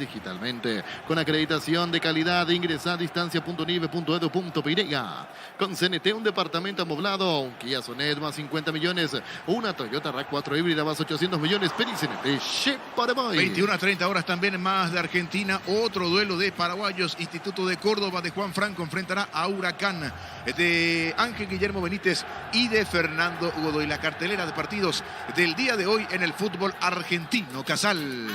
digitalmente. Con acreditación de calidad, ingresa a distancia.nive.edu.pe. Con CNT, un departamento amoblado, un Kia Sonet más 50 millones, una Toyota RAV4 híbrida más 800 millones. Pedí CNT, Paraguay. 21 a 30 horas también más de Argentina. Otro duelo de paraguayos. Instituto de Córdoba de Juan Franco enfrentará a Huracán de Ángel Guillermo Benítez y de Fernando Godoy. La cartelera de partidos del día de hoy en el fútbol argentino. Casal.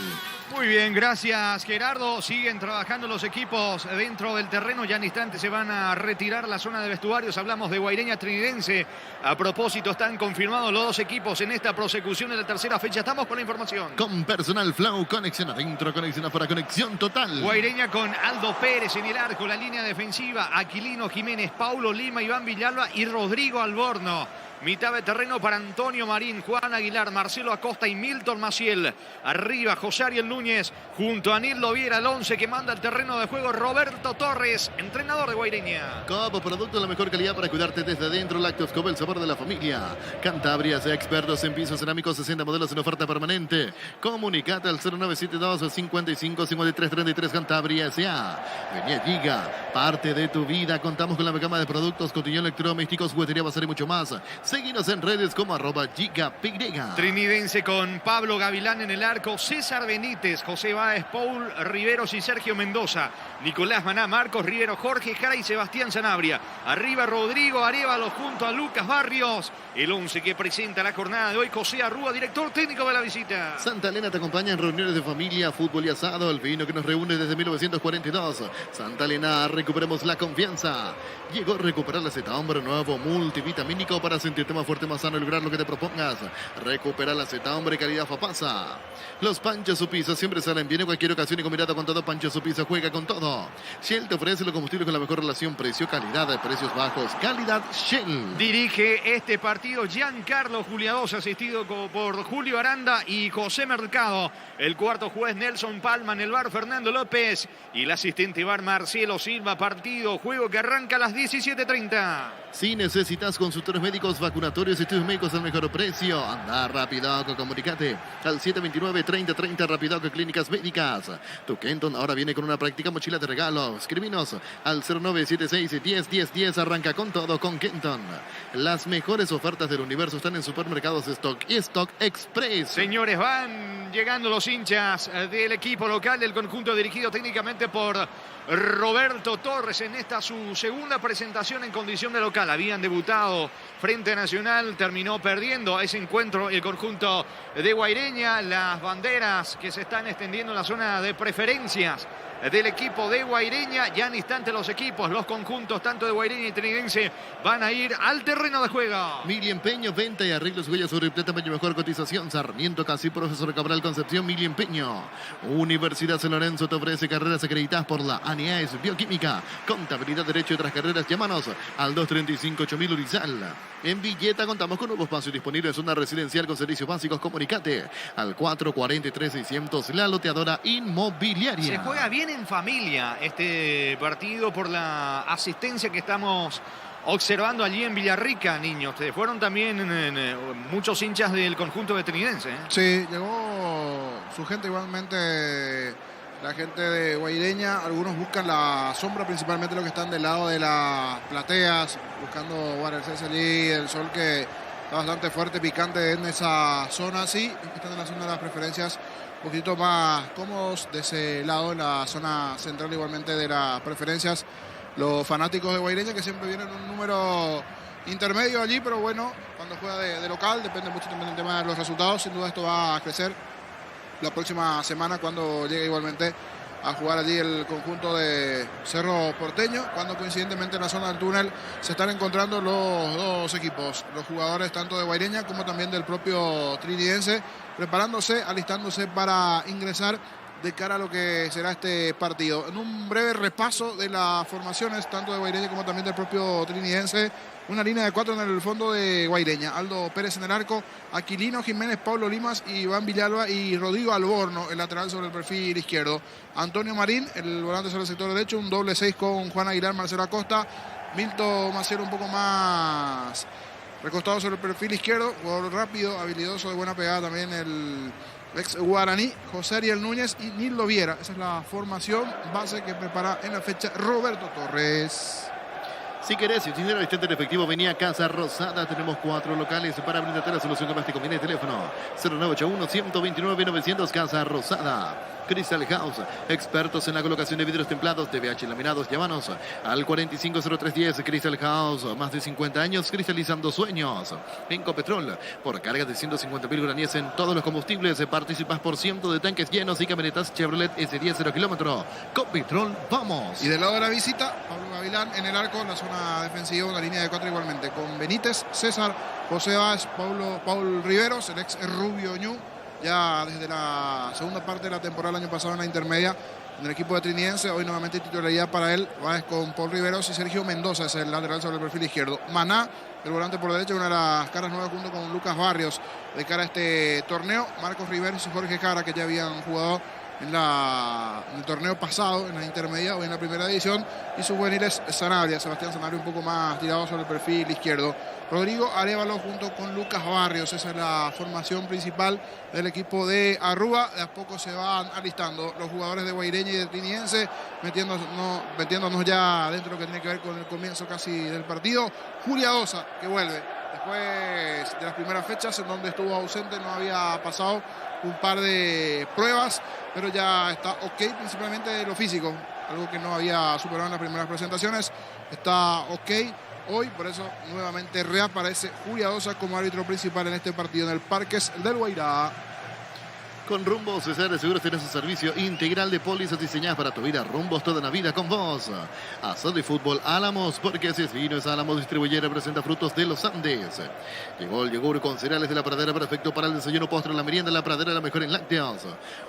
Muy bien, gracias Gerardo. Siguen trabajando los equipos dentro del terreno. Ya en instantes se van a retirar la zona de vestuarios. Hablamos de Guaireña Trinidense. A propósito, están confirmados los dos equipos en esta prosecución de la tercera fecha. Estamos con la información. Con Personal Flow, conexión adentro, conexión afuera, conexión total. Guaireña con Aldo Pérez en el arco, la línea defensiva. Aquilino Jiménez, Paulo Lima, Iván Villalba y Rodrigo Alborno. Mitad de terreno para Antonio Marín, Juan Aguilar, Marcelo Acosta y Milton Maciel. Arriba José Ariel Núñez junto a Nildo Viera, el 11 que manda el terreno de juego. Roberto Torres, entrenador de Guaireña. Como producto de la mejor calidad para cuidarte desde adentro, Lácteos Cobo, el sabor de la familia. Cantabria, sea expertos en pisos cerámicos, 60 modelos en oferta permanente. Comunicate al 0972 55 53 33 Cantabria S.A. Vení Giga, parte de tu vida. Contamos con la gama de productos, cotillón, electrodomésticos, juguetería, bazar y mucho más. Seguinos en redes como @GigaPY. Trinidense con Pablo Gavilán en el arco, César Benítez, José Báez, Paul Riveros y Sergio Mendoza. Nicolás Maná, Marcos Rivero, Jorge Jara y Sebastián Sanabria. Arriba Rodrigo Arévalo junto a Lucas Barrios. El 11 que presenta la jornada de hoy, José Arrúa, director técnico de la visita. Santa Elena te acompaña en reuniones de familia, fútbol y asado, el vino que nos reúne desde 1942. Santa Elena, recuperemos la confianza. Llegó a recuperar la Z Hombre Nuevo multivitamínico para sentirte más fuerte, más sano y lograr lo que te propongas. Recupera la Z Hombre calidad Fapasa. Los Panchos Supisa siempre salen bien en cualquier ocasión y combinado con todo. Panchos Supisa juega con todo. Shell te ofrece los combustibles con la mejor relación precio-calidad, de precios bajos. Calidad Shell. Dirige este partido Giancarlo Juliados, asistido por Julio Aranda y José Mercado. El cuarto juez Nelson Palma, en el bar Fernando López y el asistente bar Marcelo Silva. Partido, juego que arranca a las 17:30. Si necesitas consultores médicos, vacunatorios y estudios médicos al mejor precio, anda Rapidoc, comunicate al 729-3030 Rapidoc Clínicas Médicas. Tu Kenton ahora viene con una práctica mochila de regalo. Escribinos al 0976-101010. Arranca con todo con Kenton. Las mejores ofertas del universo están en Supermercados Stock y Stock Express. Señores, van llegando los hinchas del equipo local del conjunto dirigido técnicamente por Roberto Torres en esta su segunda presentación en condición de local. Habían debutado frente a Nacional, terminó perdiendo ese encuentro el conjunto de Guaireña. Las banderas que se están extendiendo en la zona de preferencias del equipo de Guaireña. Ya en instante los equipos, los conjuntos tanto de Guaireña y Trinidense van a ir al terreno de juego. Mili Empeño, venta y arreglos huellas sobre plata, mejor cotización. Sarmiento, Casi, Profesor Cabral, Concepción. Mili Empeño. Universidad San Lorenzo te ofrece carreras acreditadas por la ANIAES, Bioquímica, Contabilidad, Derecho y otras carreras. Llámanos al 235-8000 Urizal. En Villeta contamos con nuevo espacio disponible en zona residencial con servicios básicos. Comunicate al 443-600. La loteadora inmobiliaria. Se juega bien en familia este partido por la asistencia que estamos observando allí en Villarrica, niños. Fueron también muchos hinchas del conjunto de Trinidense. Sí, llegó su gente igualmente, la gente de Guaireña. Algunos buscan la sombra, principalmente los que están del lado de las plateas, buscando guarecerse allí el sol que está bastante fuerte, picante en esa zona. Sí, están en la zona de las preferencias, un poquito más cómodos de ese lado, en la zona central igualmente de las preferencias. Los fanáticos de Guaireña, que siempre vienen un número intermedio allí, pero bueno, cuando juega de local, depende mucho también del tema de los resultados. Sin duda esto va a crecer la próxima semana cuando llegue igualmente a jugar allí el conjunto de Cerro Porteño, cuando coincidentemente en la zona del túnel se están encontrando los dos equipos, los jugadores tanto de Guaireña como también del propio Trinidense, preparándose, alistándose para ingresar de cara a lo que será este partido. En un breve repaso de las formaciones tanto de Guaireña como también del propio Trinidense, una línea de 4 en el fondo de Guaireña: Aldo Pérez en el arco, Aquilino Jiménez, Pablo Limas, Iván Villalba y Rodrigo Alborno, el lateral sobre el perfil izquierdo. Antonio Marín, el volante sobre el sector derecho, un doble 6 con Juan Aguilar, Marcelo Acosta, Milton Maciel un poco más recostado sobre el perfil izquierdo, jugador rápido, habilidoso, de buena pegada también el ex guaraní, José Ariel Núñez y Nildo Viera. Esa es la formación base que prepara en la fecha Roberto Torres. Si querés, si tienes asistente en efectivo, venía a Casa Rosada. Tenemos 4 locales para brindarte la solución que más te conviene. Teléfono 0981-129-900, Casa Rosada. Crystal House, expertos en la colocación de vidrios templados, TVH laminados. Llámanos al 450310. Crystal House, más de 50 años cristalizando sueños. En Copetrol, por cargas de 150.000 guaraníes en todos los combustibles, participas por ciento de tanques llenos y camionetas Chevrolet S10 0 kilómetro. Copetrol, vamos. Y del lado de la visita, Pablo Gavilán en el arco, en la zona defensiva, una línea de 4 igualmente, con Benítez, César, José Báez, Paul Riveros, el ex Rubio Ñu, ya desde la segunda parte de la temporada el año pasado en la intermedia en el equipo de Trinidense. Hoy nuevamente titularidad para él, Báez con Paul Riveros y Sergio Mendoza es el lateral sobre el perfil izquierdo. Maná, el volante por derecha, una de las caras nuevas junto con Lucas Barrios de cara a este torneo. Marcos Riveros y Jorge Jara, que ya habían jugado en el torneo pasado, en la intermedia o en la primera división, y sus juveniles Sanabria, Sebastián Sanabria un poco más tirado sobre el perfil izquierdo. Rodrigo Arévalo junto con Lucas Barrios, esa es la formación principal del equipo de Arrúa. De a poco se van alistando los jugadores de Guaireña y de Trinidense, metiéndonos ya dentro de lo que tiene que ver con el comienzo casi del partido. Juliadosa, que vuelve después de las primeras fechas en donde estuvo ausente, no había pasado un par de pruebas, pero ya está ok, principalmente de lo físico, algo que no había superado en las primeras presentaciones. Está ok hoy, por eso nuevamente reaparece Juliadosa como árbitro principal en este partido en el Parques del Guairá. Con Rumbos César Seguros tienes un servicio integral de pólizas diseñadas para tu vida. Rumbos toda la vida con vos. Asado de fútbol Álamos, porque si es vino es Álamos. Distribuyera presenta frutos de los Andes. Llegó el yogur con cereales de La Pradera, perfecto para el desayuno, postre, la merienda. La Pradera, la mejor en lácteos.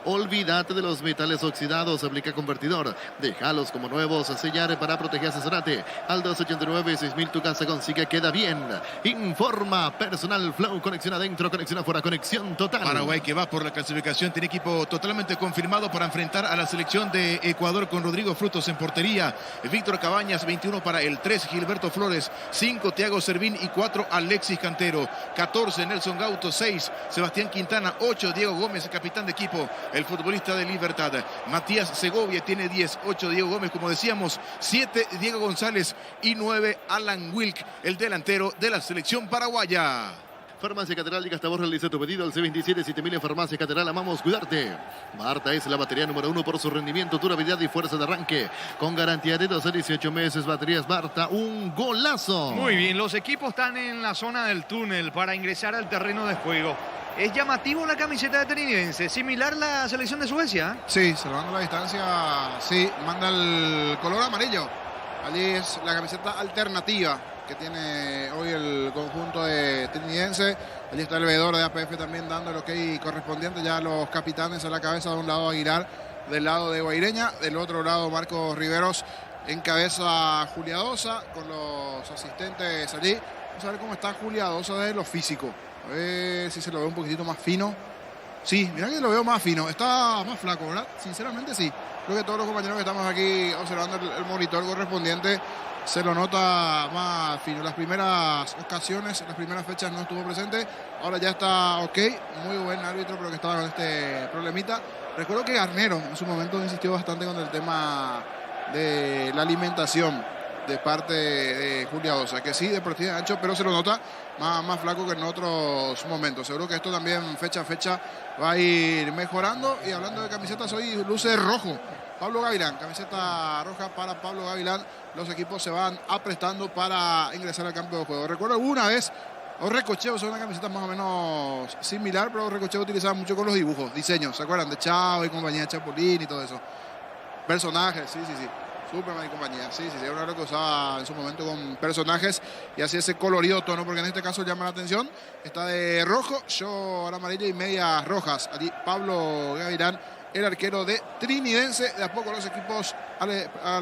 Olvídate de los metales oxidados. Aplica convertidor. Déjalos como nuevos. Sellar para proteger, asesorate. Al 289-6000 tu casa consigue, queda bien. Informa Personal Flow. Conexión adentro, conexión afuera, conexión total. Paraguay que va por la clasificación. Tiene equipo totalmente confirmado para enfrentar a la selección de Ecuador con Rodrigo Frutos en portería. Víctor Cabañas, 21 para el 3, Gilberto Flores, 5, Thiago Servín y 4, Alexis Cantero. 14, Nelson Gauto, 6, Sebastián Quintana, 8, Diego Gómez, capitán de equipo, el futbolista de Libertad. Matías Segovia tiene 10, 8, Diego Gómez, como decíamos, 7, Diego González y 9, Alan Wilk, el delantero de la selección paraguaya. Farmacia Catedral, llega hasta vos, realiza tu pedido al C27-7000 en Farmacia Catedral. Amamos cuidarte. Marta es la batería número 1 por su rendimiento, durabilidad y fuerza de arranque. Con garantía de 12 a 18 meses. Baterías Marta, un golazo. Muy bien, los equipos están en la zona del túnel para ingresar al terreno de juego. Es llamativo la camiseta de Trinidense, similar a la selección de Suecia. Sí, salvando la distancia, sí, manda el color amarillo. Allí es la camiseta alternativa que tiene hoy el conjunto de Trinidense. Allí está el veedor de APF también dando el ok correspondiente. Ya los capitanes a la cabeza, de un lado Aguilar, del lado de Guaireña, del otro lado Marcos Riveros, encabeza Juliadosa con los asistentes allí. Vamos a ver cómo está Juliadosa de lo físico. A ver si se lo ve un poquitito más fino. Sí, mira que lo veo más fino. Está más flaco, ¿verdad? Sinceramente sí. Creo que todos los compañeros que estamos aquí observando el monitor correspondiente se lo nota más fino. Las primeras ocasiones, las primeras fechas no estuvo presente. Ahora ya está ok. Muy buen árbitro, pero que estaba con este problemita. Recuerdo que Garnero en su momento insistió bastante con el tema de la alimentación de parte de Juliadosa, que sí, de partida de ancho, pero se lo nota más flaco que en otros momentos. Seguro que esto también fecha a fecha va a ir mejorando. Y hablando de camisetas, hoy luce rojo Pablo Gavilán, camiseta roja para Pablo Gavilán. Los equipos se van aprestando para ingresar al campo de juego. Recuerdo alguna vez Orrecocheo, son una camiseta más o menos similar, pero Orrecocheo utilizaba mucho con los dibujos, diseños, ¿se acuerdan? De Chao y compañía, Chapulín y todo eso. Personajes, sí. Superman y compañía, sí, era una que usaba en su momento con personajes y así ese colorido tono, porque en este caso llama la atención. Está de rojo, short amarillo y medias rojas. Allí Pablo Gavilán, el arquero de Trinidense. De a poco los equipos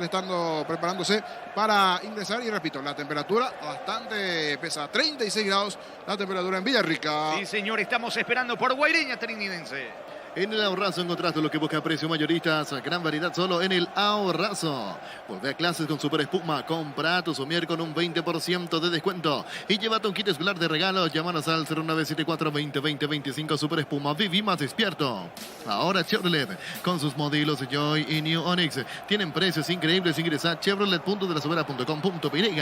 estando preparándose para ingresar. Y repito, la temperatura bastante pesa, 36 grados la temperatura en Villarrica. Sí, señor, estamos esperando por Guaireña Trinidense. En el Ahorrazo encontraste lo que busca precio mayoristas. Gran variedad solo en el Ahorrazo. Volvé a clases con Super Espuma. Compra tu somier con un 20% de descuento. Y llévate un kit escolar de regalo. Llámanos al 0974-2020-25 Super Espuma. Viví más despierto. Ahora Chevrolet, con sus modelos Joy y New Onix, tienen precios increíbles. Ingresa a chevrolet.delasovera.com.py.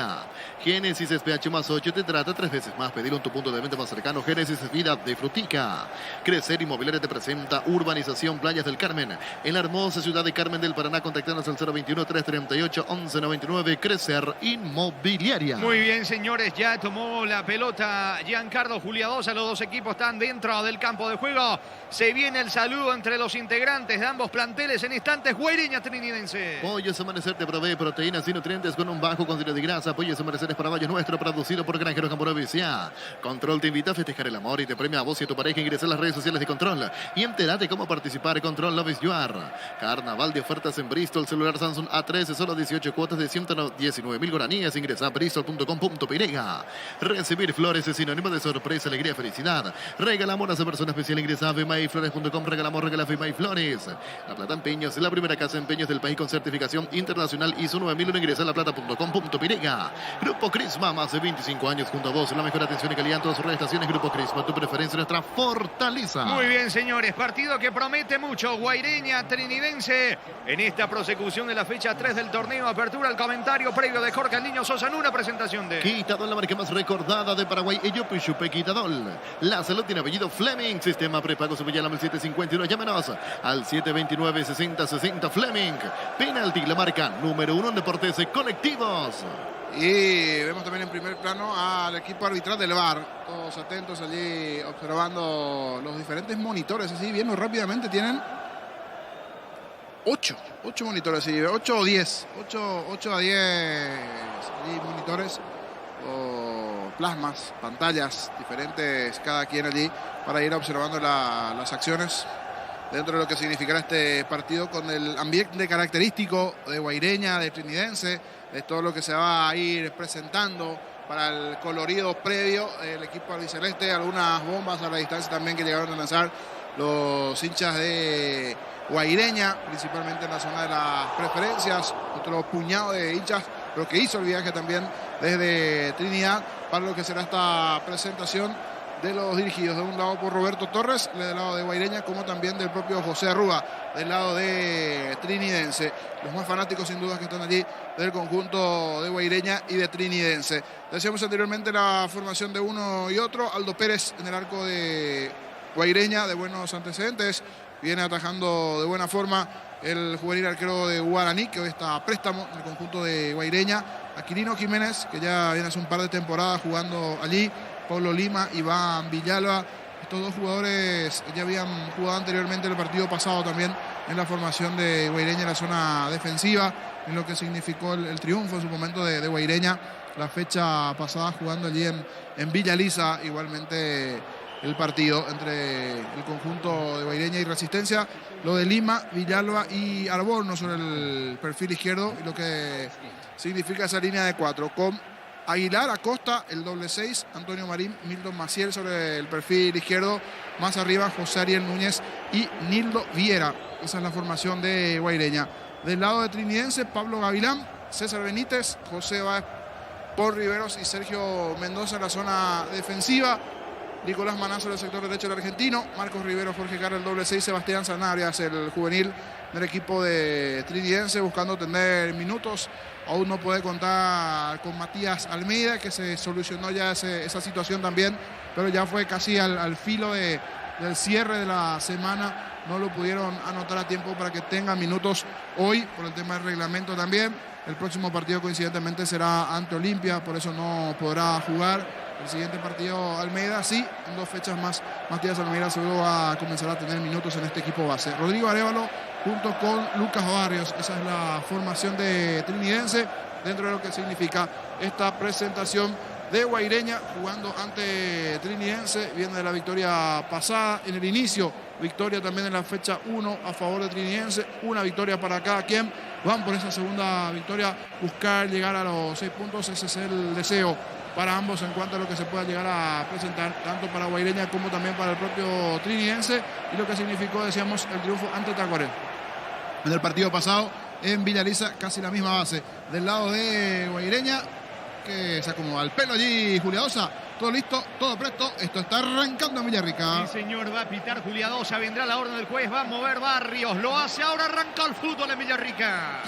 Génesis SPH más 8 te trata 3 veces más. Pedirlo en tu punto de venta más cercano. Génesis es vida de frutica. Crecer Inmobiliaria te presenta Urbanización Playas del Carmen. En la hermosa ciudad de Carmen del Paraná, contactanos al 021-338-1199. Crecer Inmobiliaria. Muy bien, señores, ya tomó la pelota Giancarlo Juliadosa. Los dos equipos están dentro del campo de juego. Se viene el saludo entre los integrantes de ambos planteles. En instantes, Guaireña Trinidense. Pollos Amanecer te provee proteínas y nutrientes con un bajo contenido de grasa. Pollos Amanecer es para Valles Nuestro, producido por Granjeros Campo Vicia. Control te invita a festejar el amor y te premia a vos y a tu pareja. Ingresa a las redes sociales de Control y entérate cómo participar. Control Love is Your. Carnaval de ofertas en Bristol. Celular Samsung A13, solo 18 cuotas de 119.000 guaraníes. Ingresa a bristol.com.py. Recibir flores es sinónimo de sorpresa, alegría, felicidad. Regalamos a esa persona especial. Ingresa a vmayflores.com. Regalamos Vimay Flores. La Plata Empeños es la primera casa de empeños del país con certificación internacional ISO 9001. Ingresa a laplata.com.py. Grupo Crisma, más de 25 años junto a vos. La mejor atención y calidad en todas sus estaciones. Grupo Crisma, tu preferencia, nuestra fortaleza. Muy bien, señores. Partido que promete mucho. Guaireña Trinidense en esta prosecución de la fecha 3 del torneo. Apertura al comentario previo de Jorge El Niño Sosa en una presentación de Quitadol, la marca más recordada de Paraguay. Chupe Quitadol. La salud tiene apellido Fleming. Sistema prepago Subillalam 751. Llámenos al 729-6060 Fleming. Penalti, la marca número 1 en deportes colectivos. Y vemos también en primer plano al equipo arbitral del VAR. Todos atentos allí observando los diferentes monitores. Así viendo rápidamente tienen 8 monitores, 8 o 10. 8 a 10 allí monitores o plasmas, pantallas diferentes cada quien allí para ir observando las acciones dentro de lo que significará este partido con el ambiente característico de Guaireña, de Trinidense, de todo lo que se va a ir presentando para el colorido previo del equipo albiceleste. Algunas bombas a la distancia también que llegaron a lanzar los hinchas de Guaireña, principalmente en la zona de las preferencias. Otro puñado de hinchas, lo que hizo el viaje también desde Trinidad para lo que será esta presentación de los dirigidos de un lado por Roberto Torres, del lado de Guaireña, como también del propio José Arruga, del lado de Trinidense. Los más fanáticos sin duda que están allí del conjunto de Guaireña y de Trinidense. Decíamos anteriormente la formación de uno y otro. Aldo Pérez en el arco de Guaireña, de buenos antecedentes, viene atajando de buena forma el juvenil arquero de Guaraní, que hoy está a préstamo en el conjunto de Guaireña. Aquilino Jiménez, que ya viene hace un par de temporadas jugando allí. Pablo Lima, Iván Villalba. Estos dos jugadores ya habían jugado anteriormente el partido pasado también en la formación de Guaireña en la zona defensiva, en lo que significó el triunfo en su momento de Guaireña la fecha pasada, jugando allí en Villa Lisa. Igualmente el partido entre el conjunto de Guaireña y Resistencia. Lo de Lima, Villalba y Arborno sobre el perfil izquierdo, y lo que significa esa línea de 4 con Aguilar, Acosta, el doble 6, Antonio Marín, Milton Maciel sobre el perfil izquierdo, más arriba José Ariel Núñez y Nildo Viera. Esa es la formación de Guaireña. Del lado de Trinidense, Pablo Gavilán, César Benítez, José Báez, Paul Riveros y Sergio Mendoza en la zona defensiva. Nicolás Manazo en el sector derecho del argentino, Marcos Rivero, Jorge Carlos, el doble 6, Sebastián Sanarias, el juvenil del equipo de Trinidense, buscando tener minutos. Aún no puede contar con Matías Almeida, que se solucionó ya esa situación también, pero ya fue casi al filo del cierre de la semana. No lo pudieron anotar a tiempo para que tenga minutos hoy, por el tema del reglamento también. El próximo partido coincidentemente será ante Olimpia, por eso no podrá jugar. El siguiente partido Almeida, sí, en 2 fechas más Matías Almeida seguro va a comenzar a tener minutos en este equipo base. Rodrigo Arévalo junto con Lucas Barrios, esa es la formación de Trinidense dentro de lo que significa esta presentación de Guaireña jugando ante Trinidense. Viene de la victoria pasada en el inicio, victoria también en la fecha 1 a favor de Trinidense, una victoria para cada quien. Van por esa segunda victoria, buscar llegar a los 6 puntos, ese es el deseo para ambos en cuanto a lo que se pueda llegar a presentar, tanto para Guaireña como también para el propio trinidense, y lo que significó, decíamos, el triunfo ante Tacuarembó en el partido pasado en Villaliza. Casi la misma base del lado de Guaireña, que se acomoda el pelo allí Juliadosa. Todo listo, todo presto. Esto está arrancando en Villarrica. Sí, señor, va a pitar Juliadosa. Vendrá la orden del juez. Va a mover Barrios. Lo hace ahora. Arranca el fútbol en Villarrica.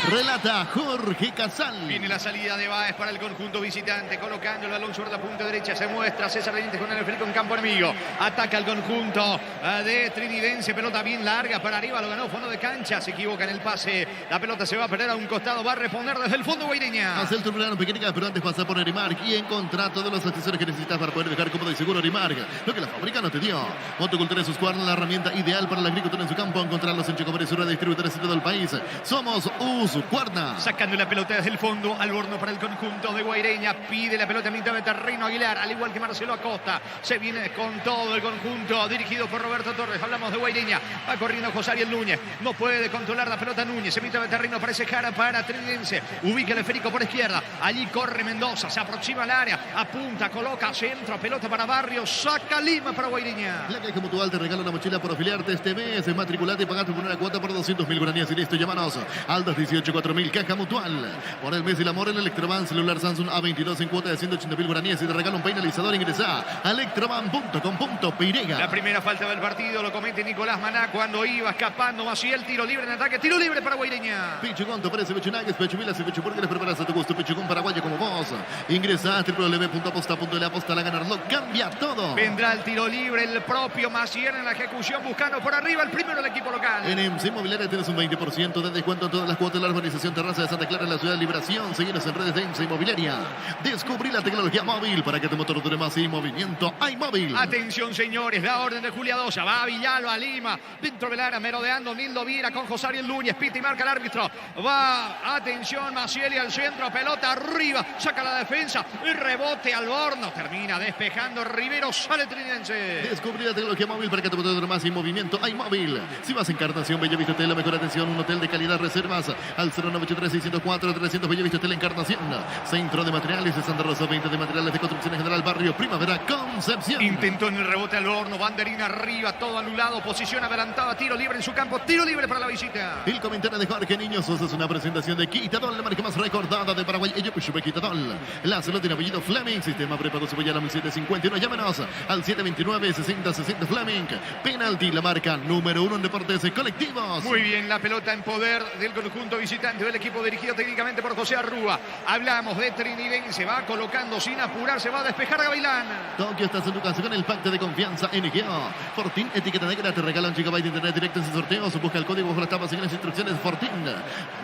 Relata Jorge Casal. Viene la salida de Báez para el conjunto visitante, colocando el balón sobre la punta derecha. Se muestra César Benítez con el esférico en campo enemigo. Ataca el conjunto de trinidense. Pelota bien larga para arriba. Lo ganó fondo de cancha. Se equivoca en el pase. La pelota se va a perder a un costado. Va a responder desde el fondo Guaireña. Hace el turno pequeña, pero antes pasa por Orimark y encontrá todos los accesorios que necesitas para poder dejar cómodo y seguro Orimark. Lo que la fábrica no te dio. Motocultura en sus cuadros, la herramienta ideal para la agricultura en su campo. Encontrarlos en Chocomore y sus distribuidores en todo el país. Somos Usucuarna. Sacando la pelota desde el fondo, al horno para el conjunto de Guaireña. Pide la pelota en mitad de terreno Aguilar, al igual que Marcelo Acosta. Se viene con todo el conjunto, dirigido por Roberto Torres. Hablamos de Guaireña. Va corriendo José Ariel Núñez. No puede controlar la pelota Núñez. En mitad de terreno aparece Jara para Trinidense. Ubica el esférico por izquierda. Allí corre Mendoza. Se aproxima al área. Apunta, coloca centro. Pelota para Barrios. Saca Lima para Guaireña. La Caja Mutual te regala una mochila por afiliarte este mes. Matriculate y pagate por una cuota por 200.000 guaraníes. Y listo, llámanos al 218-4000. Caja Mutual. Por el mes del amor, el Electroban celular Samsung A22 en cuota de 180.000 guaraníes. Y te regala un penalizador. Ingresa a electroban.com.py. La primera falta del partido lo comete Nicolás Maná cuando iba escapando Maciel. Tiro libre en ataque. Tiro libre para Guaireña. Pichugón, te parece Pechunagues, Pechumilas y Pechuburgueres. Preparas a tu gusto. Pichugón paraguayo como vos. Ingresa a www.aposta.la. Aposta la ganarlo. Cambia todo. Vendrá el tiro libre. El propio Maciel en la ejecución buscando por arriba el primero del equipo local. En MC Inmobiliaria tienes un 20% de descuento en todas las cuotas de la urbanización Terraza de Santa Clara en la ciudad de Liberación. Seguinos en redes de MC Inmobiliaria. Descubrí la tecnología móvil para que tu motor dure más y movimiento. Hay móvil. Atención, señores, la orden de Juliadosa. Va a Villalba, a Lima. Dentro del área, merodeando Nildo Viera con José Ariel Núñez. Pita y marca el árbitro. Va, atención, Maciel al centro. Pelota arriba. Saca la defensa. Y rebote al horno. Termina despejando Rivero. Sale Trinidense. Descubrí la tecnología móvil para que tu motor dure más y movimiento. Hay móvil. Si vas a Encarnación, Bellavista Hotel, la mejor atención. Un hotel de calidad. Reservas al 0983-604-300. Bellavista Hotel Encarnación. Centro de Materiales de Santa Rosa. 20 de Materiales de Construcción General Barrio Primavera Concepción. Intentó en el rebote al horno. Banderina arriba. Todo anulado. Posición adelantada. Tiro libre en su campo. Tiro libre para la visita. El comentario de Jorge Niños es una presentación de Quitadol, la marca más recordada de Paraguay. Ella Puchupe Quitadol. La salud tiene apellido Fleming. Sistema prepago Subayala 1751. Llámenos al 729-6060 Fleming. Penalti, la marca número 1 en deportes colectivos. Muy bien, la pelota en poder del conjunto visitante del equipo dirigido técnicamente por José Arrúa. Hablamos de Trinidense. Va colocando sin apurarse. Va a despejar a Gavilán. Tokio, estás en tu casa con el pacto de confianza NGO. Fortín, etiqueta negra, te regalan gigabyte de internet directo en sus sorteos. Busca el código bajo las tapas, sigue las instrucciones. Fortín,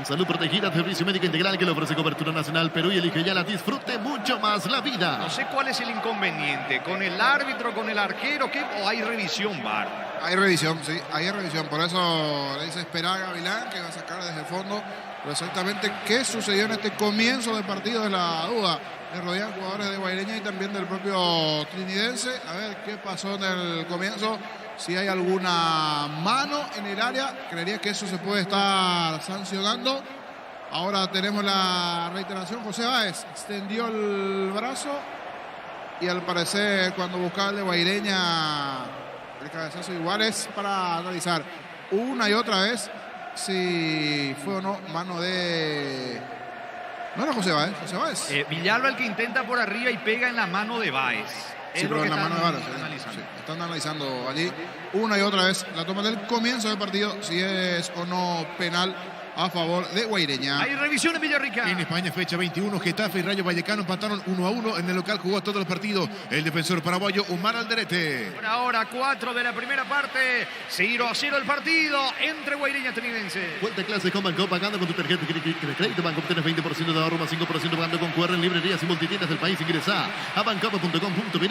salud protegida, servicio médico integral que le ofrece cobertura nacional Perú y elige ya la disfrute mucho más la vida. No sé cuál es el inconveniente, con el árbitro, con el arquero, o hay revisión VAR. Hay revisión, sí, hay revisión. Por eso le dice esperar a Gavilán, que va a sacar desde el fondo. Pero exactamente qué sucedió en este comienzo de partido es la duda. Le rodean jugadores de Guaireña y también del propio trinidense. A ver qué pasó en el comienzo. Si hay alguna mano en el área, creería que eso se puede estar sancionando. Ahora tenemos la reiteración. José Báez extendió el brazo y al parecer cuando buscaba el de Guaireña el cabezazo igual es para analizar una y otra vez si fue o no mano de... No era José Báez, José Báez. Villalba el que intenta por arriba y pega en la mano de Báez. Sí, pero en la mano de Báez. Sí, están analizando allí una y otra vez la toma del comienzo del partido, si es o no penal a favor de Guaireña. Hay revisión en Villarrica. En España, fecha 21, Getafe y Rayo Vallecano empataron 1-1. En el local jugó todos los partidos el defensor paraguayo Omar Alderete. Por ahora, 4 de la primera parte. 0-0 el partido entre Guaireña y Trinidense. Vuelta a clase con Banco, pagando con tu tarjeta de crédito. Banco obtienes 20% de ahorro más 5% pagando con QR en librerías y multitiendas del país. Ingresa a bancopo.com.py.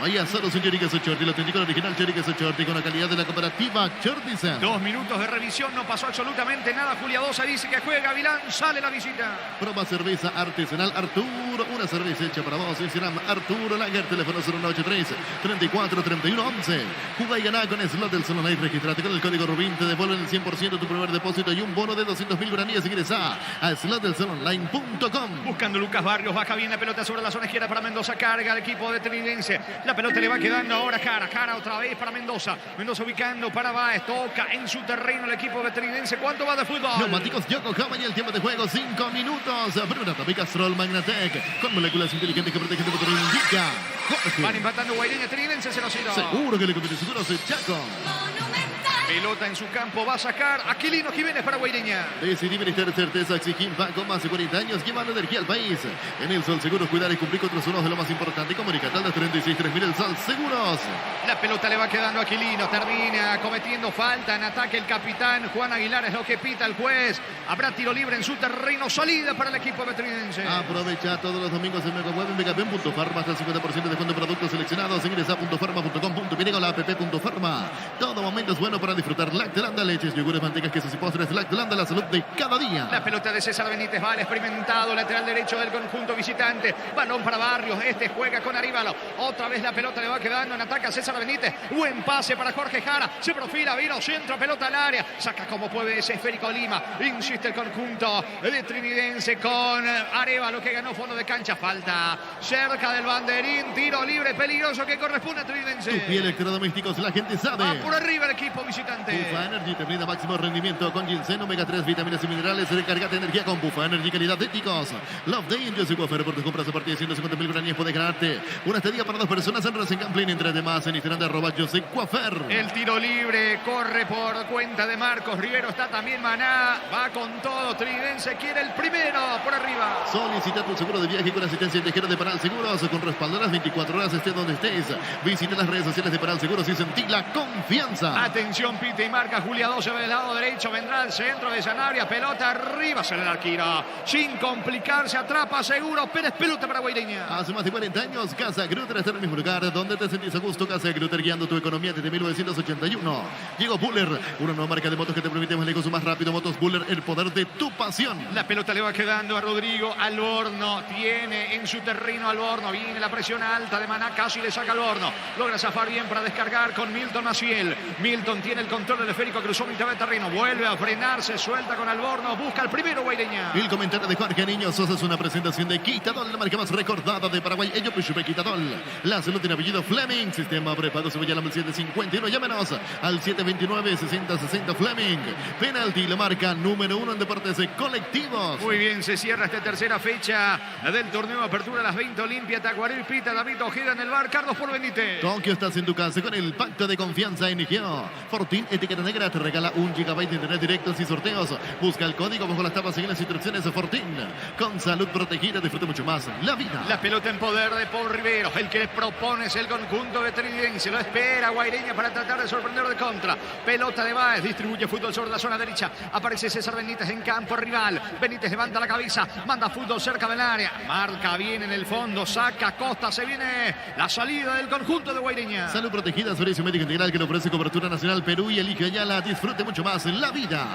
Vaya solo señoritas 8 Shorty, el auténtico, el original Cherry Queso Shorty con la calidad de la cooperativa Shorty. 2 minutos de revisión, no pasó absolutamente nada. Julia Dosa dice que juega Gavilán, sale la visita. Prueba cerveza artesanal Arturo, una cerveza hecha para vos. Instagram Arturo Lager, teléfono 0983-343111. Juega y ganá con Slot del Solo Night. Registrate con el código Rubín, te devuelven el 100% tu primer depósito y un bono de 200.000 guaraníes. Ingresa a slotdelsolonline.com. Buscando Lucas Barrios, baja bien la pelota sobre la zona izquierda para Mendoza, carga al equipo de Trinitense. La pelota le va quedando ahora Jara otra vez para Mendoza. Mendoza ubicando para Báez, toca en su terreno el equipo de Trinitense. ¿Cuánto va de fútbol? Neumáticos Yokohama y el tiempo de juego 5 minutos. Primera tópica Stroll Magnatec con moléculas inteligentes que protegen tu motor. Indica Jorge. Van empatando Guaireña, Trinitense 0-0. Seguro que le conviene seguros Chaco. Pelota en su campo, va a sacar Aquilino Jiménez para Guaireña. Decidí tener certeza, exigir con más de 40 años, llevando energía al país. En el Sol Seguros, cuidar y cumplir con tus unos de lo más importante. Comunicatal de 36-3000, el Sol Seguros. La pelota le va quedando a Aquilino, termina cometiendo falta en ataque el capitán Juan Aguilar, es lo que pita el juez. Habrá tiro libre en su terreno, salida para el equipo vetrinense. Aprovecha todos los domingos en Megaweb en Megapén.farma hasta el 50% de descuento en productos seleccionados. Ingresa a .farma.com.py con la app.farma. Todo momento es bueno para disfrutar Lactelanda, leches, yogures, mantecas, quesos y postres. Lactelanda, la salud de cada día. La pelota de César Benítez, vale, experimentado, lateral derecho del conjunto visitante. Balón para Barrios, este juega con Aríbalo. Otra vez la pelota le va quedando en ataque a César Benítez. Buen pase para Jorge Jara, se profila, vino centro, pelota al área. Saca como puede ese esférico Lima. Insiste el conjunto de Trinidense con Aríbalo que ganó fondo de cancha. Falta cerca del banderín, tiro libre peligroso que corresponde a Trinidense. Tupi Electrodomésticos, la gente sabe. Va por arriba el equipo visitante. Bufa Energy te brinda máximo rendimiento con ginseng, omega 3, vitaminas y minerales. Recargate energía con Bufa Energy, calidad de éticos. Love Day en Joseph Cofer. Por tus compras a partir de 150.000 guaraníes puedes ganarte una estadía para 2 personas en Racing Camplin. Entre demás en Instagram de @Joseph Cofer. El tiro libre corre por cuenta de Marcos Rivero. Está también Maná. Va con todo. Trinidense quiere el primero por arriba. Solicita tu seguro de viaje con asistencia indígena de Paral Seguros. Con respaldo a las 24 horas, estés donde estés. Visita las redes sociales de Paral Seguros y sentí la confianza. Atención, pite y marca Julia 12 del lado derecho. Vendrá al centro de Sanabria. Pelota arriba. Se le da Arquira. Sin complicarse. Atrapa seguro. Pérez, pelota para Guaireña. Hace más de 40 años, Casa Grutter está en el mismo lugar donde te sentís a gusto. Casa Grutter guiando tu economía desde 1981. Llegó Buller, una nueva marca de motos que te permite más lejos, más rápido. Motos Buller, el poder de tu pasión. La pelota le va quedando a Rodrigo Alborno. Tiene en su terreno Alborno. Viene la presión alta de Maná. Casi le saca Alborno. Logra zafar bien para descargar con Milton Maciel. Milton tiene el control del esférico. Cruzó mitad de terreno. Vuelve a frenarse. Suelta con Alborno. Busca el primero Guaireña. El comentario de Jorge Niño Sosa es una presentación de Quitadol, la marca más recordada de Paraguay. Ello Pichupe Quitadol. La salud tiene apellido Fleming. Sistema prepago se vaya al 751. Llámenos al 729-6060 Fleming. Penalti, la marca número 1 en deportes colectivos. Muy bien, se cierra esta tercera fecha del torneo de apertura a las 20. Olimpia, Tacuarel, Pita, David Ojeda en el bar. Carlos Paul Benítez. Tokio, estás en tu casa con el pacto de confianza en Igeo. Fortín, etiqueta negra, te regala 1 GB de internet directos y sorteos. Busca el código bajo las tapas, sigue las instrucciones de Fortín. Con salud protegida, disfruta mucho más la vida. La pelota en poder de Paul Rivero. El que le propone es el conjunto de Trinidense. Lo espera Guaireña para tratar de sorprender de contra. Pelota de Báez, distribuye fútbol sobre la zona derecha. Aparece César Benítez en campo rival. Benítez levanta la cabeza, manda fútbol cerca del área. Marca bien en el fondo, saca Costa. Se viene la salida del conjunto de Guaireña. Salud protegida, servicio médico integral que le ofrece cobertura nacional Perú y elige Ayala. Disfrute mucho más la vida.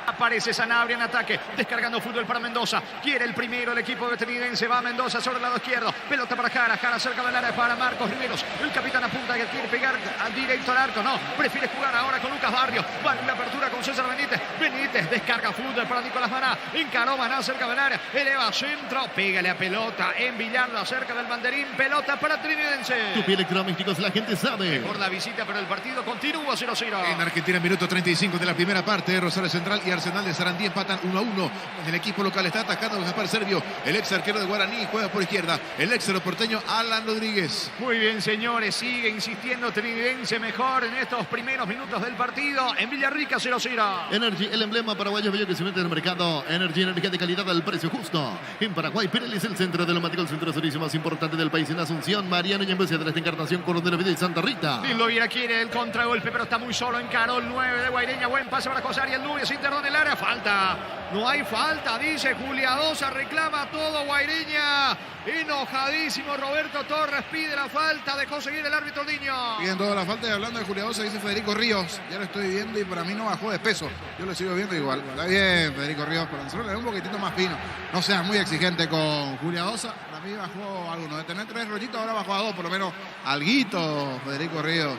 Aparece Sanabria en ataque, descargando fútbol para Mendoza. Quiere el primero el equipo de Trinidense. Va Mendoza sobre el lado izquierdo. Pelota para Jara. Jara cerca del área para Marcos Riveros. El capitán apunta que quiere pegar directo al arco. No, prefiere jugar ahora con Lucas Barrios. Va en la apertura con César Benítez. Benítez descarga fútbol para Nicolás Maná. Encaró Maná cerca del área. Eleva centro. Pégale a pelota en Villardo cerca del banderín. Pelota para Trinidense. Tupi Electrodomésticos, la gente sabe. Por la visita, pero el partido continúa 0-0. En Argentina, minuto 35 de la primera parte. Rosario Central y Arsenal de Sarandí empatan 1-1. El equipo local está atacando a Gaspar Servio. El ex arquero de Guaraní juega por izquierda. El ex aeroporteño Alan Rodríguez. Muy bien, señores. Sigue insistiendo Trinidense mejor en estos primeros minutos del partido. En Villarrica 0-0. Energy, el emblema paraguayo bello que se mete en el mercado. Energy, energía de calidad al precio justo. En Paraguay, Pirelli es el centro de neumático, el centro de servicio más importante del país. En Asunción, Mariano y en de esta Encarnación, Coronel Vida y Santa Rita. Lo Viera quiere el contragolpe, pero está muy solo en Carol 9 de Guaireña. Buen pase para José Ariel Nubia. Se internó en el área. Falta No hay falta, dice Juliadosa, reclama todo Guaireña. Enojadísimo Roberto Torres, pide la falta, dejó seguir el árbitro Niño. Piden toda la falta y hablando de Juliadosa, dice Federico Ríos. Ya lo estoy viendo y para mí no bajó de peso. Yo lo sigo viendo igual. Está bien, Federico Ríos, pero nosotros le da un poquitito más fino. No seas muy exigente con Juliadosa. Para mí bajó alguno. De tener 3 rollitos, ahora bajó a 2, por lo menos alguito, Federico Ríos.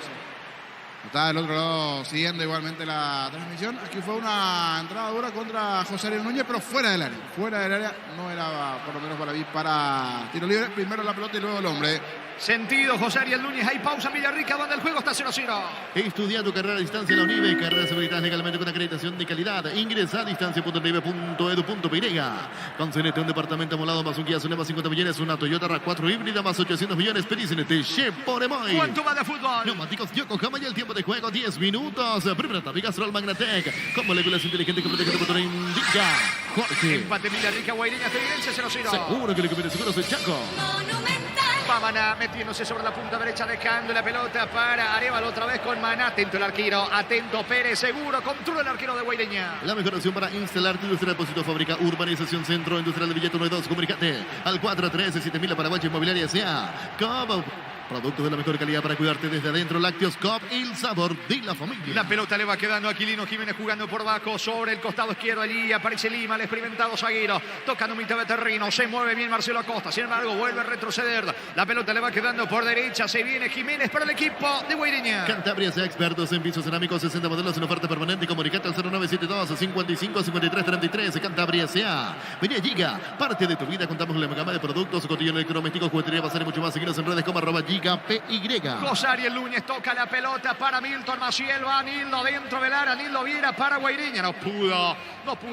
Está del otro lado siguiendo igualmente la transmisión. Aquí fue una entrada dura contra José Ariel Núñez, pero fuera del área. Fuera del área, no era por lo menos para mí para tiro libre. Primero la pelota y luego el hombre. Sentido, José Ariel Núñez. Hay pausa en Villarrica, donde el juego está 0-0. Estudia tu carrera a distancia en la UNIBE. Carreras habilitadas legalmente con acreditación de calidad. Ingresa a distancia.unibe.edu.py. Con CNT, un departamento amolado más un Kia Sonema 50 millones, una Toyota RAV4 híbrida más 800 millones. Pedí CNT, Cheporemoy. ¿Cuánto va de fútbol? Neumáticos Yokohama y el tiempo de juego 10 minutos. Primera etapa, Castrol Magnatec. Con moléculas inteligentes que protegen tu motor indica. Jorge. Empate Villarrica, Guaireña, Trinidad 0-0. Seguro que lo que viene seguro es Chaco. Maná metiéndose sobre la punta derecha, dejando la pelota para Arevalo otra vez con Maná. Atento el arquero, atento Pérez, seguro, controla el arquero de Guaireña. La mejor opción para instalar tu industria, depósito, fábrica, urbanización, centro industrial de Villeta 92. Comunicate al 413-7000 Paraguay Inmobiliaria S.A. Como productos de la mejor calidad para cuidarte desde adentro. Lácteos Coop, el sabor de la familia. La pelota le va quedando a Aquilino Jiménez jugando por abajo sobre el costado izquierdo. Allí aparece Lima, el experimentado zaguero. Tocando mitad de terreno, se mueve bien Marcelo Acosta. Sin embargo, vuelve a retroceder. La pelota le va quedando por derecha. Se viene Jiménez para el equipo de Guaireña. Cantabria sea expertos en pisos cerámicos, 60 modelos en oferta permanente. Comunicate al 0972-55-53-33. Cantabria sea. Vení a Giga, parte de tu vida. Contamos con la gama de productos, cotillón electrodomésticos, juguetería, bazar y mucho más. Seguinos en redes como @GigaPY. José Ariel Núñez toca la pelota para Milton Maciel. Va Nildo dentro del área. Nildo Viera para Guaireña. No pudo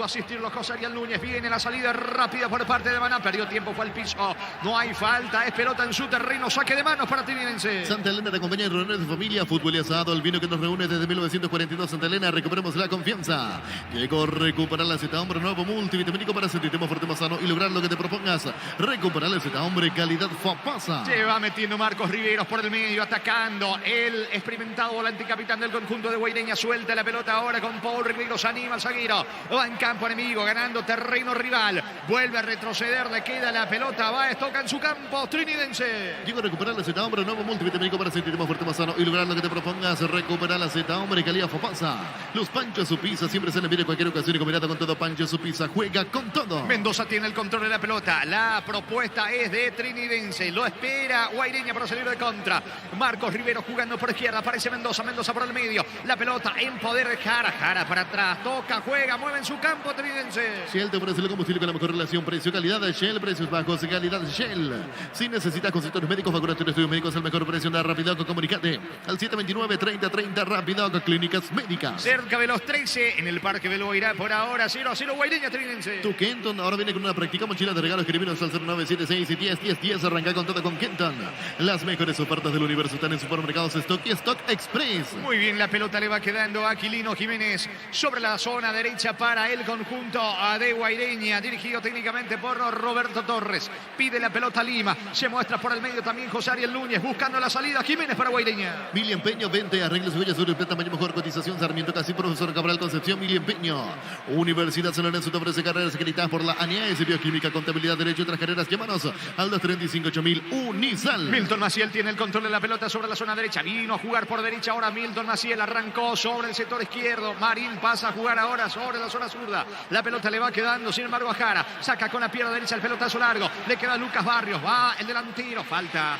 asistirlo José Ariel Núñez. Viene la salida rápida por parte de Maná. Perdió tiempo, fue al piso. No hay falta. Es pelota en su terreno. Saque de manos para Trinense. Santa Elena te acompaña en reuniones de familia, fútbol y asado. El vino que nos reúne desde 1942. Santa Elena, recuperemos la confianza. Llegó a recuperar la Z Hombre, nuevo multivitamínico para sentirte más fuerte, más sano y lograr lo que te propongas. Recuperar la Z Hombre, calidad Fapasa. Se va metiendo Marcos Riveros por el medio, atacando el experimentado volante capitán del conjunto de Guaireña. Suelta la pelota ahora con Paul Riveros, anima al zaguero. Va en campo enemigo, ganando terreno rival. Vuelve a retroceder, le queda la pelota. Va, toca en su campo Trinidense. Llegó a recuperar la Z Hombre, nuevo multivitamínico para sentirte más fuerte, más sano y lograr lo que te propongas. Recuperar la Z Hombre, calidad Fapasa. Los Panchos su pizza siempre se le pide cualquier ocasión y combinada con todo. Pancho su pizza juega con todo. Mendoza tiene el control de la pelota. La propuesta es de Trinidense. Lo espera Guaireña para salir de contra. Marcos Rivero jugando por izquierda. Aparece Mendoza. Mendoza por el medio. La pelota en poder de Jara. Jara para atrás. Toca, juega, mueve en su campo Trinidense. Shell te ofrece el combustible con la mejor relación precio-calidad de Shell. Precios bajos y calidad Shell. Si necesitas consultorios médicos, vacunatorios, estudios médicos al mejor precio, anda Rapidoc. Comunicate al 729-3030 Rapidoc Clínicas Médicas. Cerca de los 13 en el Parque Beloirá por ahora. 0-0 Guaireña Trinense. Tu Kenton ahora viene con una práctica mochila de regalos. Escribinos al 0976 y 101010. Arranca con todo con Kenton. Las mejores ofertas del universo están en supermercados Stock y Stock Express. Muy bien, la pelota le va quedando a Aquilino Jiménez sobre la zona derecha para el conjunto de Guaireña, dirigido técnicamente por Roberto Torres. Pide la pelota Lima, se muestra por el medio también José Ariel Núñez, buscando la salida Jiménez para Guaireña. Mili Empeño, vente, arreglos huellas sobre el plan, tamaño mejor, cotización, Sarmiento Casi, profesor Cabral Concepción, Mili Empeño. Universidad San Lorenzo te ofrece carreras acreditadas por la ANIAS, bioquímica, contabilidad, derecho y otras carreras. Llámanos al 235-8000 Unisal. Milton Maciel tiene el control de la pelota sobre la zona derecha, vino a jugar por derecha ahora Milton Maciel, arrancó sobre el sector izquierdo, Marín pasa a jugar ahora sobre la zona zurda, la pelota le va quedando sin embargo a Jara, saca con la pierna derecha el pelotazo largo, le queda a Lucas Barrios, va el delantero, falta,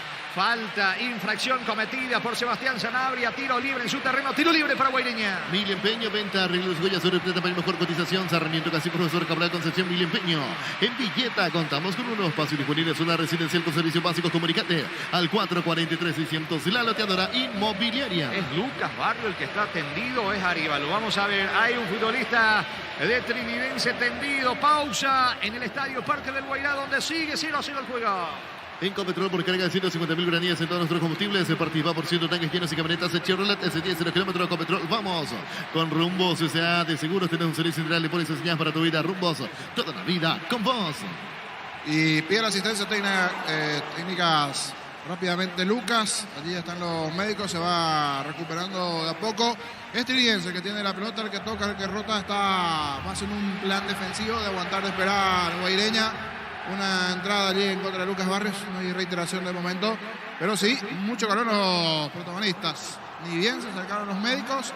infracción cometida por Sebastián Sanabria, tiro libre en su terreno, tiro libre para Guaireña. Mili Empeño, venta, arreglos huellas sobre el plan, tamaño mejor, cotización, Sarmiento Casi, profesor Cabral Concepción, Mili Empeño. En Villeta contamos con unos espacios disponibles, una residencial con servicios básicos. Comunicate al 443-600. La loteadora inmobiliaria. Es Lucas Barrio el que está tendido, es Aríbalo. Vamos a ver, hay un futbolista de Trinidense tendido. Pausa en el estadio Parque del Guairá, donde sigue 0-0 el juego. En Copetrol, por carga de 150.000 granillas en todos nuestros combustibles, se participa por 100 tanques llenos y camionetas de Chevrolet S10 0 kilómetros. Copetrol, vamos con Rumbos S.A. de seguros. Tenés un servicio integral de pólizas señalas para tu vida. Rumbos, toda la vida con vos. Y pide la asistencia técnicas rápidamente Lucas. Allí están los médicos, se va recuperando de a poco. Es Trinidense el que tiene la pelota, el que toca, el que rota, está más en un plan defensivo de aguantar, de esperar Guaireña. Una entrada allí en contra de Lucas Barrios, no hay reiteración de momento, pero sí, mucho calor los protagonistas. Ni bien se acercaron los médicos,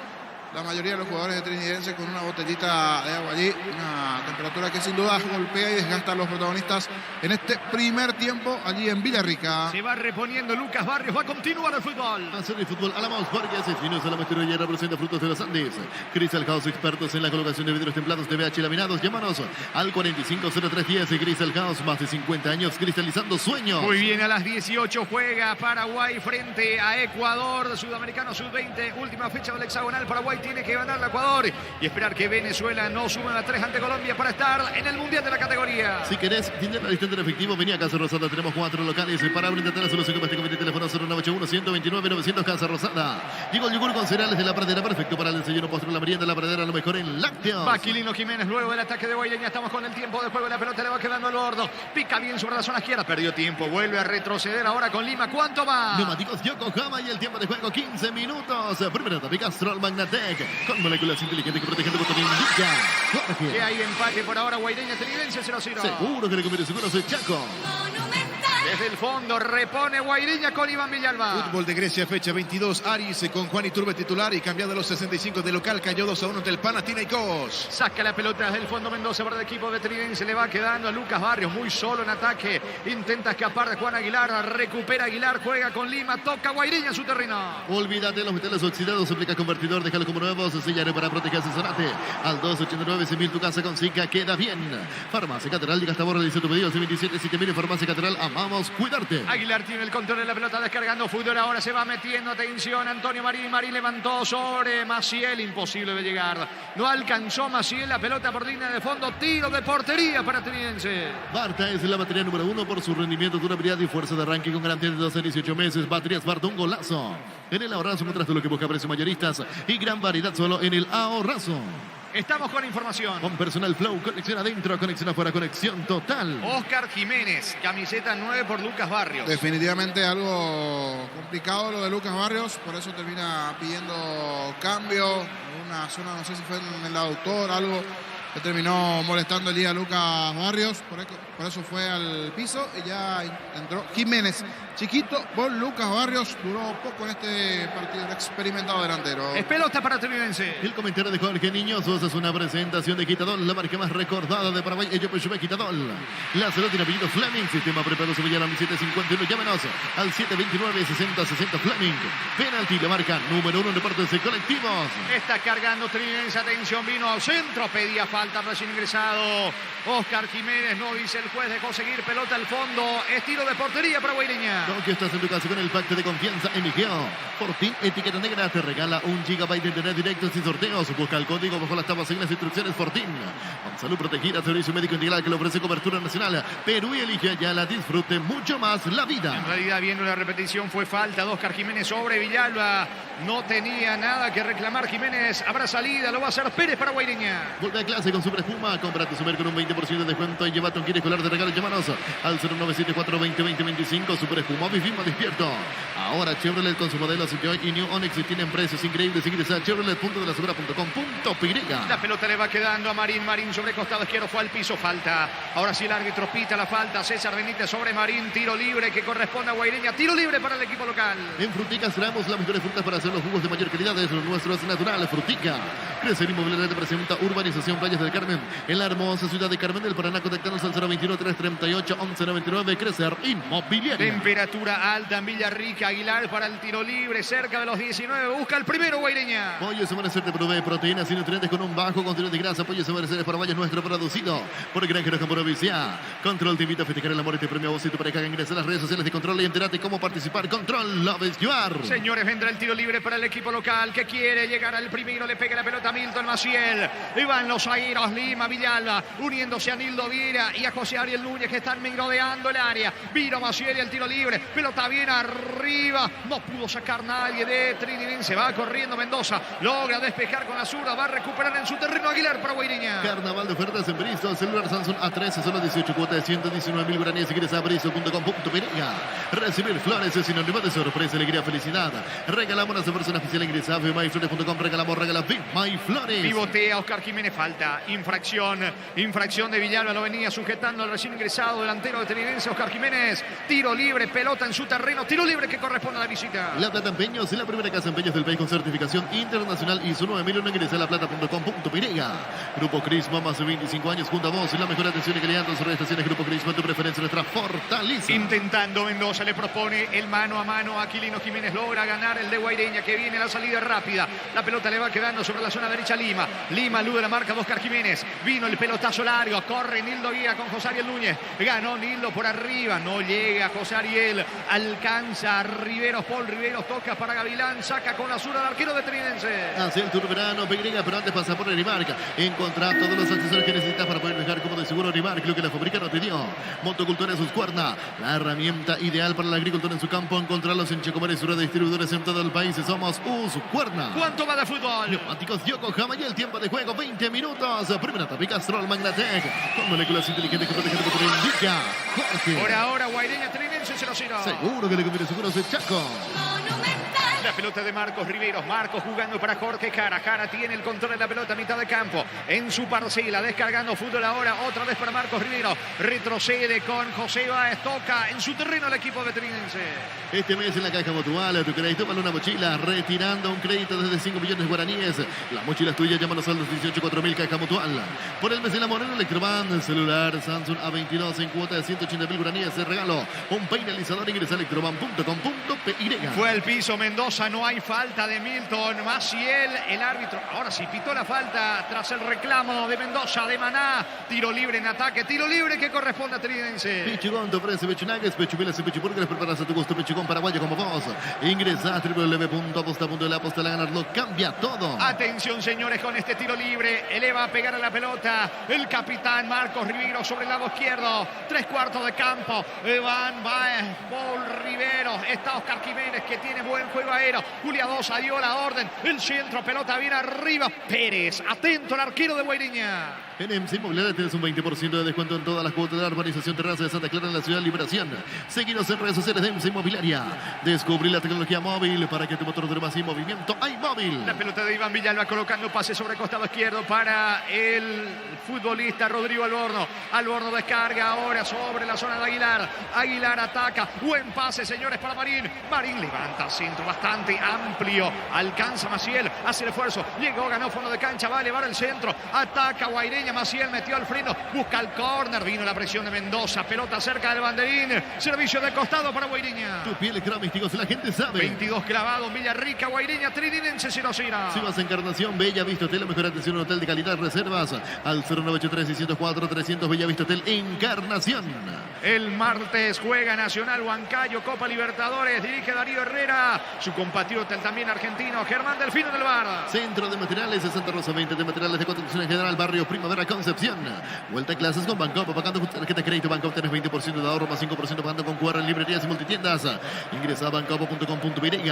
la mayoría de los jugadores de Trinidense con una botellita de agua allí, una temperatura que sin duda golpea y desgasta a los protagonistas en este primer tiempo allí en Villarrica. Se va reponiendo Lucas Barrios, va a continuar el fútbol. Hacer el fútbol Alamos Vargas, Espinosa, la Meteorología representa Frutos de los Andes. Crystal House, expertos en la colocación de vidrios templados de VH laminados. Llámanos al 450310. Crystal House, más de 50 años cristalizando sueños. Muy bien, a las 18 juega Paraguay frente a Ecuador, Sudamericano Sub-20, última fecha del hexagonal. Paraguay tiene que ganar a Ecuador y esperar que Venezuela no suma a 3 ante Colombia para estar en el Mundial de la categoría. Si querés dinero al instante en efectivo, vení a Casa Rosada. Tenemos 4 locales para brindarte la solución con este comité. Teléfono 0981-129-900 Casa Rosada. Llegó el yogur con cereales de la pradera, perfecto para el desayuno, postre, la merienda, la pradera, lo mejor en lácteos. Aquilino Jiménez, luego del ataque de Guaireña, estamos con el tiempo de juego. La pelota le va quedando al bordo. Pica bien sobre la zona izquierda, perdió tiempo, vuelve a retroceder ahora con Lima. ¿Cuánto va? Neumáticos Yokohama y el tiempo de juego 15 minutos. Primera etapa, Castrol Magnatec con moléculas inteligentes que protegen de botón indica. Jorge. Que hay empate por ahora, Guaireña Trinidense 0-0. Seguro que le conviene, seguro soy Chaco. Desde el fondo repone Guaireña con Iván Villalba. Fútbol de Grecia, fecha 22. Aris con Juan Iturbe titular y cambiado a los 65 de local. Cayó 2-1 ante el Panathinaikos. Saca la pelota desde el fondo Mendoza para el equipo de Trinidense. Le va quedando a Lucas Barrios muy solo en ataque. Intenta escapar de Juan Aguilar. Recupera Aguilar. Juega con Lima. Toca Guaireña en su terreno. Olvídate de los metales oxidados. Aplica convertidor. Déjalo como nuevo. Sellaré para proteger asesorate. Al 289 100.000 tu casa con Zika. Queda bien. Farmacia Catedral. Llega hasta ahora. Dice tu pedido. 27 7000 en Farmacia Catedral. Amamos cuidarte. Aguilar tiene el control de la pelota, descargando fútbol. Ahora se va metiendo. Atención, Antonio Marín. Marín levantó sobre Maciel. Imposible de llegar. No alcanzó Maciel. La pelota por línea de fondo. Tiro de portería para Trinidense. Barta es la batería número 1 por su rendimiento, durabilidad y fuerza de arranque con garantía de 12 a 18 meses. Baterías Barta, un golazo. En el ahorrazo encontraste lo que busca precios mayoristas y gran variedad solo en el ahorrazo. Estamos con información. Con personal flow, conexión adentro, conexión afuera, conexión total. Oscar Jiménez, camiseta 9 por Lucas Barrios. Definitivamente algo complicado lo de Lucas Barrios, por eso termina pidiendo cambio. En una zona, no sé si fue en el aductor, algo que terminó molestando allí a Lucas Barrios. Por eso fue al piso y ya entró Jiménez. Chiquito por Lucas Barrios. Duró poco en este partido, el experimentado delantero. Es pelota para Trinidense. El comentario de Jorge Niños es una presentación de Quitadol, la marca más recordada de Paraguay. Ello pues Quitadol. La salud tiene apellido Fleming. Sistema preparado Sevillano 1751. Llámenos al 729-6060 Fleming. Penalti, la marca número 1 en deportes colectivos. Está cargando Trinidense. Atención, vino al centro. Pedía falta recién ingresado. Oscar Jiménez, no dice el juez, dejó seguir. Pelota al fondo. Estilo de portería para Guaireña. Que estás en tu casa con el pacto de confianza Emigeo. Por ti, etiqueta negra te regala 1 GB de internet directo sin sorteos. Busca el código bajo las tapas en las instrucciones Fortín. Con salud protegida, servicio médico integral que le ofrece cobertura nacional. Perú y elige Ayala, disfrute mucho más la vida. En realidad, viendo la repetición, fue falta de Oscar Jiménez sobre Villalba. No tenía nada que reclamar Jiménez. Habrá salida, lo va a hacer Pérez para Guaireña. Vuelve a clase con Super Espuma. Compra tu Super con un 20% de descuento y llévate un kit escolar de regalo. Llámanos al 0974-2020-25. Super Espuma, vivimos despierto. Ahora Chevrolet con sus modelos Joy y New Onix tienen precios increíbles. Ingresa a chevrolet.delasegura.com.py. La pelota le va quedando a Marín. Marín sobre costado izquierdo, fue al piso, falta. Ahora sí el árbitro pita la falta. César Benítez sobre Marín. Tiro libre que corresponde a Guaireña. Tiro libre para el equipo local. En Fruticas traemos las mejores frutas para hacer los jugos de mayor calidad. Es nuestro natural Frutica. Crecer Inmobiliaria te presenta Urbanización Playas del Carmen. En la hermosa ciudad de Carmen del Paraná. Contactanos al 021-338-1199. Crecer Inmobiliaria. Temperatura alta en Villarrica. Aguilar para el tiro libre. Cerca de los 19. Busca el primero Guaireña. Pollo Amanecer te provee proteínas y nutrientes con un bajo contenido de grasa. Pollo Amanecer es Paraguay, es nuestro producido por Granjeros Campo Provincia. Control te invita a festejar el amor y te premia a vos y tu pareja. Ingresa a las redes sociales de Control y entérate cómo participar. Control, Love You Are. Señores, vendrá el tiro libre para el equipo local que quiere llegar al primero. Le pega la pelota a Milton Maciel. Y van los delanteros. Lima, Villalba, uniéndose a Nildo Viera y a José Ariel Núñez, que están merodeando el área. Vino Maciel y el tiro libre. Pelota bien arriba. No pudo sacar nadie de Trinidad. Va corriendo Mendoza. Logra despejar con la zurda. Va a recuperar en su terreno Aguilar para Guaireña. Carnaval de ofertas en Bristol. Celular Samsung A13, solo 18 cuotas de 119.000 guaraníes. Si quieres a bristol.com.pe. Recibir flores es sinónimo de sorpresa, alegría, felicidad. Regalamos a su persona oficial. Ingresa a myflores.com. Regalamos MyFlores. Pivotea Oscar Jiménez. Falta. Infracción de Villalba. Lo venía sujetando al recién ingresado delantero de Trinidad, Oscar Jiménez. Tiro libre. Pelota en su terreno. Tiro libre que corresponde a la visita. La Plata Empeños es la primera casa de empeños del país con certificación internacional ISO 9001. Ingresa a laplata.com.pe. Grupo Crisma, más de 25 años junto a vos. La mejor atención y calidad en tus estaciones. Grupo Crisma, tu preferencia, nuestra fortaleza. Intentando Mendoza, le propone el mano a mano a Aquilino Jiménez. Logra ganar el de Guaireña, que viene a la salida rápida. La pelota le va quedando sobre la zona derecha Lima. Lima alude la marca de Oscar Jiménez. Vino el pelotazo largo. Corre Nildo Guía con José Ariel Núñez. Ganó Nildo por arriba. No llega José Ariel. Alcanza Riveros. Paul Riveros toca para Gavilán. Saca con la zurda al arquero de Trinense. Hacia el Turberano, Pegrega, pero antes pasa por Rimark. Encontrar todos los accesorios que necesitas para poder dejar como de seguro Rimark, lo que la fábrica no te dio. Motocultura en sus cuernas, la herramienta ideal para el agricultor en su campo. Encontrarlos en Checomer y sus distribuidores en todo el país. Somos Uscuerna. ¿Cuánto va de fútbol? Neumáticos Yokohama y el tiempo de juego 20 minutos. Primera etapa Castrol Magnatec con moléculas inteligentes que protegen tu futuro. Indica Jorge. Por ahora Guaireña Trinense 0-0. Seguro que le conviene seguros de Chaco. La pelota de Marcos Riveros. Marcos jugando para Jorge Jara. Jara tiene el control de la pelota a mitad de campo. En su parcela. Descargando fútbol ahora. Otra vez para Marcos Riveros. Retrocede con José Báez. Toca en su terreno el equipo vetrinense. Este mes en la Caja Mutual, tu crédito vale una mochila. Retirando un crédito desde 5 millones de guaraníes. La mochila es tuya. Llámanos al 218-4000 Caja Mutual. Por el mes en la moneda Electroband. Celular Samsung A22 en cuota de 180.000 guaraníes. De regalo. Un peinalizador. Ingresa a electroband.com.pe. Fue al piso Mendoza. No hay falta de Milton Maciel, el árbitro. Ahora sí pitó la falta tras el reclamo de Mendoza, de Maná. Tiro libre en ataque, tiro libre que corresponde a Trinense. Pichigón te ofrece pechunagues, pechuguelas y pechuburgues. Preparas a tu gusto, Pichigón paraguayo como vos. Ingresa a www.aposta.la. Aposta a ganarlo, cambia todo. Atención, señores, con este tiro libre. Eleva a pegar a la pelota el capitán Marcos Riveros sobre el lado izquierdo. 3/4 de campo. Van Baez, Paul Riveros. Está Oscar Jiménez, que tiene buen juego aéreo. Julia Dosa dio la orden. El centro, pelota bien arriba. Pérez, atento al arquero de Guaireña. En EMSA Inmobiliaria tienes un 20% de descuento en todas las cuotas de la urbanización Terraza de Santa Clara en la ciudad de Liberación. Seguinos en redes sociales de EMSA Inmobiliaria. Descubrí la tecnología móvil para que tu motor dure más en movimiento. ¡Hay móvil! La pelota de Iván Villalba colocando pase sobre costado izquierdo para el futbolista Rodrigo Alborno. Alborno descarga ahora sobre la zona de Aguilar. Aguilar ataca. Buen pase, señores, para Marín. Marín levanta centro bastante amplio. Alcanza Maciel. Hace el esfuerzo. Llegó, ganó fondo de cancha. Va a elevar el centro. Ataca Guaireña. Maciel metió al freno. Busca el córner. Vino la presión de Mendoza. Pelota cerca del banderín. Servicio de costado para Guaireña. Tu piel es místicos, la gente sabe. 22 clavados. Villarrica, Guaireña, Trinidad 0-0. Si vas a Encarnación, Bella Vista Hotel, la mejor atención, un hotel de calidad. Reservas al 0983-604-300. Bella Vista Hotel, Encarnación. El martes juega Nacional Huancayo, Copa Libertadores. Dirige Darío Herrera. Su compatriota, el también argentino, Germán Delfino del Bar. Centro de Materiales de Santa Rosa, 20 de materiales de construcción en general, barrio Primavera, Concepción. Vuelta a clases con Bancopp, pagando con tarjeta de crédito. Bancopp tenés 20% de ahorro más 5% pagando con QR en librerías y multitiendas. Ingresa a bancopp.com.pe.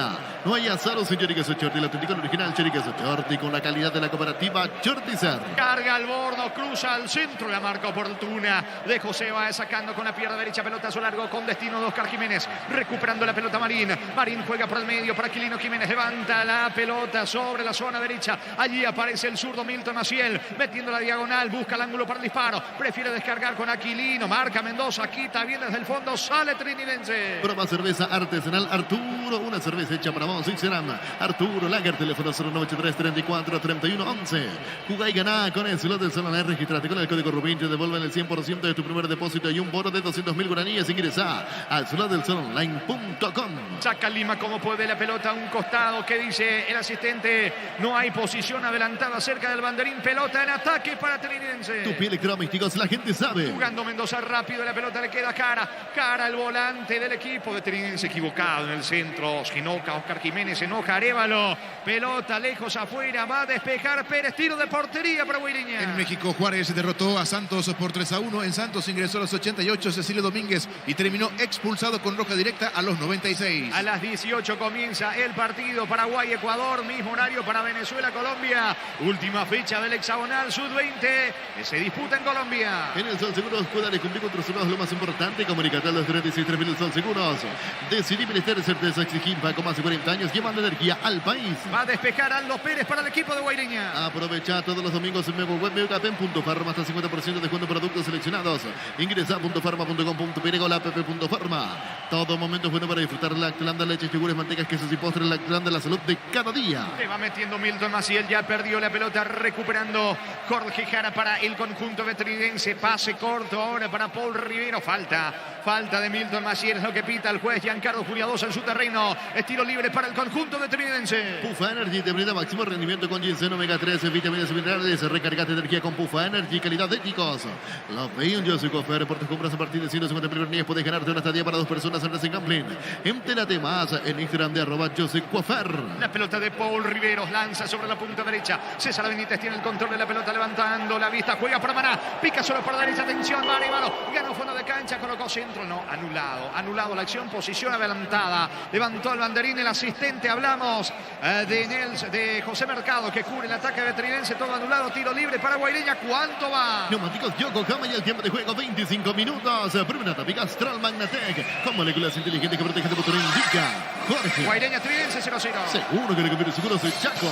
No hay asaros en Choriqueso Chorti, el auténtico, el original Choriqueso Chorti, con la calidad de la cooperativa Chortizer. Carga al bordo, cruza al centro, la marca oportuna de José Báez, sacando con la pierna derecha, pelotazo largo con destino de Oscar Jiménez, recuperando la pelota Marín. Marín juega por el medio para Aquilino Jiménez, levanta la pelota sobre la zona derecha. Allí aparece el zurdo Milton Maciel, metiendo la diagonal, busca el ángulo para el disparo, prefiere descargar con Aquilino, marca Mendoza, quita bien desde el fondo, sale Trinidense. Prueba cerveza artesanal Arturo, una cerveza hecha para vos, Instagram Arturo Lager, teléfono 0983-34-31-11. Jugá y ganá con el slot del Salón. Registrate con el código Rubín, te devuelven el 100% de tu primer depósito y un bono de 200.000 guaraníes. Ingresa al slot del Salón online.com. Saca Lima como puede la pelota. pelota a un costado. ¿Qué dice el asistente? No hay posición adelantada cerca del banderín. Pelota en ataque para Trinidad. Tupi Electrodomésticos, la gente sabe. Jugando Mendoza rápido, la pelota le queda cara el volante del equipo de Trinidad, equivocado en el centro. Se enoja Oscar Jiménez, se enoja Arévalo. Pelota lejos afuera, va a despejar Pérez, tiro de portería para Guaireña. En México, Juárez derrotó a Santos por 3-1. En Santos ingresó a los 88 Cecilio Domínguez y terminó expulsado con roja directa a los 96. A las 18 comienza el partido. Paraguay-Ecuador, mismo horario para Venezuela-Colombia. Última fecha del hexagonal sub-20 que se disputa en Colombia. En el Sol Seguros pueda cumplir con tus lo más importante. Comunicate a los 36.000 del Sol Seguros. Decidí Ministerio de Certeza Exigir con más de 40 años llevando energía al país. Va a despejar Aldo Pérez para el equipo de Guaireña. Aprovecha todos los domingos en Mego Web Megapen.farma hasta 50% de descuento en productos seleccionados. Ingresa a .farma.com.pr o la app.farma. Todo momento es bueno para disfrutar Lactlanda, leches, yogures, mantecas, quesos y postres. Lactlanda, la salud de cada día. Le va metiendo Milton Maciel, ya perdió la pelota, recuperando Jorge Jara para el conjunto vetridense. Pase corto ahora para Paul Rivero. Falta de Milton Maciel, es lo que pita el juez Giancarlo Furiadosa en su terreno. Estilo libre para el conjunto vetridense. Pufa Energy te brinda máximo rendimiento con ginseng omega 3, vitaminas y minerales. Recargate energía con Pufa Energy, calidad de éticos. Los Beyond, yo soy Cofer. Por tus compras a partir de 150 primeros puedes ganarte una estadía para 2 personas en Racing Gambling. Entérate más en Instagram de @YoSoyCofer. La pelota de Paul Riveros lanza sobre la punta derecha. César Benítez tiene el control de la pelota, levantando la vista, juega para Maná, pica solo por la derecha, atención, Arevalo, ganó fondo de cancha, colocó centro, no, anulado la acción, posición adelantada, levantó el banderín el asistente. Hablamos de José Mercado, que cubre el ataque vetridense, todo anulado, tiro libre para Guaireña. ¿Cuánto va? Neumáticos Yokohama y el tiempo de juego 25 minutos. Primera tápica Astral Magnatec con moléculas inteligentes que protegen de motor indica Jorge. Guaireña Tridense 0-0. Seguro que le conviene seguro soy Chaco.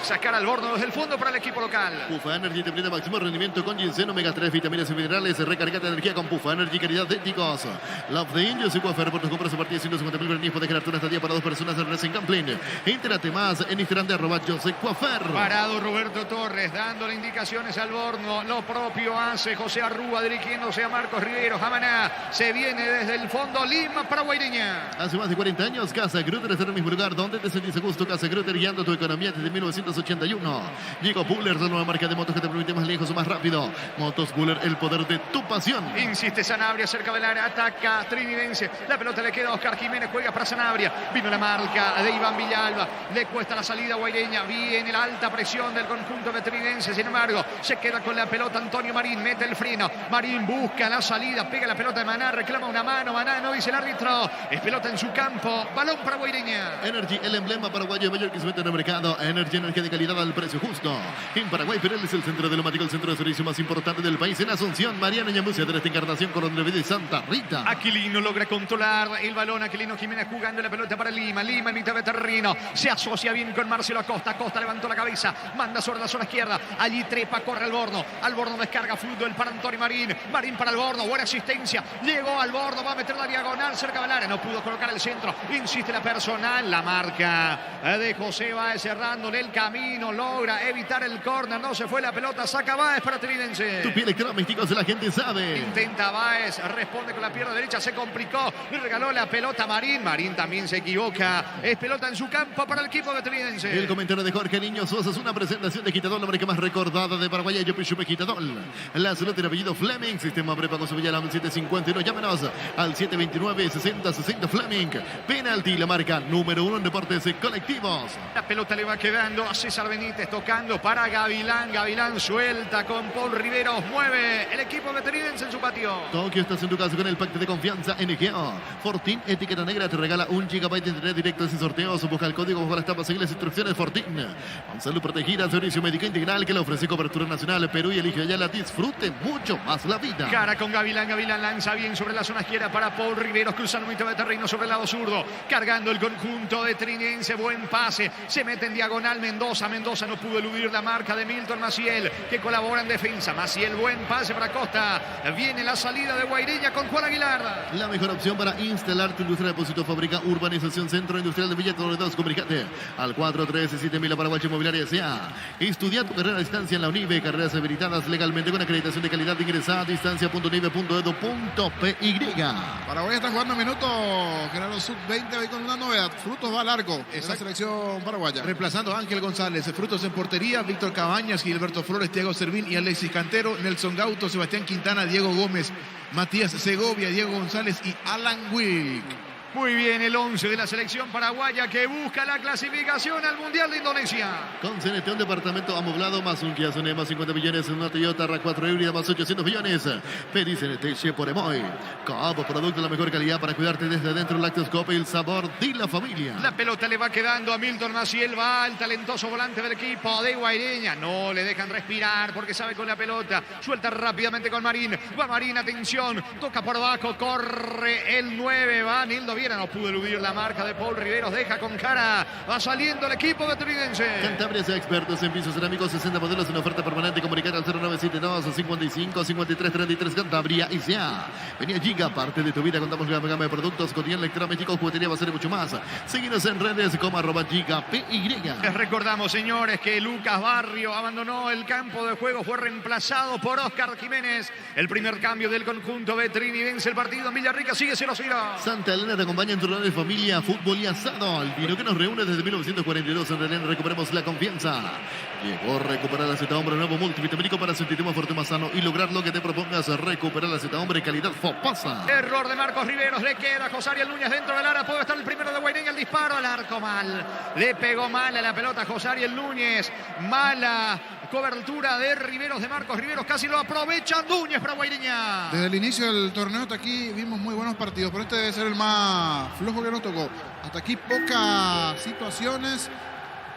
Sacar al bordo desde el fondo para el equipo local. Pufa Energy te brinda máximo rendimiento con ginseng, omega 3, vitaminas y minerales. Recargate de energía con Pufa Energy, calidad de éticos. Love the Indios y Cofer. Por tus compras a partir de 150.000 berniz puedes ganarte una estadía para 2 personas en Racing Gambling. Entérate más en Instagram de @YoSoyCofer. Parado Roberto Torres, dándole indicaciones al Borno. Lo propio hace José Arrúa, dirigiéndose a Marcos Riveros. Amaná se viene desde el fondo. Lima para Guaireña. Hace más de 40 años, Casa Grutter está en el mismo lugar donde te sentís a gusto. Casa Grutter, guiando tu economía desde 1981. Llegó Buller, la nueva marca de motos que te permite más lejos o más rápido. Motos Buller, el poder de tu pasión. Insiste Sanabria cerca del área, ataca Trinidense. La pelota le queda a Oscar Jiménez, juega para Sanabria. Vino la marca de Iván Villalba. Le cuesta la salida a Guaireña. Viene la alta presión del conjunto de Trinidense. Sin embargo, se queda con la pelota Antonio Marín. Mete el freno. Marín busca la salida. Pega la pelota de Maná. Reclama una mano. Maná no dice el árbitro. Es pelota en su campo. Balón para Guaireña. Energy, el emblema paraguayo mayor que se mete en el mercado. Energy, energía de calidad al precio justo. En Paraguay, Perel es el centro de neumático, el centro de servicio más importante del país. En Asunción, Mariana Ñamucia de esta encarnación con Rodríguez de Santa Rita. Aquilino logra controlar el balón. Aquilino Jiménez jugando la pelota para Lima. Lima en mitad de terreno. Se asocia bien con Marcelo Acosta. Acosta levantó la cabeza. Manda sobre la zona izquierda. Allí trepa, corre al Borno. Al Borno descarga fútbol para Antonio Marín. Marín para el Borno. Buena asistencia. Llegó al Borno. Va a meter la diagonal cerca del área. No pudo colocar el centro. Insiste la personal. La marca de José Báez cerrándole el camino. Logra evitar el córner. No se fue la pelota. Saca Báez para Trinidad. Tu piel electrodomésticos, la gente sabe. Intenta Báez. Responde con la pierna derecha. Se complicó. Le regaló la pelota a Marín. Marín también se equivoca. Es pelota en su campo para el equipo de Trinidad. El comentario de Jorge Niño Sosa es una presentación de Quitadol, la marca más recordada de Paraguay. Yo Pichupe Quitadol. La salud del apellido Fleming. Sistema prepago Sevilla 751. Llámenos al 729-6060 Fleming. Penalti, la marca número 1 en deportes colectivos. La pelota le va quedando a César Benítez, tocando para Gavilán. Gavilán suelta con Paul Riveros. Mueve el equipo de Trinidad en su patio. Tokio, estás en tu casa con el pacto de confianza NGO. Fortin, etiqueta negra, te regala 1 GB de internet directo sin sorteos. Busca el código bajo las tapas, seguir las instrucciones Fortin. Con salud protegida, servicio médico integral que le ofrece cobertura nacional. Perú y Elige Ayala, disfrute mucho más la vida. Cara con Gavilán. Gavilán lanza bien sobre la zona izquierda para Paul Riveros, cruzando mitad de terreno sobre el lado zurdo. Cargando el conjunto de Trinense. Buen pase. Se mete en diagonal Mendoza. Mendoza. Mendoza no pudo eludir la marca de Milton Maciel, que colabora en defensa. Maciel, buen pase para Costa. Viene la salida de Guaireña con Juan Aguilar. La mejor opción para instalar tu industria, depósito, fábrica, urbanización, centro industrial de Villa Torre 2. Comunicate al 437.000 Paraguacho Inmobiliaria S.A. Estudia tu carrera a distancia en la UNIVE. Carreras habilitadas legalmente con acreditación de calidad. Ingresa a distancia.unive.edu.py. Paraguay está jugando minutos, Gerardo, sub-20, hoy con una novedad. Frutos va largo en la selección paraguaya. Reemplazando a Ángel González, Frutos en portería, Víctor Cabañas, Gilberto Flores, Thiago Servín y Alexis Cantero, Nelson Gauto, Sebastián Quintana, Diego Gómez, Matías Segovia, Diego González y Alan Wilk. Muy bien, el 11 de la selección paraguaya que busca la clasificación al Mundial de Indonesia. Con CNT, un departamento amoblado más un Kia Sonet más 50 millones, una Toyota RAV4 híbrida más 800 millones. Pedí CNT por Emoy. Como producto de la mejor calidad para cuidarte desde dentro, Lactoscope y el sabor de la familia. La pelota le va quedando a Milton Maciel, va al talentoso volante del equipo de Guaireña. No le dejan respirar porque sabe con la pelota. Suelta rápidamente con Marín. Va Marín, atención. Toca por abajo, corre el 9. Va Nildo Viera, no pudo eludir la marca de Paul Riveros. Deja con cara. Va saliendo el equipo de Trinense. Cantabria sea expertos en pisos cerámicos, 60 modelos, una oferta permanente. Comunicar al 0972 55 53 33 Cantabria y sea. Venía Giga, parte de tu vida. Contamos con la gama de productos, cotidiano, electrodomésticos, juguetería, va a ser y mucho más. Síguenos en redes como @GigaPY. Les recordamos, señores, que Lucas Barrio abandonó el campo de juego, fue reemplazado por Oscar Jiménez. El primer cambio del conjunto Vetrini, vence el partido en Villarrica, sigue 0-0. Santa Elena te acompaña en tu de familia, fútbol y asado. El vino que nos reúne desde 1942. Santa Elena, recuperemos la confianza. Llegó a recuperar el Z-Hombre nuevo multivitamínico para sentirte más fuerte, más sano y lograr lo que te propongas. Recuperar el Z-Hombre calidad Fopasa. Error de Marcos Riveros, le queda a José Ariel Núñez dentro del área. Puede estar el primero de Guaireña, el disparo al arco mal. Le pegó mal a la pelota José Ariel Núñez. Mala cobertura de Riveros, de Marcos Riveros, casi lo aprovecha Núñez para Guaireña. Desde el inicio del torneo hasta aquí vimos muy buenos partidos, pero este debe ser el más flojo que nos tocó. Hasta aquí pocas situaciones.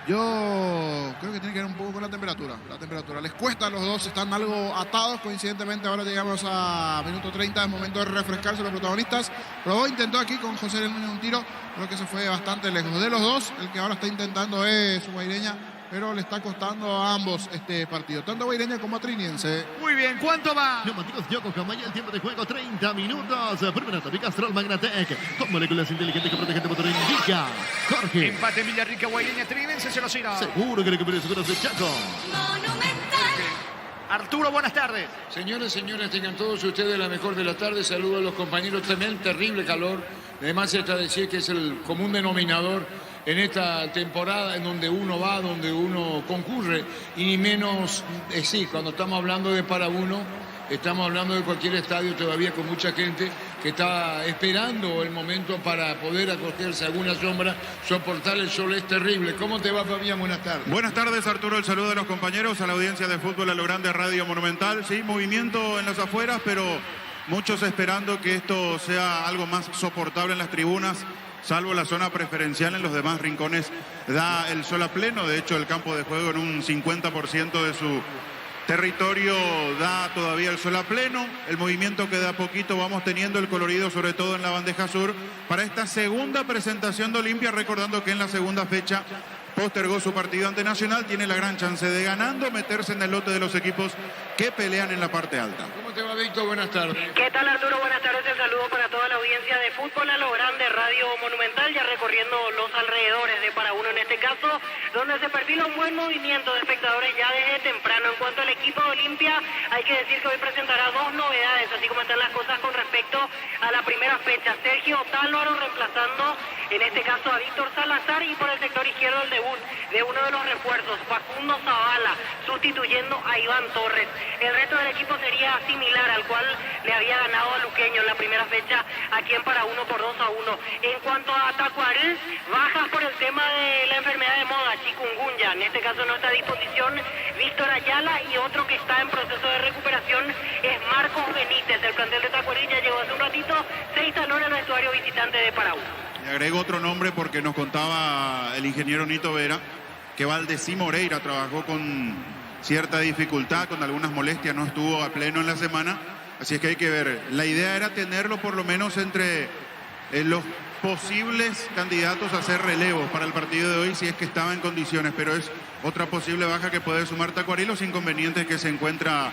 Yo creo que tiene que ver un poco con la temperatura. La temperatura les cuesta a los dos, están algo atados. Coincidentemente ahora llegamos a minuto 30, es momento de refrescarse los protagonistas. Probó, intentó aquí con José Ariel Núñez un tiro, creo que se fue bastante lejos. De los dos, el que ahora está intentando es Guaireña, pero le está costando a ambos este partido, tanto a Guaireña como a Triniense. Muy bien, ¿cuánto va? Neumáticos Yokohama, el tiempo de juego 30 minutos. Primera tópica Castrol Magnatec, con moléculas inteligentes que protegen tu motor. Indica Jorge. Empate en Villarrica, Guaireña, Trinense 0-0. Seguro que recupere seguros de Chaco. Arturo, buenas tardes. Señores, señores, tengan todos ustedes la mejor de la tarde. Saludo a los compañeros. También terrible calor. Además, está decir que es el común denominador en esta temporada en donde uno va, donde uno concurre. Y ni menos, sí, cuando estamos hablando de para uno, estamos hablando de cualquier estadio todavía con mucha gente que está esperando el momento para poder acostarse a alguna sombra. Soportar el sol es terrible. ¿Cómo te va, Fabián? Buenas tardes. Buenas tardes, Arturo. El saludo de los compañeros, a la audiencia de fútbol a lo grande, Radio Monumental. Sí, movimiento en las afueras, pero muchos esperando que esto sea algo más soportable en las tribunas, salvo la zona preferencial. En los demás rincones da el sol a pleno. De hecho, el campo de juego en un 50% de su territorio da todavía el sol a pleno. El movimiento que de a poquito vamos teniendo, el colorido sobre todo en la bandeja sur, para esta segunda presentación de Olimpia, recordando que en la segunda fecha postergó su partido ante Nacional, tiene la gran chance de, ganando, meterse en el lote de los equipos que pelean en la parte alta. ¿Cómo te va, Víctor? Buenas tardes. ¿Qué tal, Arturo? Buenas tardes. El saludo para toda la audiencia de fútbol a lo grande, Radio Monumental, ya recorriendo los alrededores de Para Uno en este caso, donde se perfila un buen movimiento de espectadores ya desde temprano. En cuanto al equipo de Olimpia, hay que decir que hoy presentará dos novedades, así como están las cosas con respecto a la primera fecha. Sergio Otálvaro reemplazando, en este caso, a Víctor Salazar, y por el sector izquierdo el debut de uno de los refuerzos, Facundo Zavala, sustituyendo a Iván Torres. El resto del equipo sería similar al cual le había ganado a Luqueño en la primera fecha aquí en Para Uno por 2-1. En cuanto a Tacuarel, bajas por el tema de la enfermedad de moda, chikungunya. En este caso no está a disposición Víctor Ayala, y otro que está en proceso de recuperación es Marcos Benítez. El plantel de Tacuarel ya llegó hace un ratito, se instaló en el vestuario visitante de Para Uno. Le agrego otro nombre porque nos contaba el ingeniero Nito Vera que Valdeci Moreira trabajó con cierta dificultad, con algunas molestias, no estuvo a pleno en la semana, así es que hay que ver. La idea era tenerlo por lo menos entre los posibles candidatos a hacer relevos para el partido de hoy si es que estaba en condiciones, pero es otra posible baja que puede sumar Tacuarí, los inconvenientes que se encuentra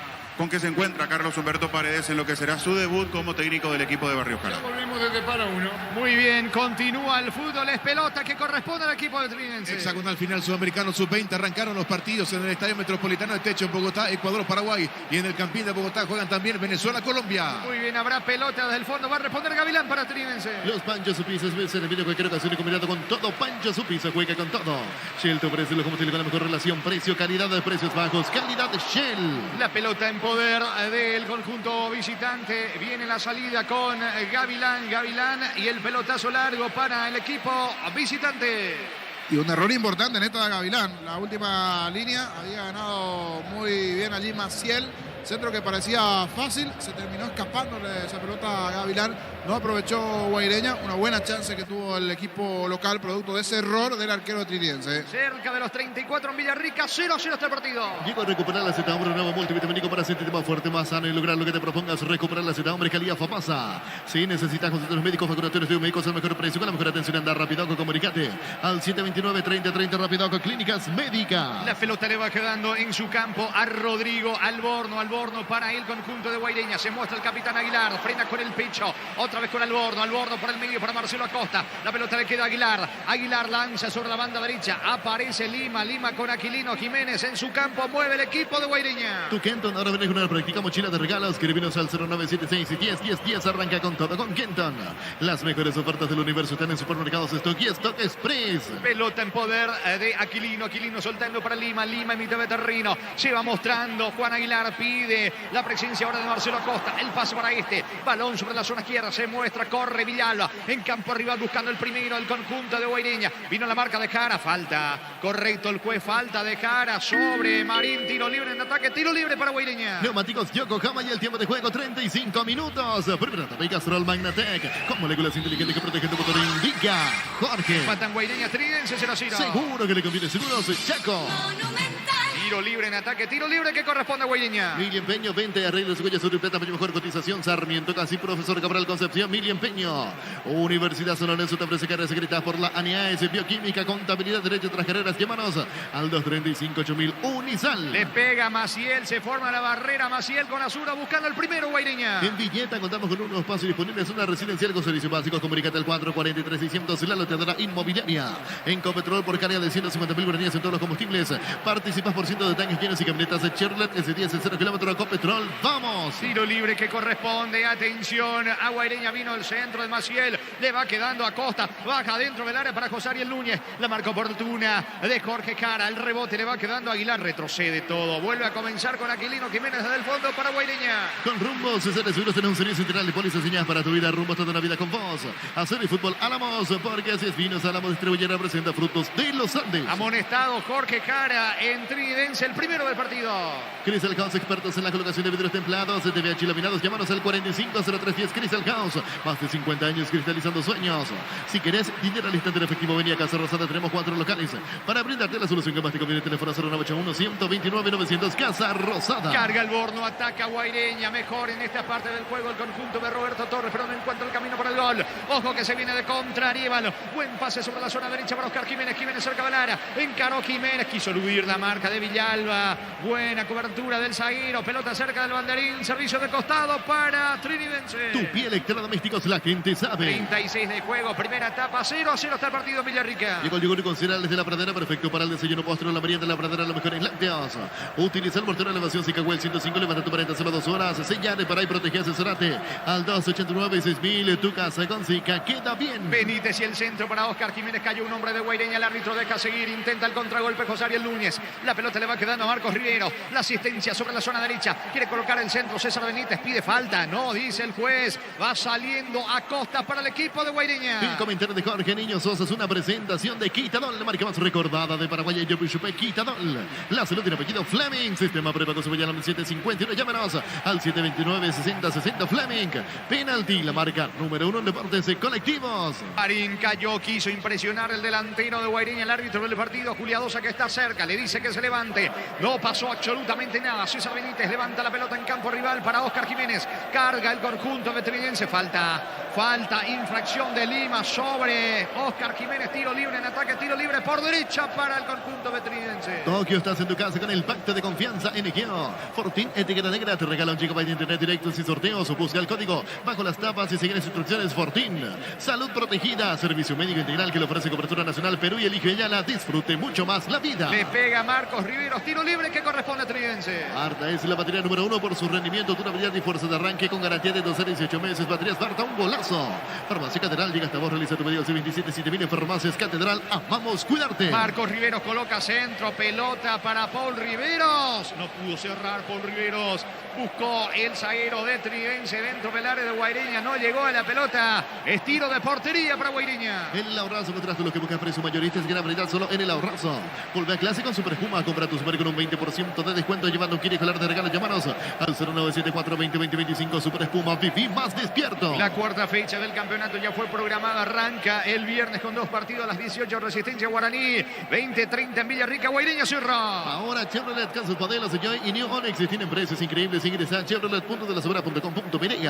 Carlos Humberto Paredes en lo que será su debut como técnico del equipo de Barrio Jara. Ya volvemos desde para uno. Muy bien, continúa el fútbol, es pelota que corresponde al equipo de Trinense. Hexagonal final sudamericano sub-20. Arrancaron los partidos en el Estadio Metropolitano de Techo en Bogotá, Ecuador, Paraguay. Y en el Campín de Bogotá juegan también Venezuela, Colombia. Muy bien, habrá pelota desde el fondo, va a responder Gavilán para Trinense. Los Pancho Supisa se servir cualquier ocasión y combinado con todo. Pancho Supisa juega con todo. Shell te ofrece los combustibles con la mejor relación precio-calidad de precios bajos. Calidad Shell. La pelota en poder del conjunto visitante. Viene la salida con Gavilán y el pelotazo largo para el equipo visitante. Y un error importante en esta de Gavilán. La última línea había ganado muy bien allí Maciel. Centro que parecía fácil, se terminó escapándole esa pelota a Gavilán. No aprovechó Guaireña, una buena chance que tuvo el equipo local producto de ese error del arquero triniense. Cerca de los 34 en Villarrica, 0-0 este partido. Llegó a recuperar la Z, hombre, un nuevo multivitamínico para sentirte más fuerte, más sano y lograr lo que te propongas. Recuperar la Z, hombre, calidad Fapasa. Si necesitas consultorios médicos, facturatorios de médicos al mejor precio, con la mejor atención, anda Rapidoco, comunicate al 729-3030 Rapidoco Clínicas Médicas. La pelota le va quedando en su campo a Rodrigo Alborno para el conjunto de Guaireña. Se muestra el capitán Aguilar, frena con el pecho, otra vez con Alborno por el medio para Marcelo Acosta. La pelota le queda a Aguilar lanza sobre la banda derecha, aparece Lima con Aquilino Jiménez en su campo, mueve el equipo de Guaireña. Tu Kenton, ahora vienes con una práctica mochila de regalos. Escribinos al 0976 y 10 arranca con todo con Kenton. Las mejores ofertas del universo están en Supermercados Stock y Stock Express. Pelota en poder de Aquilino soltando para Lima en mitad de terreno, se va mostrando Juan Aguilar, pide la presencia ahora de Marcelo Acosta, el pase para balón sobre la zona izquierda, se muestra, corre Villalba en campo rival buscando el primero, el conjunto de Guaireña. Vino la marca de Jara, falta, correcto el juez, falta de Jara sobre Marín, tiro libre en ataque, tiro libre para Guaireña. Neumáticos Yokohama y el tiempo de juego 35 minutos. Primera etapa y Castrol Magnatec con moléculas inteligentes que protegen tu motor, indica Jorge. Matan Guaireña, Trinense 0-0. Seguro que le conviene, seguros Chaco. Tiro libre en ataque, tiro libre que corresponde a Guaireña. Mili Empeño, 20 arreglos de huellas, sur y plata, mejor cotización. Sarmiento, casi profesor Cabral Concepción. Mili Empeño. Universidad San Lorenzo te ofrece carreras secretas por la ANEAS, Bioquímica, Contabilidad, Derecho tras carreras. Llámanos al 235-8000 Unisal. Le pega Maciel, se forma la barrera. Maciel con Azura buscando el primero, Guaireña. En Villeta contamos con unos espacios disponibles, una residencial con servicios básicos. Comunícate al 443-600, la loteadora inmobiliaria. En Copetrol por carga de 150.000 guaraníes en todos los combustibles. Participas por ciento de tanques llenos y camionetas de Chevrolet S10 en 0 kilómetros. Copetrol, ¡vamos! Tiro libre que corresponde, atención, a Guaireña vino el centro de Maciel, le va quedando a Costa, baja dentro del área para José Ariel Núñez, la marca oportuna de Jorge Jara, el rebote le va quedando a Aguilar, retrocede todo, vuelve a comenzar con Aquilino Jiménez desde el fondo para Guaireña. Con Rumbo, César Seguros tenés un servicio integral de pólizas señalas para tu vida. Rumbo toda una vida con vos. Hacer el fútbol Álamos, porque así es Vinos Álamos Distribuyera presenta Frutos de los Andes. Amonestado Jorge Jara en Trinidense, el primero del partido. Crystal House, expertos en la colocación de vidrios templados, TVH laminados. Llámanos al 450310 Crystal House. Más de 50 años cristalizando sueños. Si querés dinero al instante en efectivo, venía a Casa Rosada. Tenemos 4 locales para brindarte la solución que más te conviene. Teléfono 0981-129-900 Casa Rosada. Carga el Borno, ataca Guaireña. Mejor en esta parte del juego el conjunto de Roberto Torres, pero no encuentra el camino para el gol. Ojo que se viene de contra Aníbal. Buen pase sobre la zona derecha para Oscar Jiménez. Jiménez cerca del área. Encaró Jiménez. Quiso eludir la marca de Villalba. Buena cobertura del zaguero. Pelota cerca del banderín. Servicio de costado para Trinidense. Tupi Electrodomésticos, la gente sabe. 36 de juego. Primera etapa. 0-0 está el partido en Villarrica. Llegó el yogur con cereales de la pradera. Perfecto para el desayuno, postre, la merienda de la pradera. Lo mejor en lácteos. Utiliza el mortero de elevación Sicagüel 105. Levanta tu pared solo 2 horas. Sellare para y protege. Asesorate al 289-6000. Tu casa con Sica queda bien. Benítez y el centro para Oscar Jiménez. Cayó un hombre de Guaireña. El árbitro deja seguir. Intenta el contragolpe José Ariel Núñez. La pelota le va quedando a Marcos Rivero. La asistencia sobre la zona derecha. Quiere colocar el centro. César Benítez pide falta. No, dice el juez. Va saliendo a Costa para el equipo de Guaireña. El comentario de Jorge Niño Sosa es una presentación de Quitadol, la marca más recordada de Paraguay. Quitadol. La salud tiene apellido Fleming. Sistema prepago Sevillano 751. Llámanos al 729-6060 Fleming. Penalti, la marca número 1 en deportes colectivos. Marín cayó, quiso impresionar el delantero de Guaireña, el árbitro del partido, Juliadosa, que está cerca, le dice que se levante. No pasó absolutamente nada. César Benítez levanta la pelota en campo rival para Oscar Jiménez. Carga el conjunto veteriniense. Falta Falta, infracción de Lima sobre Oscar Jiménez. Tiro libre en ataque, tiro libre por derecha para el conjunto vetridense. Tokio, estás en tu casa con el pacto de confianza en Egeo. Fortín, etiqueta negra, te regala un gigabyte de internet directo sin sorteos o busca el código bajo las tapas y sigue las instrucciones. Fortín, salud protegida, servicio médico integral que le ofrece cobertura nacional Perú y elige Ayala. Disfrute mucho más la vida. Le pega Marcos Riveros, tiro libre que corresponde a Tridense. Marta es la batería número 1 por su rendimiento, durabilidad y fuerza de arranque con garantía de 12 a 18 meses. Baterías Marta, un golazo. Farmacia Catedral, llega hasta vos, realiza tu pedido C27-7000 en Farmacias Catedral. Amamos cuidarte. Marcos Riveros coloca centro, pelota para Paul Riveros. No pudo cerrar Paul Riveros. Buscó el zaguero de Tridense dentro del área de Guaireña. No llegó a la pelota. Es tiro de portería para Guaireña. El Ahorrazo, contraste lo que busca precio mayorista es gran variedad solo en el Ahorrazo. Volve a clase con Super Espuma. Compra tu Super con un 20% de descuento llevando un kit escolar de regalo. Llámanos al 0974-2020-25. Super Espuma. Viví más despierto. La cuarta fecha del campeonato ya fue programada. Arranca el viernes con 2 partidos a las 18. Resistencia Guaraní. 20-30 en Villarrica. Guaireña cierra. Ahora Chevrolet con sus modelos Joy y New Onix tienen precios increíbles. Ingresa a chevrolet.delasobra.com.py.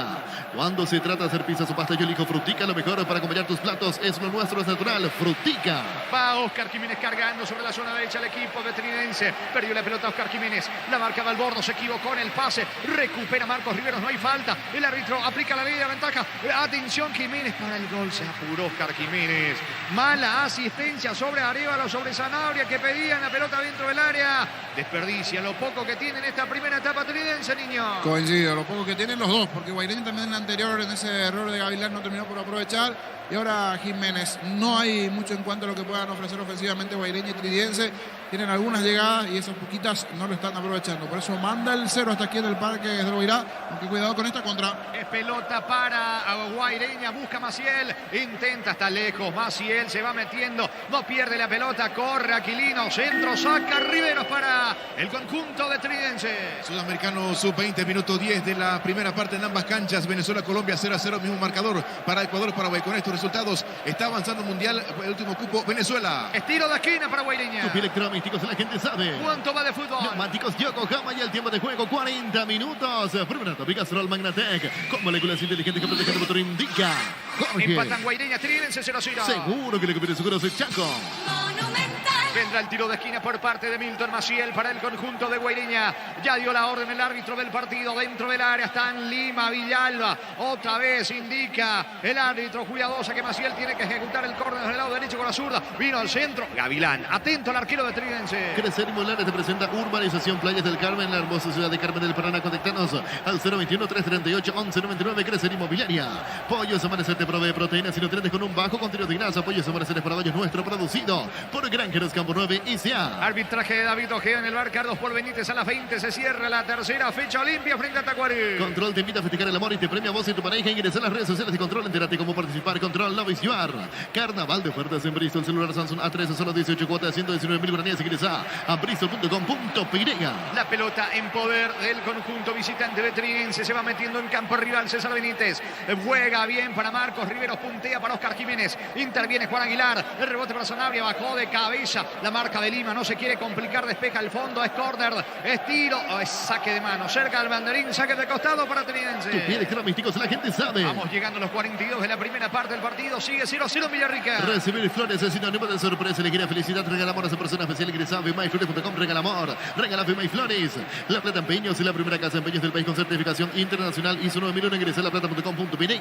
Cuando se trata de hacer pizza o pasta, yo elijo Frutica. Lo mejor para acompañar tus platos es lo nuestro, es natural. Frutica. Va Oscar Jiménez cargando sobre la zona derecha el equipo vetridense. Perdió la pelota Oscar Jiménez. La marca Valborno se equivocó en el pase. Recupera Marcos Riveros. No hay falta. El árbitro aplica la ley de ventaja. Atención Jiménez para el gol. Se apuró Oscar Jiménez. Mala asistencia sobre Arevalo, sobre Sanabria que pedían la pelota dentro del área. Desperdicia lo poco que tiene en esta primera etapa tridense, niño. Coincido, lo poco que tienen los dos, porque Guaireña también en la anterior, en ese error de Gavilán, no terminó por aprovechar. Y ahora Jiménez. No hay mucho en cuanto a lo que puedan ofrecer ofensivamente Guaireña y Tridense. Tienen algunas llegadas y esas poquitas no lo están aprovechando. Por eso manda el 0 hasta aquí en el Parque de Guairá. Aunque cuidado con esta contra. Es pelota para Guaireña. Busca Maciel. Intenta, está lejos. Maciel se va metiendo. No pierde la pelota. Corre Aquilino. Centro. Saca Riveros para el conjunto de Tridense. Sudamericano sub-20, minuto 10 de la primera parte en ambas canchas. Venezuela-Colombia 0-0, mismo marcador para Ecuador-Paraguay. Con estos resultados está avanzando Mundial, el último cupo Venezuela. Estilo de esquina para Guaireña. Electrodomésticos, la gente sabe. ¿Cuánto va de fútbol? Neumáticos Yokohama y el tiempo de juego 40 minutos. Primera topic Castrol Magnatec. Con moléculas inteligentes que protegen el motor indica. Jorge. Empatan Guaireña, Tridense 0-0. Seguro que le conviene seguros el Chaco. Vendrá el tiro de esquina por parte de Milton Maciel para el conjunto de Guaireña. Ya dio la orden el árbitro del partido. Dentro del área están Lima, Villalba. Otra vez indica el árbitro cuidadosa que Maciel tiene que ejecutar el córner del lado derecho con la zurda. Vino al centro. Gavilán. Atento al arquero de Tridense. Crecer Inmobiliaria te presenta Urbanización Playas del Carmen, en la hermosa ciudad de Carmen del Paraná. Contactanos al 021-338-1199. Crecer Inmobiliaria. Pollos Amanecer te provee proteínas y nutrientes con un bajo contenido de grasa. Pollos Amanecer para Valles nuestro, producido por Granjeros Campo 9 ICA. Arbitraje de David Ojeda en el bar Carlos Paul Benítez a las 20. Se cierra la tercera fecha Olimpia frente a Tacuarí. Control te invita a festejar el amor y te premia a vos y tu pareja. Ingresa a las redes sociales de Control, entérate cómo participar. Control Love You Are. Carnaval de ofertas en Bristol. Celular Samsung A13, solo 18 cuotas, 119.000 guaraníes. Ingresa a bristol.com.py. La pelota en poder del conjunto visitante de Tridense. Se va metiendo en campo rival César Benítez. Juega bien para Marcos Riveros. Puntea para Oscar Jiménez. Interviene Juan Aguilar. El rebote para Sanabria. Bajó de cabeza. La marca de Lima. No se quiere complicar. Despeja el fondo. Es córner. Es tiro. Es saque de mano. Cerca del banderín. Saque de costado para Tridense. Tu piel electrodomésticos, la gente sabe. Vamos llegando a los 42 de la primera parte del partido. Sigue 0-0 Villarrica. Recibir flores es sinónimo de sorpresa, alegría, felicidad. Regala amor a esa persona especial. Ingresa a myflores.com. Regala amor. Regala Myflores. La Plata Empeños es la primera casa de empeños del país con certificación internacional ISO 9001. Ingresa a laplata.com.py.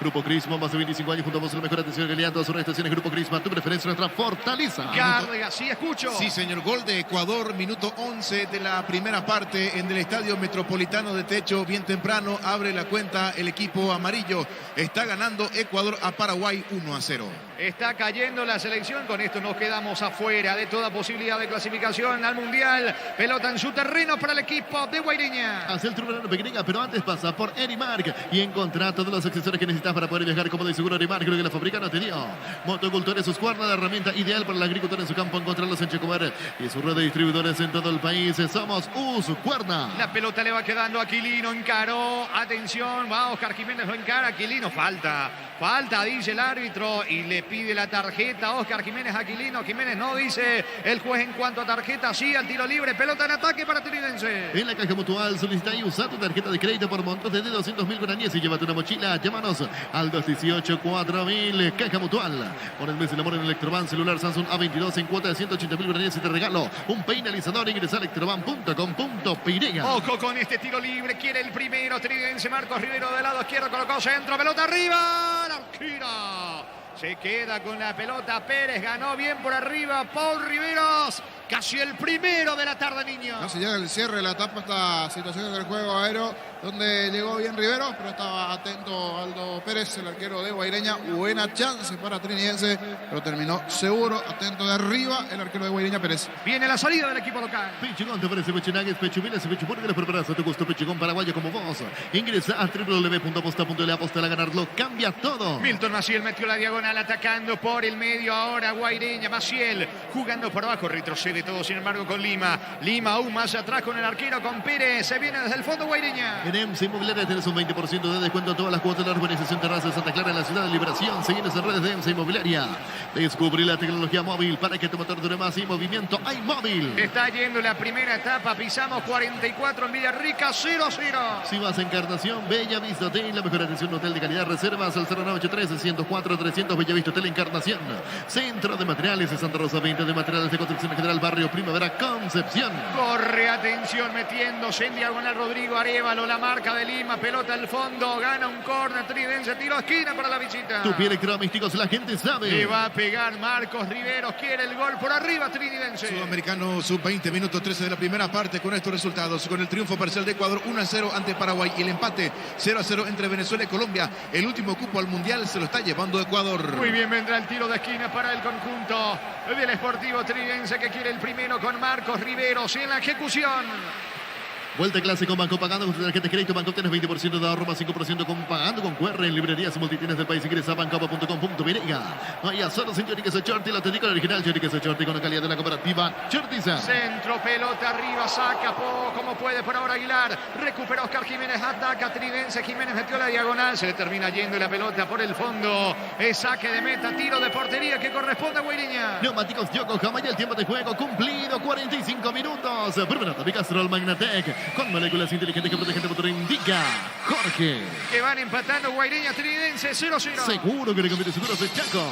Grupo Crisma, más de 25 años junto a vos, la mejor atención y calidad. Todas sus estaciones. Grupo Crisma, tu preferencia, nuestra fortaleza. Carga, sí escucho. Sí, señor. Gol de Ecuador, minuto 11 de la primera parte en el Estadio Metropolitano de Techo. Bien temprano abre la cuenta el equipo amarillo. Está ganando Ecuador a Paraguay 1-0. Está cayendo la selección. Con esto nos quedamos afuera de toda posibilidad de clasificación al Mundial. Pelota en su terreno para el equipo de Guaireña. Hace el turno pequeña, pero antes pasa por Erimark y encontrá todos los accesorios que necesitas para poder viajar como de seguro. Erimark, creo que la fábrica no te dio. Motocultores, sus cuerdas, la herramienta ideal para el agricultor en su campo. Encontrarlos en Checomer y su red de distribuidores en todo el país. Somos Uscuerna. La pelota le va quedando a Aquilino. Encaró. Atención. Va Oscar Jiménez. Lo encara. Aquilino. Falta. Falta, dice el árbitro, y le pide la tarjeta a Oscar Jiménez Aquilino. Jiménez no, dice el juez en cuanto a tarjeta, sí al tiro libre. Pelota en ataque para Trinidense. En la Caja Mutual solicita y usa tu tarjeta de crédito por montos de 200.000 guaraníes y llévate una mochila. Llámanos al 218-4000. Caja Mutual. Por el mes del amor en Electroban celular Samsung A22 en cuota de 180.000 guaraníes y te regalo un peinalizador. Ingresa a electroban.com.py. Ojo con este tiro libre, quiere el primero Trinidense. Marcos Rivero del lado izquierdo, colocó centro, pelota arriba. La arquera se queda con la pelota. Pérez ganó bien por arriba. Paul Riveros, casi el primero de la tarde, niño. Casi llega el cierre de la etapa, esta situación del juego aéreo, donde llegó bien Rivero, pero estaba atento Aldo Pérez, el arquero de Guaireña. Buena chance para Trinidense, pero terminó seguro, atento de arriba el arquero de Guaireña, Pérez. Viene la salida del equipo local. Pechigón, te parece Peche Nuggets, Peche Miles y Peche Burger. Preparados a tu gusto, Pechigón paraguayo como vos. Ingresa a www.aposta.le, aposta a ganarlo, cambia todo. Milton Maciel metió la diagonal, atacando por el medio ahora Guaireña. Maciel jugando por abajo, retrocede todo sin embargo con Lima. Lima aún más atrás con el arquero, con Pérez. Se viene desde el fondo Guaireña. En EMSA Inmobiliaria tenés un 20% de descuento en todas las cuotas de la urbanización Terraza de Santa Clara en la ciudad de Liberación. Seguinos en redes de EMSA Inmobiliaria. Descubrí la tecnología móvil para que tu motor dure más y movimiento hay móvil. Está yendo la primera etapa, pisamos 44 en Villarrica, 0-0. Si vas a Encarnación, Bella Vista Hotel, la mejor atención, hotel de calidad, reservas al 0983-104-300, Bella Vista Hotel Encarnación. Centro de Materiales de Santa Rosa, 20 de Materiales de Construcción General, Barrio Primavera, Concepción. Corre, atención, metiéndose en diagonal Rodrigo Arévalo, la marca de Lima, pelota al fondo, gana un córner Trinidense, tiro a esquina para la visita. Tu piel electrodomésticos, la gente sabe. Le va a pegar Marcos Riveros, quiere el gol por arriba Trinidense. Sudamericano sub-20, minuto 13 de la primera parte con estos resultados. Con el triunfo parcial de Ecuador 1-0 ante Paraguay y el empate 0-0 entre Venezuela y Colombia. El último cupo al Mundial se lo está llevando Ecuador. Muy bien, vendrá el tiro de esquina para el conjunto del Sportivo Trinidense, que quiere el primero con Marcos Riveros en la ejecución. Vuelta clase con Banco Pagando, con tu tarjeta de crédito Banco tienes 20% de ahorro más 5% con Pagando con QR en librerías y multitiendas del país. Ingresa a bancopa.com.py. Vaya solo sin Chori Queso Shorty, la técnica original Chori Queso Shorty con la calidad de la cooperativa Shortiza. Centro, pelota arriba, saca como puede por ahora Aguilar. Recupera Oscar Jiménez, ataca Trinidense. Jiménez metió la diagonal, se le termina yendo la pelota por el fondo. Es saque de meta, tiro de portería que corresponde a Guaireña. Neumáticos Yokohama y el tiempo de juego cumplido, 45 minutos. Primero, Castrol Magnatec con moléculas inteligentes que protegen tu motor, indica Jorge. Que van empatando Guaireña Trinidense 0-0. Seguro que le conviene seguros de Chaco.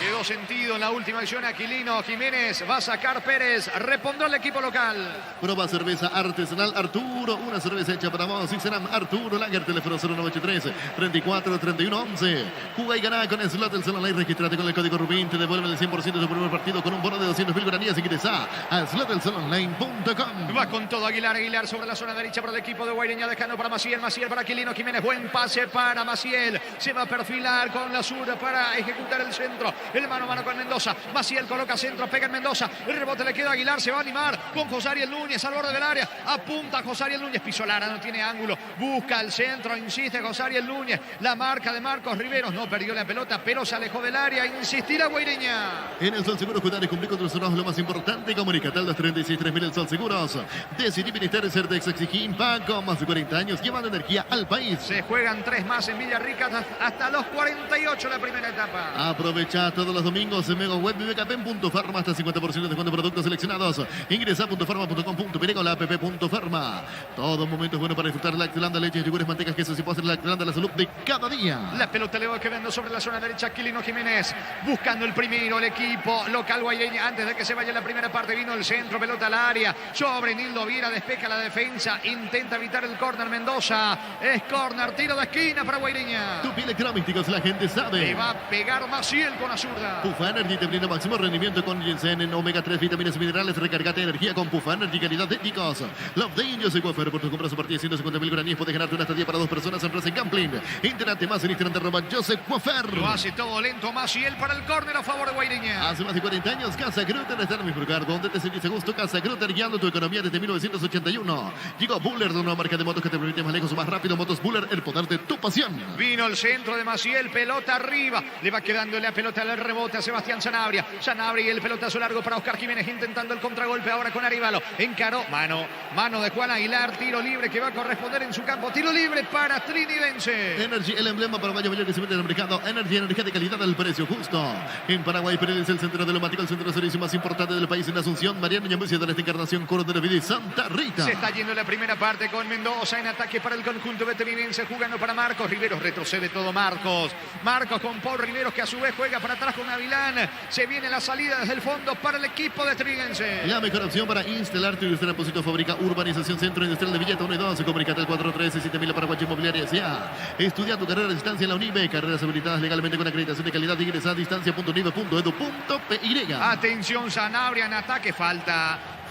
Quedó sentido en la última acción Aquilino. Jiménez va a sacar Pérez. Respondió el equipo local. Proba cerveza artesanal Arturo. Una cerveza hecha para vos. Y serán Arturo Lager. Teléfono 0983-34-31-11. Juga y gana con Slot del Salón Live. Registrate con el código Rubín. Te devuelven el 100% de tu primer partido con un bono de 200.000 guaraníes. Ingresa a slotdelsalonline.com. Va con todo Aguilar. Aguilar sobre la zona derecha para el equipo de Guaireña. Dejando para Maciel. Maciel para Aquilino. Jiménez. Buen pase para Maciel. Se va a perfilar con la zurda para ejecutar el centro. El mano a mano con Mendoza. Maciel coloca centro, pega en Mendoza. El rebote le queda a Aguilar. Se va a animar con José Ariel Núñez al borde del área. Apunta José Ariel Núñez. Piso Lara, no tiene ángulo. Busca el centro, insiste José Ariel Núñez. La marca de Marcos Riveros. No perdió la pelota, pero se alejó del área. Insistirá Guaireña. En el Sol Seguros, cuidar y cumplir con tus trabajos lo más importante. Comunicate al 236-3000 el Sol Seguros. Decidí Ministerio de Certex Exigín Paco. Más de 40 años llevando energía al país. Se juegan 3 más en Villarrica hasta los 48 la primera etapa. Aprovecha todos los domingos en Mega Web BKP.Farma hasta 50% de descuento de productos seleccionados. Ingresa a .farma.com.py con la app.farma. Todo momento es bueno para disfrutar Lactilanda, leches, yogures, mantecas, quesos y postres. Lactilanda, la salud de cada día. La pelota le va quedando sobre la zona derecha. Aquilino Jiménez buscando el primero, el equipo local guaireña. Antes de que se vaya la primera parte, vino el centro, pelota al área. Sobre Nildo Viera, despeja la defensa. Intenta evitar el córner Mendoza. Es córner, tiro de esquina para Guaireña. Tu piel electrodomésticos, la gente sabe. Le va a pegar Maciel con la zurda. Pufa Energy te brinda máximo rendimiento con ginseng en omega 3, vitaminas y minerales. Recargate energía con Pufa Energy, calidad de éticos. Love Day, yo soy Cofer. Por tu compra su partida de 150.000 guaraníes puedes ganarte una estadía para 2 personas en Racing Gambling. Entérate más en Instagram @Joseph Cofer. Lo hace todo lento Maciel para el córner a favor de Guaireña. Hace más de 40 años, Casa Grutter está en mi lugar. Donde te sentís a gusto, Casa Grutter, guiando tu economía desde 1981. Llegó Buller, de una marca de motos que te permite más lejos o más rápido. Motos Buller, el poder de tu pasión. Vino el centro de Maciel, pelota arriba. Le va quedando la pelota al rebote a Sebastián Sanabria. Sanabria y el pelotazo largo para Oscar Jiménez intentando el contragolpe ahora con Arévalo. Encaró, mano de Juan Aguilar, tiro libre que va a corresponder en su campo. Tiro libre para Trinidense. Energy, el emblema paraguayo mayor que se mete en el mercado. Energy, energía de calidad al precio justo. En Paraguay, Pérez, el centro diplomático, el centro de servicio más importante del país en Asunción. Mariano Ñambucia de esta encarnación, Coro de la Vida y Santa Rita. Se está yendo la primera parte con Mendoza en ataque para el conjunto veterinarense, jugando para Marcos Riveros. Retrocede todo Marcos. Marcos con Paul Riveros, que a su vez juega para atrás con Avilán. Se viene la salida desde el fondo para el equipo de Trinidense. La mejor opción para instalar tu industria, Depósito Fábrica, Urbanización Centro Industrial de Villeta 1 y 2. Comunicate al 413-7000 Paraguay Inmobiliaria S.A. Estudia tu carrera a distancia en la UNIBE. Carreras habilitadas legalmente con acreditación de calidad. Ingresa a distancia.unibe.edu.py. Atención, Sanabria en ataque.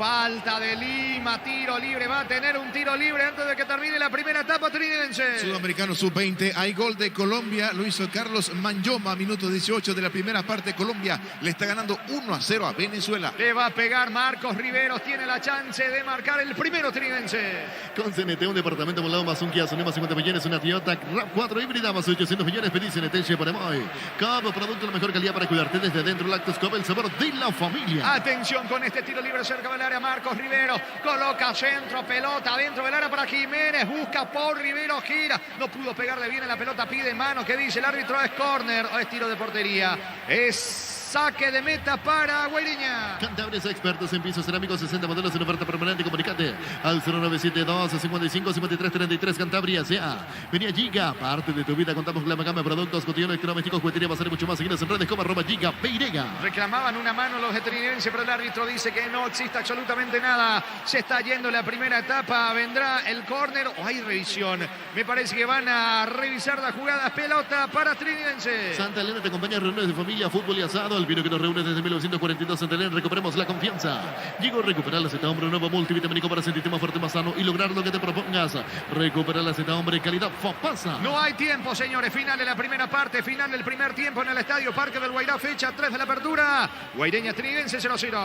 Falta de Lima, tiro libre, va a tener un tiro libre antes de que termine la primera etapa Trinidense. Sudamericano sub-20, hay gol de Colombia, lo hizo Carlos Manyoma, minuto 18 de la primera parte. Colombia le está ganando 1-0 a Venezuela. Le va a pegar Marcos Riveros, tiene la chance de marcar el primero Trinidense. Con CNT, un departamento molado más un Kia Sonema 50 millones, una Toyota RAV4 híbrida más 800 millones. Pedí CNT Cheporemoy. Como producto de la mejor calidad para cuidarte desde adentro. Lactoscope, el sabor de la familia. Atención con este tiro libre cerca del área. Marcos Riveros coloca centro, pelota dentro del área para Jiménez. Busca por Riveros, gira. No pudo pegarle bien a la pelota, pide mano. ¿Qué dice el árbitro? Es córner o es tiro de portería. Es saque de meta para Guaireña. Cantabrias expertos en pisos cerámicos, 60 modelos en oferta permanente. Comunicate al 0972-55-5333. Cantabria S.A. Venía Giga, parte de tu vida. Contamos con la gama de productos, cotidianos, electrodomésticos, juguetería, va a ser mucho más. Seguidos en redes como @Giga Peirega. Reclamaban una mano los veterinarenses, pero el árbitro dice que no existe absolutamente nada. Se está yendo la primera etapa. Vendrá el córner o hay revisión. Me parece que van a revisar la jugada. Pelota para Trinidense. Santa Elena te acompaña a reuniones de familia, fútbol y asado. El vino que nos reúne desde 1942. Santa Elena, recuperemos la confianza. Llegó a recuperar la Z Hombre, un nuevo multivitamínico para sentirte más fuerte, más sano y lograr lo que te propongas. Recuperar la Z Hombre, calidad Fopasa. No hay tiempo, señores. Final de la primera parte, final del primer tiempo en el Estadio Parque del Guairá, fecha 3 de la apertura. Guaireña Trinidense 0-0.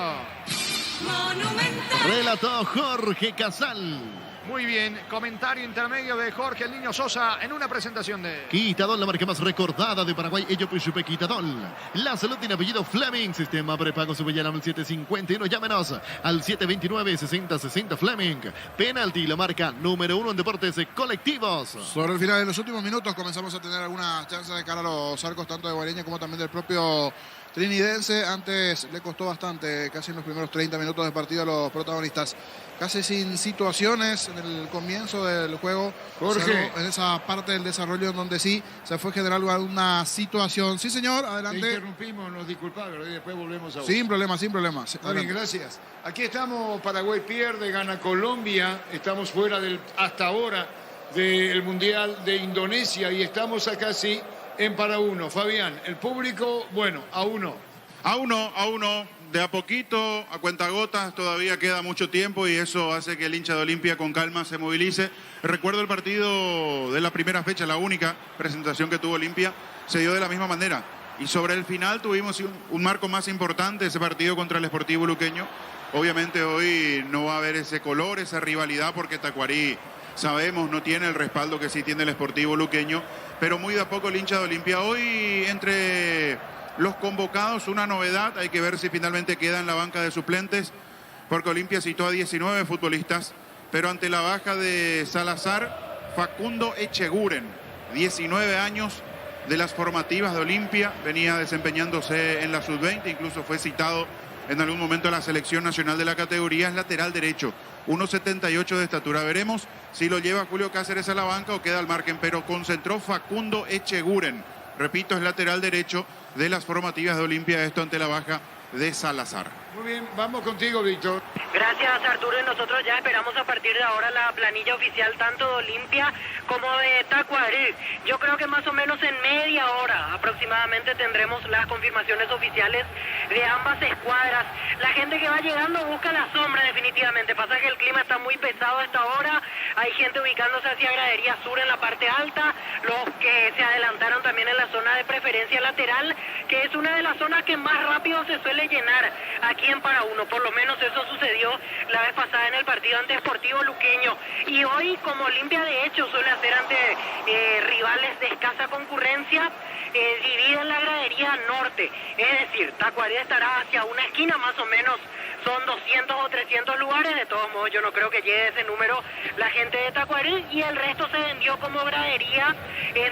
Relató Jorge Casal. Muy bien, comentario intermedio de Jorge el Niño Sosa en una presentación de Quitadol, la marca más recordada de Paraguay. Ello Puchupe Quitadol. La salud tiene apellido Fleming. Sistema prepago Subellana al 751. Llámenos al 729-6060 Fleming. Penalti, la marca número 1 en deportes colectivos. Sobre el final de los últimos minutos comenzamos a tener algunas chances de cara a los arcos tanto de Guaireña como también del propio Trinidense. Antes le costó bastante, casi en los primeros 30 minutos de partido a los protagonistas. Casi sin situaciones en el comienzo del juego. Jorge. En esa parte del desarrollo en donde sí se fue generando alguna situación. Sí, señor, Te adelante. interrumpimos, nos disculpamos, pero después volvemos a vos. Sin problema, sin problema. Está bien, gracias. Aquí estamos, Paraguay pierde, gana Colombia, estamos fuera hasta ahora del Mundial de Indonesia y estamos acá sí en para uno. Fabián, el público, bueno, a uno. A uno, de a poquito, a cuentagotas, todavía queda mucho tiempo y eso hace que el hincha de Olimpia con calma se movilice. Recuerdo el partido de la primera fecha, la única presentación que tuvo Olimpia, se dio de la misma manera. Y sobre el final tuvimos un marco más importante, ese partido contra el Sportivo Luqueño. Obviamente hoy no va a haber ese color, esa rivalidad, porque Tacuarí, sabemos, no tiene el respaldo que sí tiene el Sportivo Luqueño, pero muy de a poco el hincha de Olimpia. Hoy entre los convocados, una novedad, hay que ver si finalmente queda en la banca de suplentes, porque Olimpia citó a 19 futbolistas, pero ante la baja de Salazar, Facundo Echeguren, 19 años, de las formativas de Olimpia, venía desempeñándose en la sub-20, incluso fue citado en algún momento a la selección nacional de la categoría, es lateral derecho, 1,78 de estatura. Veremos si lo lleva Julio Cáceres a la banca o queda al margen, pero concentró Facundo Echeguren, repito, es lateral derecho de las formativas de Olimpia, esto ante la baja de Salazar. Muy bien, vamos contigo, Víctor. Gracias, Arturo, y nosotros ya esperamos a partir de ahora la planilla oficial tanto de Olimpia como de Tacuarí. Yo creo que más o menos en media hora aproximadamente tendremos las confirmaciones oficiales de ambas escuadras. La gente que va llegando busca la sombra definitivamente. Pasa que el clima está muy pesado a esta hora. Hay gente ubicándose hacia Gradería Sur en la parte alta. Los que se adelantaron también en la zona de preferencia lateral, que es una de las zonas que más rápido se suele llenar aquí aquí en Para Uno. Por lo menos eso sucedió la vez pasada en el partido ante Sportivo Luqueño. Y hoy, como Olimpia de hecho suele hacer ante rivales de escasa concurrencia, dividen la gradería norte. Es decir, Tacuarí estará hacia una esquina más o menos. Son 200 o 300 lugares, de todos modos yo no creo que llegue ese número la gente de Tacuarí, y el resto se vendió como gradería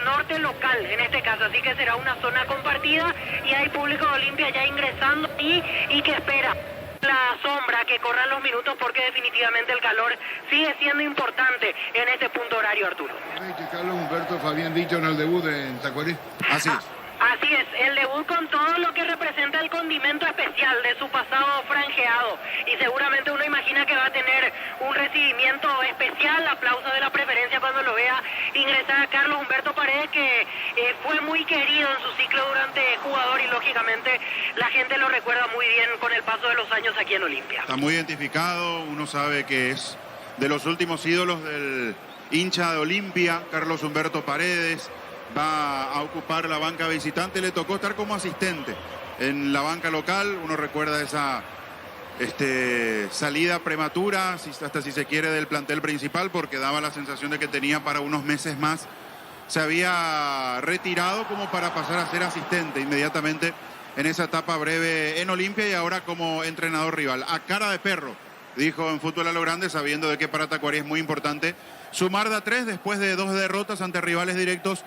norte local en este caso, así que será una zona compartida y hay público de Olimpia ya ingresando y que espera la sombra, que corran los minutos, porque definitivamente el calor sigue siendo importante en este punto horario, Arturo. Que Carlos Humberto Fabián dicho en el debut en Tacuarí. Así es. Así es, el debut con todo lo que representa el condimento especial de su pasado franjeado, y seguramente uno imagina que va a tener un recibimiento especial, aplauso de la preferencia cuando lo vea ingresar a Carlos Humberto Paredes, que fue muy querido en su ciclo durante jugador, y lógicamente la gente lo recuerda muy bien con el paso de los años aquí en Olimpia. Está muy identificado, uno sabe que es de los últimos ídolos del hincha de Olimpia, Carlos Humberto Paredes. Va a ocupar la banca visitante, le tocó estar como asistente en la banca local. Uno recuerda esa salida prematura, hasta si se quiere, del plantel principal, porque daba la sensación de que tenía para unos meses más. Se había retirado como para pasar a ser asistente inmediatamente en esa etapa breve en Olimpia, y ahora como entrenador rival. A cara de perro, dijo en Fútbol a lo Grande, sabiendo de que para Tacuarí es muy importante sumar de a 3 después de 2 derrotas ante rivales directos.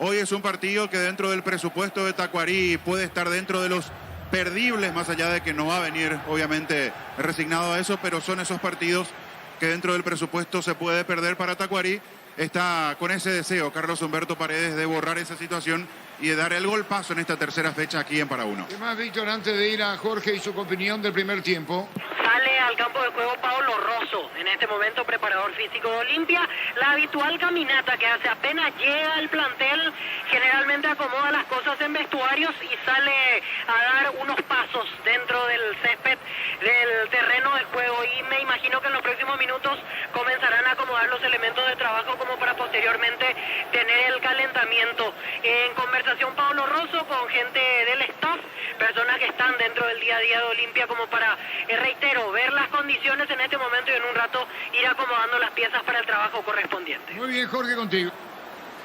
Hoy es un partido que dentro del presupuesto de Tacuarí puede estar dentro de los perdibles, más allá de que no va a venir obviamente resignado a eso, pero son esos partidos que dentro del presupuesto se puede perder para Tacuarí. Está con ese deseo Carlos Humberto Paredes de borrar esa situación y de dar el gol paso en esta tercera fecha aquí en Para Uno. ¿Qué más, Víctor, antes de ir a Jorge y su opinión del primer tiempo? Sale al campo de juego Pablo Rosso, en este momento preparador físico de Olimpia. La habitual caminata que hace apenas llega al plantel, generalmente acomoda las cosas en vestuarios y sale a dar unos pasos dentro del césped del terreno de juego, y me imagino que en los próximos minutos comenzarán a acomodar los elementos de trabajo como para posteriormente tener el calentamiento. En conversación Pablo Rosso con gente del staff, personas que están dentro del día a día de Olimpia, como para, reitero, ver las condiciones en este momento y en un rato ir acomodando las piezas para el trabajo correspondiente. Muy bien, Jorge, contigo.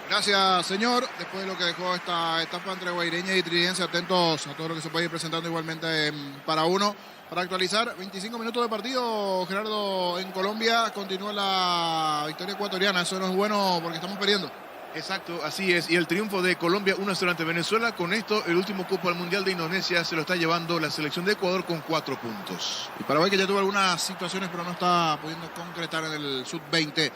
Gracias, señor. Después de lo que dejó esta etapa entre Guaireña y Tridense, atentos a todo lo que se puede ir presentando igualmente Para Uno. Para actualizar, 25 minutos de partido, Gerardo, en Colombia. Continúa la victoria ecuatoriana. Eso no es bueno porque estamos perdiendo. Exacto, así es. Y el triunfo de Colombia 1-0 ante Venezuela. Con esto, el último cupo al Mundial de Indonesia se lo está llevando la selección de Ecuador con 4 puntos. Y Paraguay, que ya tuvo algunas situaciones, pero no está pudiendo concretar en el sub-20.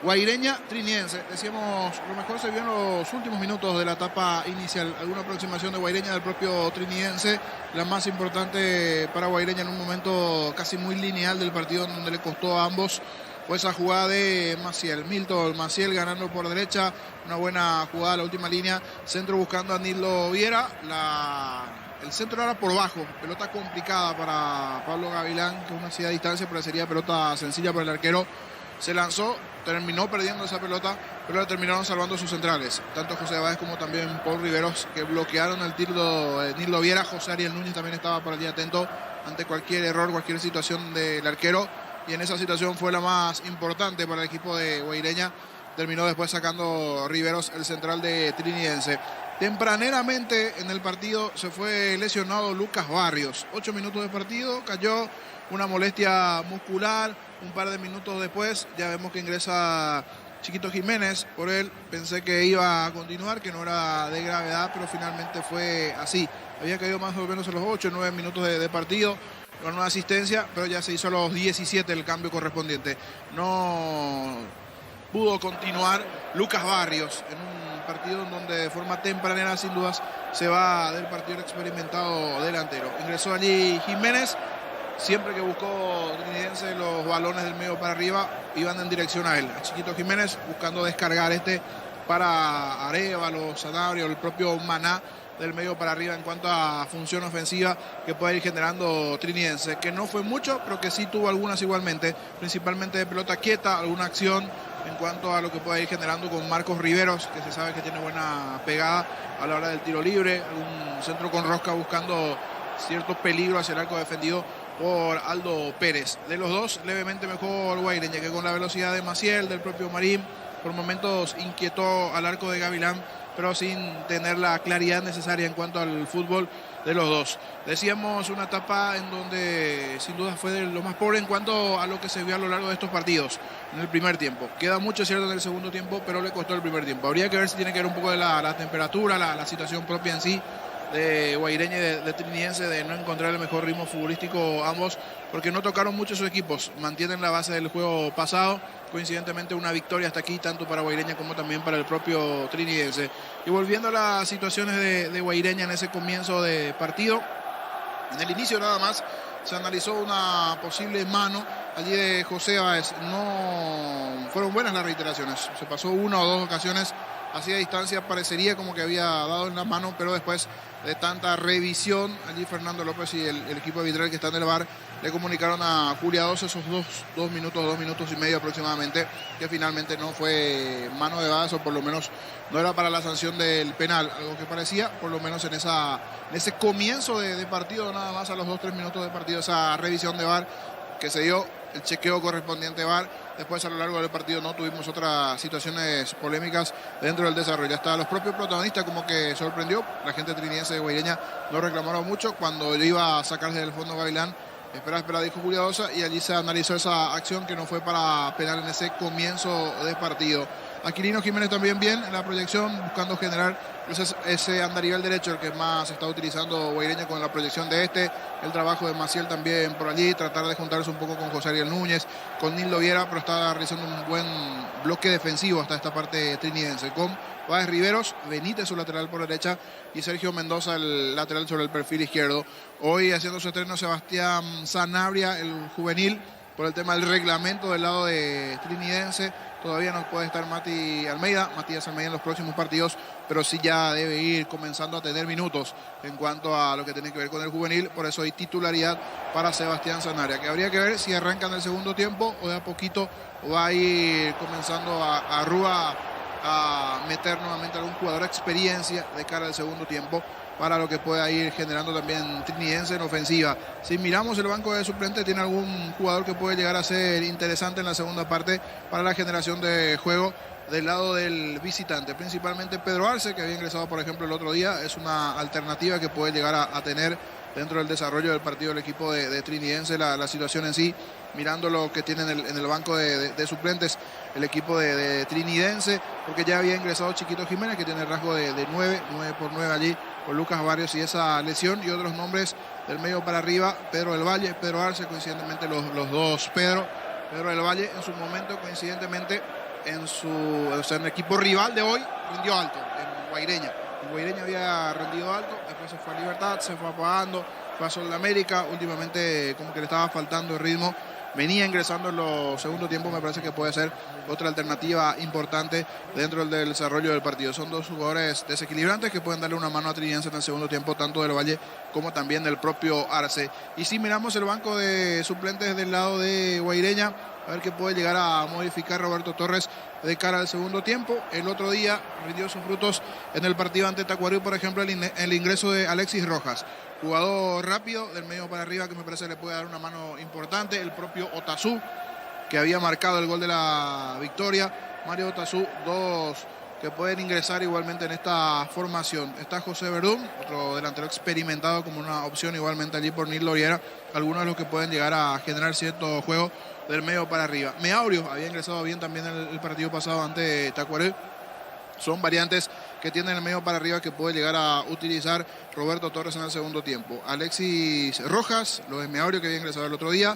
Guaireña, Triniense. Decíamos, lo mejor se vio en los últimos minutos de la etapa inicial. Alguna aproximación de Guaireña del propio Triniense. La más importante para Guaireña en un momento casi muy lineal del partido, donde le costó a ambos. Fue esa jugada de Maciel, Milton Maciel ganando por derecha, una buena jugada a la última línea, centro buscando a Nildo Viera, el centro era por bajo, pelota complicada para Pablo Gavilán, que una hacía distancia, pero sería pelota sencilla para el arquero. Se lanzó, terminó perdiendo esa pelota, pero la terminaron salvando sus centrales, tanto José Báez como también Paul Riveros, que bloquearon el tiro de Nildo Viera. José Ariel Núñez también estaba por allí atento ante cualquier error, cualquier situación del arquero, y en esa situación fue la más importante para el equipo de Guaireña. Terminó después sacando Riveros, el central de Trinidense. Tempraneramente en el partido se fue lesionado Lucas Barrios. 8 minutos de partido, cayó una molestia muscular. Un par de minutos después ya vemos que ingresa Chiquito Jiménez. Por él pensé que iba a continuar, que no era de gravedad, pero finalmente fue así. Había caído más o menos a los 8 o 9 minutos de partido con una asistencia, pero ya se hizo a los 17 el cambio correspondiente. No pudo continuar Lucas Barrios en un partido en donde de forma tempranera, sin dudas, se va del partido experimentado delantero. Ingresó allí Jiménez. Siempre que buscó Trinidense los balones del medio para arriba, iban en dirección a él. A Chiquito Jiménez buscando descargar para Arévalo, Sanabria, el propio Maná, del medio para arriba en cuanto a función ofensiva que puede ir generando Trinidense, que no fue mucho, pero que sí tuvo algunas igualmente, principalmente de pelota quieta, alguna acción en cuanto a lo que puede ir generando con Marcos Riveros, que se sabe que tiene buena pegada a la hora del tiro libre, algún centro con rosca buscando cierto peligro hacia el arco defendido por Aldo Pérez. De los dos, levemente mejor Guaireña, que con la velocidad de Maciel, del propio Marín, por momentos inquietó al arco de Gavilán, pero sin tener la claridad necesaria en cuanto al fútbol de los dos. Decíamos una etapa en donde sin duda fue de lo más pobre en cuanto a lo que se vio a lo largo de estos partidos en el primer tiempo. Queda mucho cierto en el segundo tiempo, pero le costó el primer tiempo. Habría que ver si tiene que ver un poco de la temperatura, la situación propia en sí de Guaireña y de Trinidense, de no encontrar el mejor ritmo futbolístico ambos, porque no tocaron mucho sus equipos, mantienen la base del juego pasado. Coincidentemente una victoria hasta aquí, tanto para Guaireña como también para el propio Trinidense. Y volviendo a las situaciones de Guaireña en ese comienzo de partido, en el inicio nada más se analizó una posible mano allí de José Báez. No fueron buenas las reiteraciones, se pasó una o dos ocasiones así a distancia, parecería como que había dado en la mano, pero después de tanta revisión, allí Fernando López y el equipo arbitral que está en el VAR le comunicaron a Julia 2 esos dos minutos y medio aproximadamente, que finalmente no fue mano de Báez, o por lo menos no era para la sanción del penal, algo que parecía, por lo menos en ese comienzo de partido, nada más a los 2-3 minutos de partido, esa revisión de VAR que se dio, el chequeo correspondiente VAR. Después a lo largo del partido no tuvimos otras situaciones polémicas dentro del desarrollo. Hasta los propios protagonistas como que sorprendió. La gente trinidense de Guaireña no reclamaron mucho cuando le iba a sacarse del fondo Gavilán. Espera, dijo Julia Dosa, y allí se analizó esa acción que no fue para penal en ese comienzo de partido. Aquilino Jiménez también bien en la proyección, buscando generar ese andarivel derecho, el que más está utilizando Guaireña con la proyección de el trabajo de Maciel también por allí, tratar de juntarse un poco con José Ariel Núñez, con Nildo Viera, pero está realizando un buen bloque defensivo hasta esta parte trinidense, con Báez Riveros, Benítez su lateral por derecha y Sergio Mendoza el lateral sobre el perfil izquierdo. Hoy haciendo su estreno Sebastián Sanabria, el juvenil, por el tema del reglamento del lado de Trinidense. Todavía no puede estar Matías Almeida en los próximos partidos, pero sí ya debe ir comenzando a tener minutos en cuanto a lo que tiene que ver con el juvenil. Por eso hay titularidad para Sebastián Sanabria, que habría que ver si arranca en el segundo tiempo o de a poquito va a ir comenzando a Rúa a meter nuevamente a algún jugador de experiencia de cara al segundo tiempo, para lo que pueda ir generando también Trinidense en ofensiva. Si miramos el banco de suplentes, tiene algún jugador que puede llegar a ser interesante en la segunda parte para la generación de juego del lado del visitante, principalmente Pedro Arce, que había ingresado por ejemplo el otro día. Es una alternativa que puede llegar a tener dentro del desarrollo del partido del equipo de Trinidense. La situación en sí, mirando lo que tiene en el banco de suplentes el equipo de Trinidense, porque ya había ingresado Chiquito Jiménez, que tiene rasgo de 9 por 9 allí, con Lucas Barrios y esa lesión, y otros nombres del medio para arriba, Pedro del Valle, Pedro Arce, coincidentemente los dos Pedro del Valle en su momento, coincidentemente en el equipo rival de hoy rindió alto, en Guaireña. En Guaireña había rendido alto, después se fue a Libertad, se fue apagando, fue a Sol de América, últimamente como que le estaba faltando el ritmo. Venía ingresando en los segundos tiempos, me parece que puede ser otra alternativa importante dentro del desarrollo del partido. Son dos jugadores desequilibrantes que pueden darle una mano a Trinidense en el segundo tiempo, tanto del Valle como también del propio Arce. Y si miramos el banco de suplentes del lado de Guaireña, a ver qué puede llegar a modificar Roberto Torres de cara al segundo tiempo. El otro día rindió sus frutos en el partido ante Tacuarí, por ejemplo, el ingreso de Alexis Rojas. Jugador rápido, del medio para arriba, que me parece le puede dar una mano importante. El propio Otazú, que había marcado el gol de la victoria. Mario Otazú, dos que pueden ingresar igualmente en esta formación. Está José Verdún, otro delantero experimentado como una opción igualmente allí por Nil Loriera. Algunos de los que pueden llegar a generar cierto juego del medio para arriba. Meaurio había ingresado bien también el partido pasado ante Tacuaré. Son variantes que tienen el medio para arriba que puede llegar a utilizar Roberto Torres en el segundo tiempo. Alexis Rojas, lo de Meaurio que había ingresado el otro día,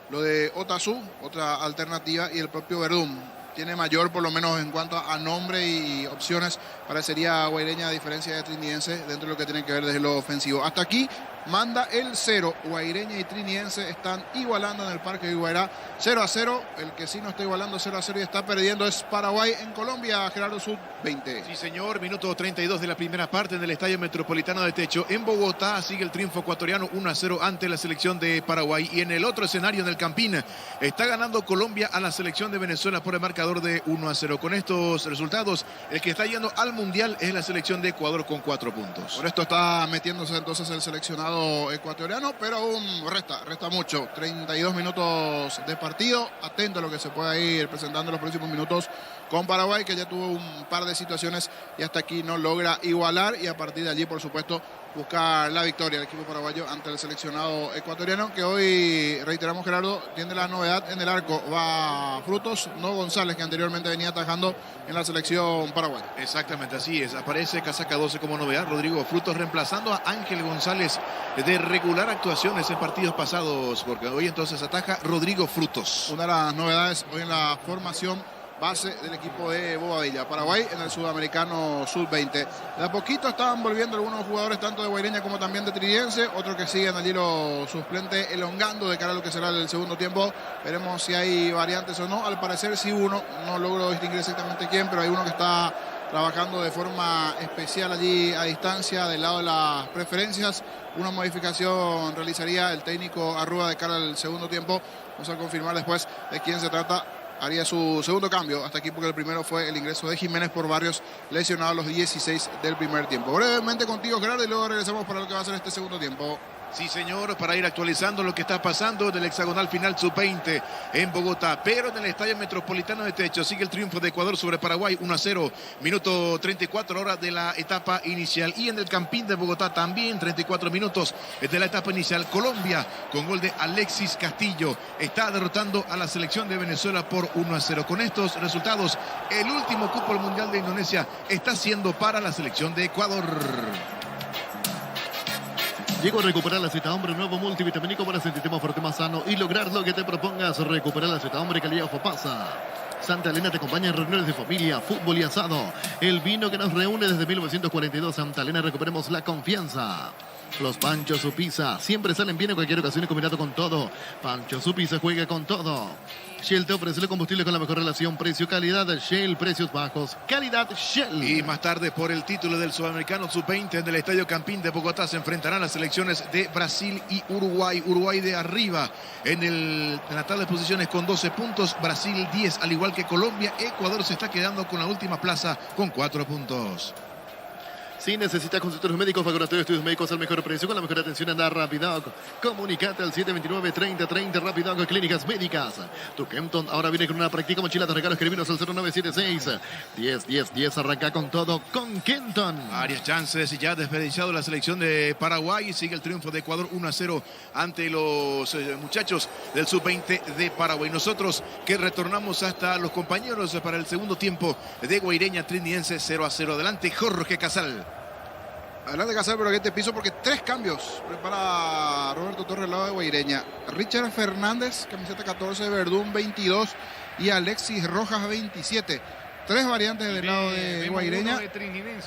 lo de Otazú, otra alternativa, y el propio Verdún. Tiene mayor, por lo menos en cuanto a nombre y opciones, parecería Guaireña, a diferencia de Trinidense, dentro de lo que tiene que ver desde lo ofensivo. Hasta aquí manda el 0. Guaireña y Trinidense están igualando en el Parque Guairá 0-0. El que sí no está igualando 0-0 y está perdiendo es Paraguay en Colombia. Gerardo Sud 20. Sí, señor. Minuto 32 de la primera parte en el Estadio Metropolitano de Techo. En Bogotá sigue el triunfo ecuatoriano 1-0 ante la selección de Paraguay. Y en el otro escenario, en el Campín, está ganando Colombia a la selección de Venezuela por el marcador de 1-0. Con estos resultados, el que está yendo al Mundial es la selección de Ecuador con 4 puntos. Por esto está metiéndose entonces el seleccionado seleccionado ecuatoriano, pero aún resta mucho. 32 minutos de partido. Atento a lo que se pueda ir presentando en los próximos minutos con Paraguay, que ya tuvo un par de situaciones y hasta aquí no logra igualar, y a partir de allí, por supuesto, buscar la victoria del equipo paraguayo ante el seleccionado ecuatoriano, que hoy, reiteramos, Gerardo, tiene la novedad en el arco. Va Frutos, no González, que anteriormente venía atajando en la selección paraguaya. Exactamente, así es. Aparece casaca 12 como novedad. Rodrigo Frutos reemplazando a Ángel González de regular actuaciones en partidos pasados, porque hoy entonces ataja Rodrigo Frutos. Una de las novedades hoy en la formación base del equipo de Bobadilla. Paraguay en el sudamericano sub-20. De a poquito estaban volviendo algunos jugadores tanto de Guaireña como también de Tridiense, otros que siguen allí los suplentes elongando de cara a lo que será el segundo tiempo. Veremos si hay variantes o no. Al parecer sí uno, no logro distinguir exactamente quién, pero hay uno que está trabajando de forma especial allí a distancia del lado de las preferencias. Una modificación realizaría el técnico Arrua de cara al segundo tiempo. Vamos a confirmar después de quién se trata. Haría su segundo cambio hasta aquí, porque el primero fue el ingreso de Jiménez por Barrios, lesionado a los 16 del primer tiempo. Brevemente contigo, Gerardo, y luego regresamos para lo que va a ser este segundo tiempo. Sí, señor, para ir actualizando lo que está pasando en el hexagonal final sub-20 en Bogotá, pero en el Estadio Metropolitano de Techo sigue el triunfo de Ecuador sobre Paraguay 1-0, minuto 34 horas de la etapa inicial. Y en el Campín de Bogotá también 34 minutos de la etapa inicial. Colombia, con gol de Alexis Castillo, está derrotando a la selección de Venezuela por 1-0. Con estos resultados, el último cupo al Mundial de Indonesia está siendo para la selección de Ecuador. Llegó a recuperar la Z Hombre, nuevo multivitamínico para sentirte más fuerte, más sano y lograr lo que te propongas. Recuperar la Z Hombre, calidad Fopasa. Santa Elena te acompaña en reuniones de familia, fútbol y asado. El vino que nos reúne desde 1942. Santa Elena, recuperemos la confianza. Los Pancho Supiza siempre salen bien en cualquier ocasión y combinado con todo. Pancho Supiza juega con todo. Shell te ofrece el combustible con la mejor relación precio-calidad. Shell, precios bajos, calidad Shell. Y más tarde, por el título del Sudamericano Sub-20 en el Estadio Campín de Bogotá, se enfrentarán las selecciones de Brasil y Uruguay. Uruguay de arriba en la tabla de posiciones con 12 puntos. Brasil 10, al igual que Colombia. Ecuador se está quedando con la última plaza con 4 puntos. Si necesitas consultorios médicos, laboratorios, estudios médicos al mejor precio, con la mejor atención, anda Rapidoc. Comunicate al 729-3030 Rapidoc Clínicas Médicas. Tu Kempton ahora viene con una práctica mochila de regalo. Escribinos al 0976-10-10-10. Arranca con todo con Kenton. Varias chances, ya desperdiciado la selección de Paraguay. Sigue el triunfo de Ecuador 1-0 ante los muchachos del Sub-20 de Paraguay. Nosotros que retornamos hasta los compañeros para el segundo tiempo de Guaireña Trinidense 0-0. Adelante, Jorge Casal. Adelante, Casal, pero aquí te piso porque 3 cambios prepara Roberto Torres al lado de Guaireña. Richard Fernández, camiseta 14, Verdún 22 y Alexis Rojas 27. 3 variantes del lado de Guaireña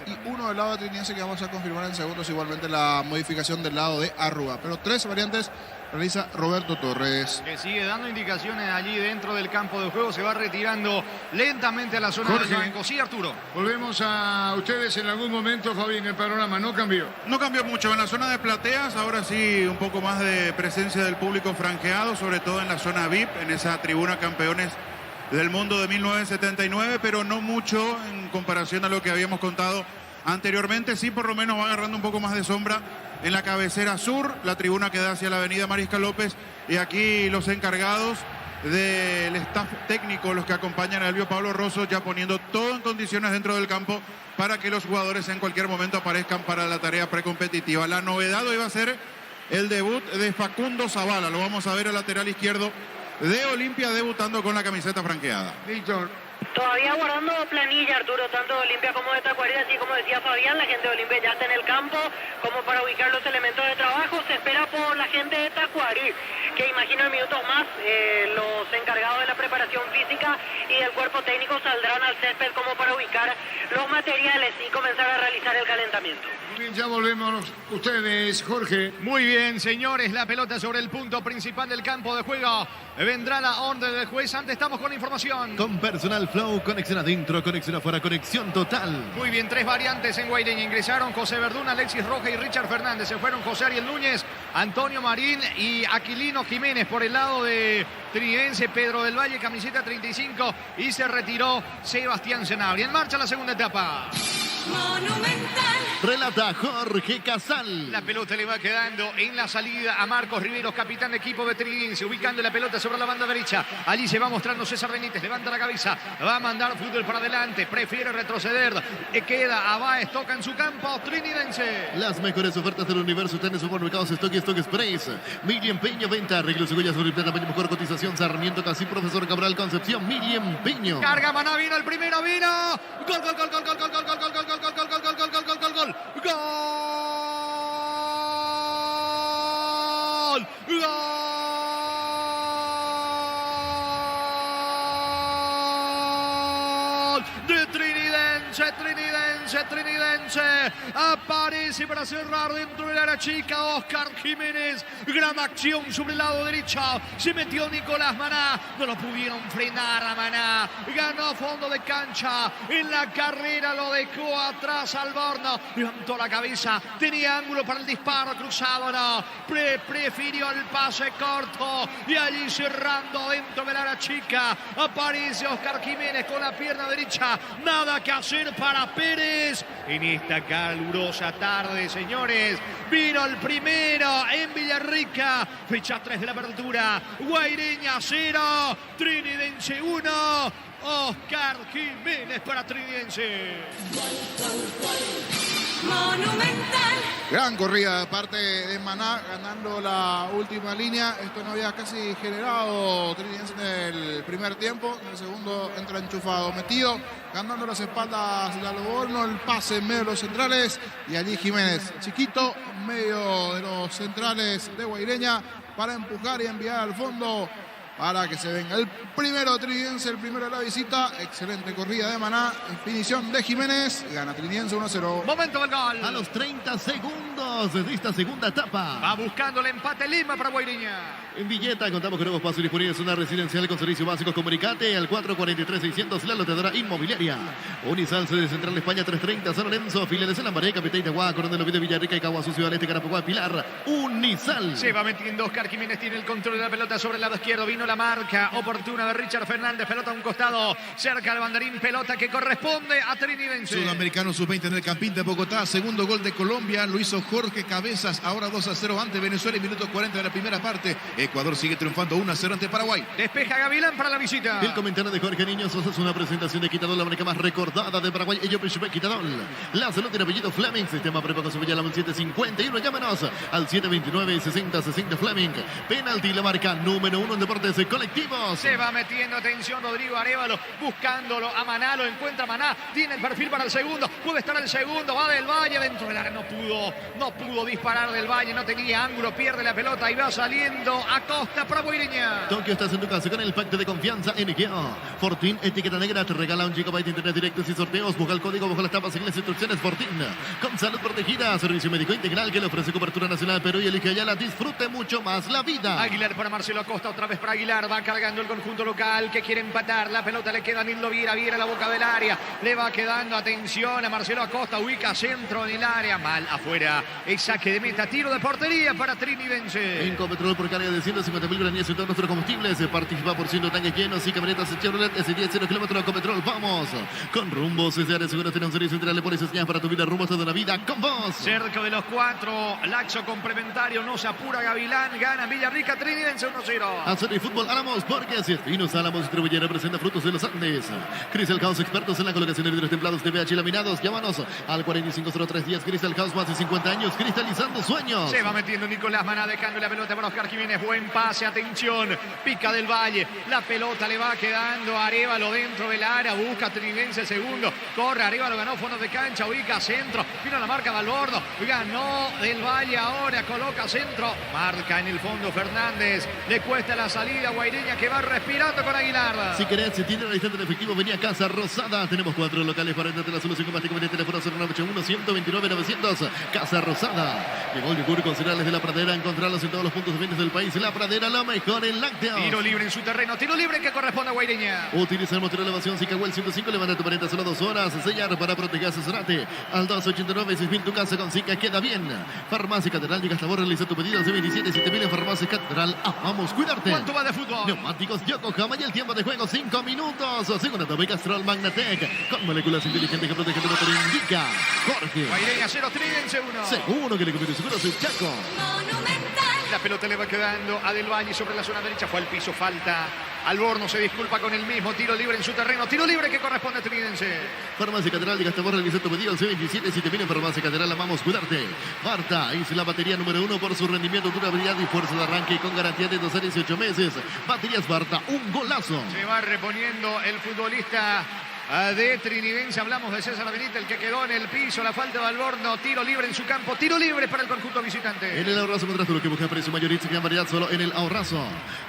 y uno del lado de Trinidense, que vamos a confirmar en segundos. Igualmente la modificación del lado de Arrua. Pero 3 variantes realiza Roberto Torres. Que sigue dando indicaciones allí dentro del campo de juego. Se va retirando lentamente a la zona Jorge, del banco. Sí, Arturo. Volvemos a ustedes en algún momento, Fabián, el panorama no cambió. No cambió mucho. En la zona de plateas, ahora sí un poco más de presencia del público franjeado, sobre todo en la zona VIP, en esa tribuna campeones del mundo de 1979, pero no mucho en comparación a lo que habíamos contado anteriormente. Sí, por lo menos va agarrando un poco más de sombra en la cabecera sur, la tribuna que da hacia la avenida Mariscal López, y aquí los encargados del staff técnico, los que acompañan a Elvio Pablo Rosso, ya poniendo todo en condiciones dentro del campo para que los jugadores en cualquier momento aparezcan para la tarea precompetitiva. La novedad hoy va a ser el debut de Facundo Zavala. Lo vamos a ver al lateral izquierdo de Olimpia, debutando con la camiseta franqueada. Víctor. Todavía guardando planilla, Arturo, tanto de Olimpia como de Tacuarí, así como decía Fabián, la gente de Olimpia ya está en el campo como para ubicar los elementos de trabajo. Se espera por la gente de Tacuarí, que imagino en minutos más los encargados de la preparación física y del cuerpo técnico saldrán al césped como para ubicar los materiales y comenzar a realizar el calentamiento. Muy bien, ya volvemos ustedes, Jorge. Muy bien, señores, la pelota sobre el punto principal del campo de juego. Vendrá la orden del juez. Antes estamos con información. Con Personal Flow, conexión adentro, conexión afuera, conexión total. Muy bien, 3 variantes en Guaireña. Ingresaron José Verdún, Alexis Rojas y Richard Fernández. Se fueron José Ariel Núñez, Antonio Marín y Aquilino Jiménez. Por el lado de Trinidense, Pedro del Valle, camiseta 35. Y se retiró Sebastián Sanabria. En marcha la segunda etapa. Relata Jorge Casal. La pelota le va quedando en la salida a Marcos Riveros, capitán de equipo de Trinidense, ubicando la pelota sobre la banda derecha. Allí se va mostrando César Benítez, levanta la cabeza, va a mandar fútbol para adelante, prefiere retroceder. Queda Abáez, toca en su campo Trinidense. Las mejores ofertas del universo están en supermercados Stock y Stock Express. Miriam Peño, venta, arreglos, cegollas, plata, mejor cotización, Sarmiento, Casí, Profesor Cabral, Concepción, Miriam Peño. Carga Maná, vino el primero, vino. Gol, gol, gol, gol, gol, gol, gol, gol, gol, gol, gol, gol, gol, gol, gol, gol, gol, gol, gol. ¡Gol! ¡Gol! De Trinidense. Aparece para cerrar dentro del área chica Oscar Jiménez. Gran acción sobre el lado derecho. Se metió Nicolás Maná. No lo pudieron frenar a Maná. Ganó fondo de cancha. En la carrera lo dejó atrás Alborno. Levantó la cabeza. Tenía ángulo para el disparo cruzado. No. Prefirió el pase corto. Y allí cerrando dentro del área chica. Aparece Oscar Jiménez con la pierna derecha. Nada que hacer para Pérez. En esta calurosa tarde, señores, vino el primero en Villarrica. Fecha 3 de la apertura. Guaireña 0, Trinidense 1. Oscar Jiménez para Trinidense. Gran corrida de parte de Maná, ganando la última línea. Esto no había casi generado Trinidense en el primer tiempo. En el segundo entra enchufado, metido, ganando las espaldas de Alborno, el pase en medio de los centrales. Y allí Jiménez, chiquito, en medio de los centrales de Guaireña, para empujar y enviar al fondo para que se venga el primero de Trinidense, el primero de la visita. Excelente corrida de Maná, definición de Jiménez, gana Trinidense 1-0. Momento del gol. A los 30 segundos de esta segunda etapa. Va buscando el empate Lima para Guaireña. En Villeta contamos con nuevos pasos disponibles, una residencial con servicios básicos. Comunicate al 443-600, la lotedora inmobiliaria. Unisalce de Central España 330, San Lorenzo, filiales en Lambaré, Capitán Itagua, Coronel Oviedo, Villarrica y Caguazú, Ciudad Este, Carapuá, Pilar. Unisal. Se va metiendo Oscar Jiménez, tiene el control de la pelota sobre el lado izquierdo. Vino la marca oportuna de Richard Fernández, pelota a un costado, cerca del banderín, pelota que corresponde a Trinidense. Sudamericano sub-20 en el Campín de Bogotá, segundo gol de Colombia, lo hizo Jorge Cabezas, ahora 2-0 ante Venezuela y minuto 40 de la primera parte. Ecuador sigue triunfando 1-0 ante Paraguay. Despeja Gavilán para la visita. El comentario de Jorge Niño Sosa es una presentación de Quitadol, la marca más recordada de Paraguay. Ello Principe Quitadol. La salud tiene apellido Fleming, sistema prepago su la 751. Llámanos al 729-6060 Fleming. Penalti, la marca número 1 en deportes colectivos. Se va metiendo, atención, Rodrigo Arévalo, buscándolo a Maná, lo encuentra Maná, tiene el perfil para el segundo, puede estar el segundo, va del Valle dentro del área, no pudo disparar del Valle, no tenía ángulo, pierde la pelota y va saliendo a Costa para Guaireña. Tokio, estás en tu casa con el pacto de confianza NGA. Fortín, etiqueta negra, te regala un GB de internet directos y sorteos. Busca el código bajo las tapas, sigue las instrucciones. Fortín, con salud protegida, servicio médico integral que le ofrece cobertura nacional Perú y elige Ayala. Disfrute mucho más la vida. Aguilar para Marcelo Acosta, otra vez para Aguilar, va cargando el conjunto local que quiere empatar, la pelota le queda a Nildo Viera, Viera a la boca del área, le va quedando, atención a Marcelo Acosta, ubica centro en el área, mal afuera, es saque de meta, tiro de portería para Trinidense. En Copetrol por carga de 150.000 granías y todos nuestros combustibles, participa por 100 tanques llenos y camionetas Chevrolet S10 0 kilómetros. Copetrol, vamos con Rumbos SR Seguros, tiene un servicio integral de pólizas para tu vida, Rumbos toda la vida con vos. Cerca de los 4, laxo complementario, no se apura Gavilán, gana Villarrica, Trinidense 1-0. Hacer y fútbol Álamos, porque si es Finos Álamos distribuye representa frutos de los Andes. Crystal House, expertos en la colocación de vidrios templados de pH laminados. Llámanos al 450310. Crystal House, más de 50 años cristalizando sueños. Se va metiendo Nicolás Maná, dejando la pelota para Oscar Jiménez. Buen pase, atención. Pica del Valle. La pelota le va quedando a Arévalo dentro del área. Busca Trinidense segundo. Corre Arévalo, ganó fondo de cancha. Ubica centro. Vino la marca de Alborno. Ganó del Valle ahora. Coloca centro. Marca en el fondo Fernández. Le cuesta la salida. Guaireña que va respirando con Aguilar. Si querés, si tiene el instante en efectivo, venía a Casa Rosada. Tenemos 4 locales para entrar la solución combate con el teléfono 0981-129-900. Casa Rosada. Llegó el yogur con cereales de La Pradera. Encontrarlos en todos los puntos de venta del país. La Pradera, lo mejor en lácteos. Tiro libre en su terreno. Tiro libre que corresponde a Guaireña. Utiliza el motor de elevación Cicahuel 105. Levanta tu paleta solo 2 horas. Sellar para proteger, asesorate. Al 289-6000 tu casa con Cica queda bien. Farmacia Catedral. Llega hasta vos, realiza tu pedido de 27-7000 en Farmacia Catedral. Vamos, cuidarte. ¿Cuánto va de fútbol. Neumáticos Yokohama y el tiempo de juego 5 minutos. Segunda etapa Castrol Magnatec con moléculas inteligentes que protegen tu motor. Indica Jorge. Guaireña 0, Trinense 1. Seguro que le conviene seguro su Chaco. La pelota le va quedando a Del Valle sobre la zona derecha. Fue al piso, falta. Alborno se disculpa con el mismo. Tiro libre en su terreno. Tiro libre que corresponde a Trinense. Farmacia Catedral de Gastabor realizó tu pedido al C27. Si te viene Farmacia Catedral, amamos cuidarte. Marta es la batería número 1 por su rendimiento, durabilidad y fuerza de arranque y con garantía de 2 a 18 meses. Baterías Barta, un golazo. Se va reponiendo el futbolista de Trinidense. Hablamos de César Benítez, el que quedó en el piso. La falta de Alborno. Tiro libre en su campo. Tiro libre para el conjunto visitante. En el Ahorrazo contrasto lo que busca precio mayorista y gran variedad solo en el Ahorrazo.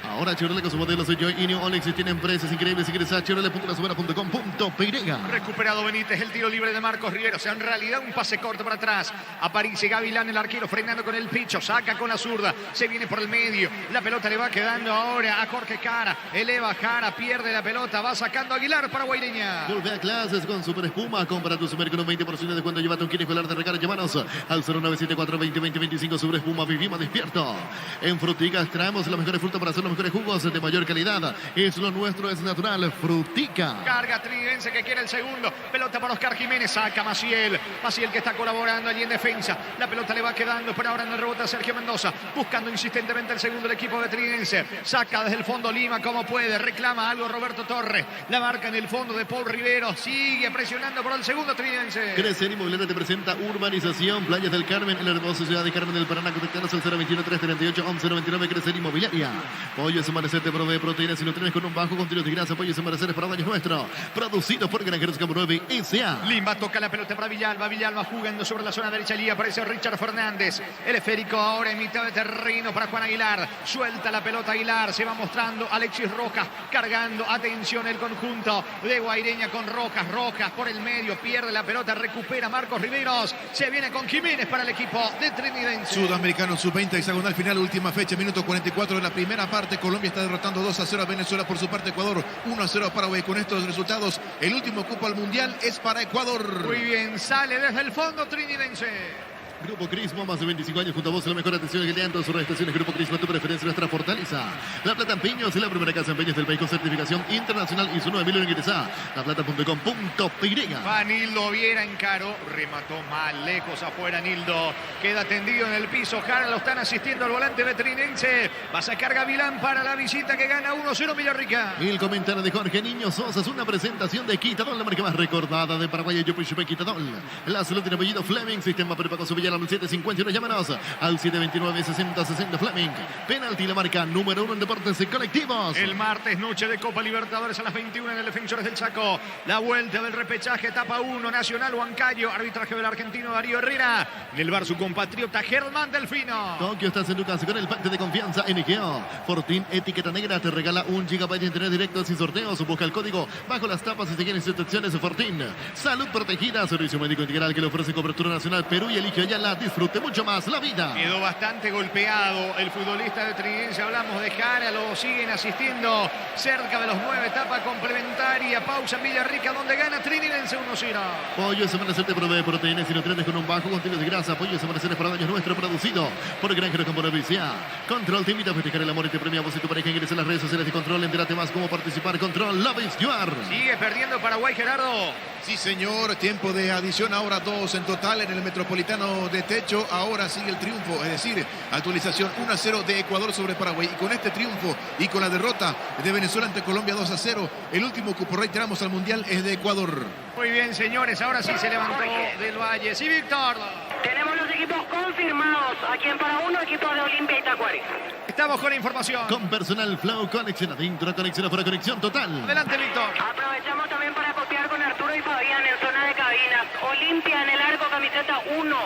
Ahora Chevrolet con sus modelos de Joy y New Onix tienen precios increíbles. Ingresa a chevrolet.lasubana.com.py. Recuperado Benítez, el tiro libre de Marcos Rivero. O sea, en realidad un pase corto para atrás. Aparece Gavilán, el arquero, frenando con el picho. Saca con la zurda. Se viene por el medio. La pelota le va quedando ahora a Jorge Jara. Eleva Jara, pierde la pelota. Va sacando Aguilar para Guaireña. Vuelve a clases con Super Espuma. Compra tu Super con un 20% de descuento. Llévate un kit escolar de regalo. Llámanos al 0974-2020-25. Super Espuma. Vivimos despierto. En Fruticas traemos las mejores frutas para hacer los mejores jugos de mayor calidad. Es lo nuestro, es natural. Frutica. Carga Trinidense que quiere el segundo. Pelota para Oscar Jiménez. Saca Maciel. Maciel que está colaborando allí en defensa. La pelota le va quedando, pero ahora en el rebote a Sergio Mendoza. Buscando insistentemente el segundo del equipo de Trinidense. Saca desde el fondo Lima como puede. Reclama algo Roberto Torres. La marca en el fondo de Paul Rivero. Sigue presionando por el segundo Trinidense. Crecer Inmobiliaria te presenta Urbanización Playas del Carmen en la hermosa ciudad de Carmen del Paraná. Contactanos al 021-338-1199. Crecer Inmobiliaria. Pollo Amanecer te provee proteínas y nutrientes con un bajo contenido de grasa. Pollo Amanecer para daños nuestro. Producido por Granjeros Campo 9 S.A. Limba toca la pelota para Villalba. Villalba jugando sobre la zona derecha. Allí aparece Richard Fernández. El esférico ahora en mitad de terreno para Juan Aguilar. Suelta la pelota Aguilar. Se va mostrando Alexis Rojas. Cargando. Atención el conjunto de Guaireña con Rojas. Rojas por el medio. Pierde la pelota. Recupera Marcos Riveros. Se viene con Jiménez para el equipo de Trinidense. Sudamericano sub-20, hexagonal final, última fecha, minuto 44 de la primera parte. Colombia está derrotando 2-0 a Venezuela, por su parte Ecuador 1-0 a Paraguay. Con estos resultados, el último cupo al Mundial es para Ecuador. Muy bien, sale desde el fondo Trinidense. Grupo Crismo, más de 25 años junto a vos, la mejor atención y clientes. Sus estaciones Grupo Crismo, tu preferencia, nuestra fortaleza. La Plata en Piños, la primera casa en Peñas del país con certificación internacional y su 9000 en ingresa. laplata.com.py. Va Nildo Viera, encaró, remató mal, lejos afuera Nildo. Queda tendido en el piso, Jara lo están asistiendo al volante vetrinense. Va a sacar Gavilán para la visita que gana 1-0 Villarrica. El comentario de Jorge Niño Sosa es una presentación de Quitadol, la marca más recordada de Paraguay. Yo Chupe Quitadol. La salud tiene apellido Fleming, sistema prepago su Villar al 751. Llámanos al 729-6060 Fleming. Penalti, la marca número 1 en deportes colectivos. El martes, noche de Copa Libertadores a las 21 en el Defensores del Chaco. La vuelta del repechaje, etapa 1, Nacional Huancayo. Arbitraje del argentino Darío Herrera. En el bar su compatriota Germán Delfino. Tokio, estás en tu casa con el pacto de confianza NGO. Fortín Etiqueta Negra te regala 1 GB de internet directo sin sorteos. Busca el código bajo las tapas y sigue instrucciones de Fortín. Salud protegida, servicio médico integral que le ofrece cobertura nacional Perú y Eligio Ayala. Disfrute mucho más la vida. Quedó bastante golpeado el futbolista de Trinidense. Hablamos de Jara, lo siguen asistiendo cerca de los 9. Etapa complementaria. Pausa en Villarrica donde gana Trinidense 1-0. Pollo Amanecer te provee proteínas y nutrientes con un bajo contenido de grasa. Pollo Amanecer para daños nuestro, producido por Granjero Campo Novicia. Control te invita a festejar el amor y te premia a vos y tu pareja. Ingresa a las redes sociales de Control. Entérate más cómo participar. Control, Love is Your. Sigue perdiendo Paraguay, Gerardo. Sí, señor. Tiempo de adición. Ahora 2 en total en el Metropolitano de Techo. Ahora sigue el triunfo, es decir, actualización 1-0 de Ecuador sobre Paraguay. Y con este triunfo y con la derrota de Venezuela ante Colombia 2-0, el último cupo reiteramos al Mundial es de Ecuador. Muy bien, señores. Ahora sí se levantó del Valle. Sí, Víctor. Tenemos los equipos confirmados. Aquí en para uno, equipos de Olimpia y Tacuari. Estamos con la información. Con personal Flow, conexión adentro, conexión afuera, conexión total. Adelante, Víctor. Aprovechamos también para copiar con Arturo y Fabián en zona de cabinas. Olimpia en el arco, camiseta 1,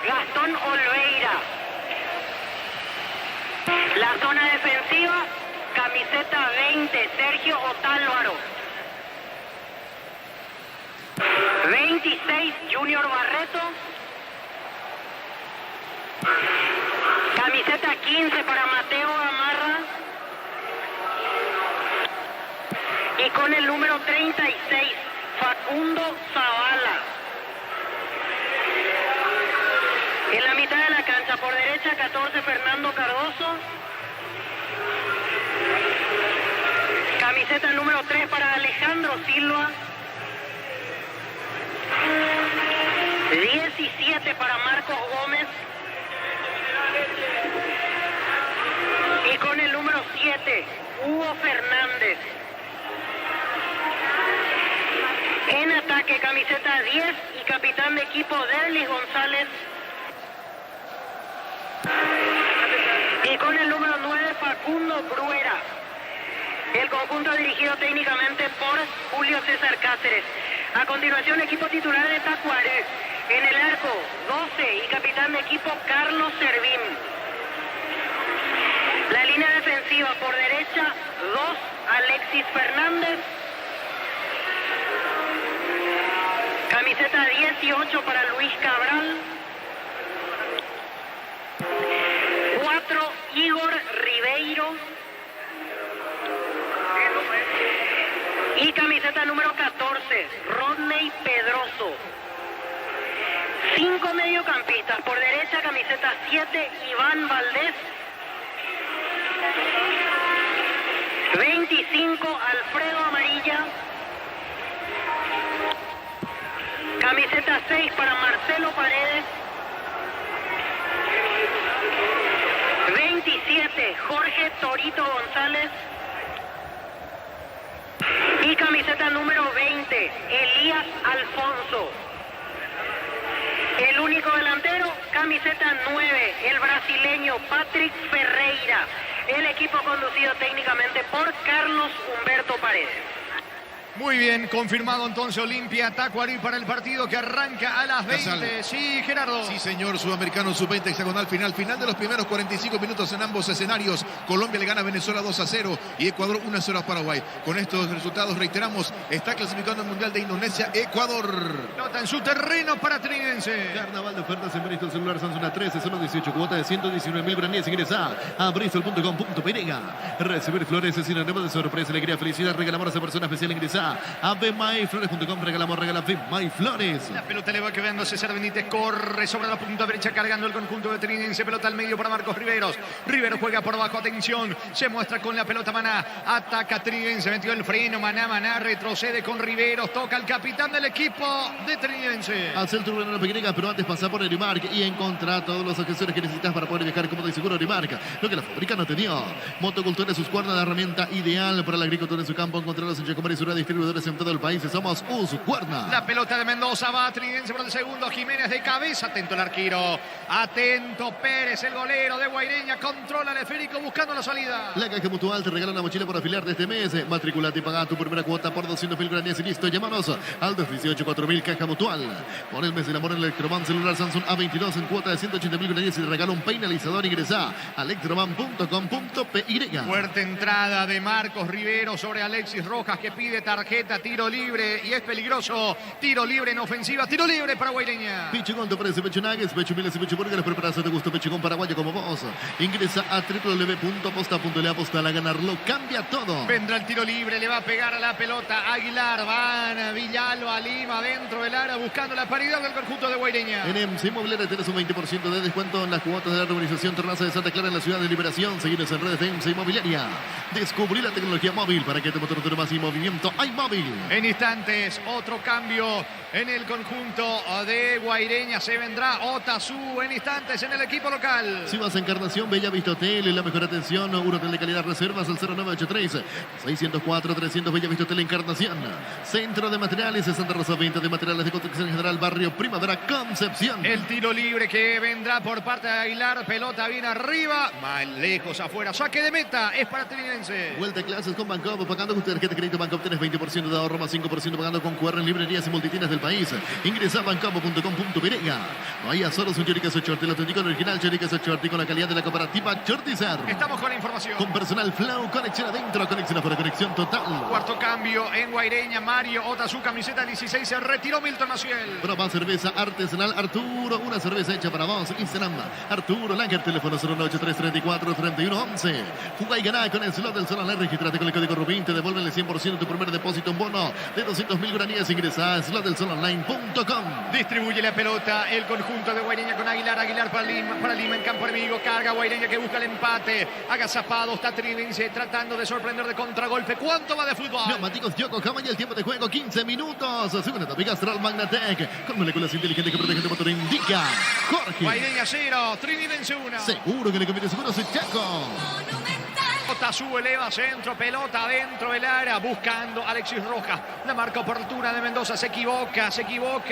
Gastón Olveira. La zona defensiva, camiseta 20, Sergio Otálvaro. 26, Junior Barreto. Camiseta 15 para Mateo Gamarra. Y con el número 36, Facundo Zavala. En la mitad de la cancha, por derecha, 14, Fernando Cardoso. Camiseta número 3 para Alejandro Silva. 17 para Marcos Gómez. Y con el número 7, Hugo Fernández. En ataque, camiseta 10 y capitán de equipo Derlis González. Y con el número 9, Facundo Bruera. El conjunto dirigido técnicamente por Julio César Cáceres. A continuación, equipo titular de Tacuaré. En el arco, 12 y capitán de equipo Carlos Servín. La línea defensiva por derecha, 2, Alexis Fernández. Camiseta 18 para Luis Cabral. 4, Igor Ribeiro. Y camiseta número 14, Rodney Pedroso. 5 mediocampistas. Por derecha, camiseta 7, Iván Valdés. 25, Alfredo Amarilla. Camiseta 6 para Marcelo Paredes. 27, Jorge Torito González. Y camiseta número 20, Elías Alfonso. El único delantero, camiseta 9, el brasileño Patrick Ferreira. El equipo conducido técnicamente por Carlos Humberto Paredes. Muy bien, confirmado entonces Olimpia Tacuarí para el partido que arranca a las 20. Casal. Sí, Gerardo. Sí, señor, Sudamericano Sub-20 hexagonal final. Final de los primeros 45 minutos en ambos escenarios. Colombia le gana a Venezuela 2-0 y Ecuador 1-0 a Paraguay. Con estos resultados, reiteramos, está clasificando el Mundial de Indonesia Ecuador. Nota en su terreno para Trinense. Carnaval de ofertas en Bristol celular Samsung A13, solo 18, cuota de 119.000 graníes. Ingresa a bristol.com.py. Recibir flores es sinónimo de sorpresa, alegría, felicidad. Regalamos a esa persona especial. Ingresa a bmyflores.com. Regalamos, regala Bmyflores. La pelota le va quedando César Benítez, corre sobre la punta derecha cargando el conjunto de Trinense. Pelota al medio para Marcos Riveros. Rivero juega por abajo, atención, se muestra con la pelota Maná. Ataca Trinense, metió el freno, Maná retrocede con Riveros. Toca el capitán del equipo de Trinense. Hace el turno en la pequeña, pero antes pasa por Erimark y encontrar todos los accesorios que necesitas para poder viajar cómodo y seguro. Erimark, lo que la fábrica no te dio. Motocultura y sus cuerdas, la herramienta ideal para la agricultura en su campo. Encontrarlos en Chacomar y Sura, distribuidores en todo el país. Somos Uscuerna. La pelota de Mendoza va a Trinense por el segundo. Jiménez de cabeza. Atento el arquero. Atento Pérez, el golero de Guaireña. Controla el esférico buscando la salida. La Caja Mutual te regala una mochila por afiliar de este mes. Matriculate y paga tu primera cuota por 200.000 granías y listo. Llámanos al 218-4000 Caja Mutual. Por el mes del amor en el Electroman celular Samsung A22 en cuota de 180.000 granías y te regala un penalizador. Ingresa a electroman.com.py. Fuerte entrada de Marcos Rivero sobre Alexis Rojas, que pide tarjeta, tiro libre y es peligroso. Tiro libre en ofensiva, tiro libre para Guaireña. Pichigón te ofrece pecho nuggets, pecho miles y pecho burger. Preparación de gusto Pichigón paraguayo como vos. Ingresa a www.posta.le. Aposta a ganarlo, cambia todo. Vendrá el tiro libre, le va a pegar a la pelota Aguilar, van Villalba, Lima dentro del área buscando la paridad del conjunto de Guaireña. En MC Inmobiliaria tenés un 20% de descuento en las cuotas de la urbanización Terraza de Santa Clara en la ciudad de Liberación. Seguinos en redes de MC Inmobiliaria. Descubrí la tecnología móvil para que tu motor no tenga más movimiento. Hay móvil. En instantes, otro cambio en el conjunto de Guaireña. Se vendrá Otazú en instantes en el equipo local. Si vas a Encarnación, Bella Vista Hotel, la mejor atención, un hotel de calidad, reservas al 0983-604-300, Bella Vista Hotel Encarnación. Centro de Materiales, Santa Rosa, venta de materiales de construcción general, barrio Primavera, Concepción. El tiro libre que vendrá por parte de Aguilar, pelota bien arriba, más lejos afuera, saque de meta, es para Trinense. Vuelta a clases con Bancopp, pagando con tu tarjeta de crédito Bancopp tenés 20% de ahorro más 5% pagando con QR en librerías y multitiendas del país. Ingresa a bancopp.com.py. Vaya solo un Choricazo Shorty, el auténtico original Choricazo Shorty con la calidad de la cooperativa Shortizer. Estamos con la información. Con personal Flow, conexión adentro, conexión afuera, conexión total. Cuarto cambio en Guaireña, Mario Otazú, camiseta 16, se retiró Milton Maciel. Proba cerveza artesanal Arturo, una cerveza hecha para vos. Instagram, Arturo Langer, teléfono 093-34-31-11. Jugá y ganá con el slot del solar. Registrate con el código Rubín, te devuelven el 100% tu primer depósito, un bono de 200.000 guaraníes. Ingresa a slot del solar betonline.com. Distribuye la pelota el conjunto de Guaireña con Aguilar. Aguilar para Lima en campo enemigo. Carga Guaireña que busca el empate. Agazapado está Trinidad tratando de sorprender de contragolpe. ¿Cuánto va de fútbol? Neumáticos Yokohama y el tiempo de juego 15 minutos. Segunda etapa Astral Magnatec con moléculas inteligentes que protegen tu motor. Indica Jorge. Guaireña 0, Trinidad 1. Seguro que le conviene seguro su Chaco. Otazu eleva centro, pelota dentro del área, buscando Alexis Rojas. La marca oportuna de Mendoza, se equivoca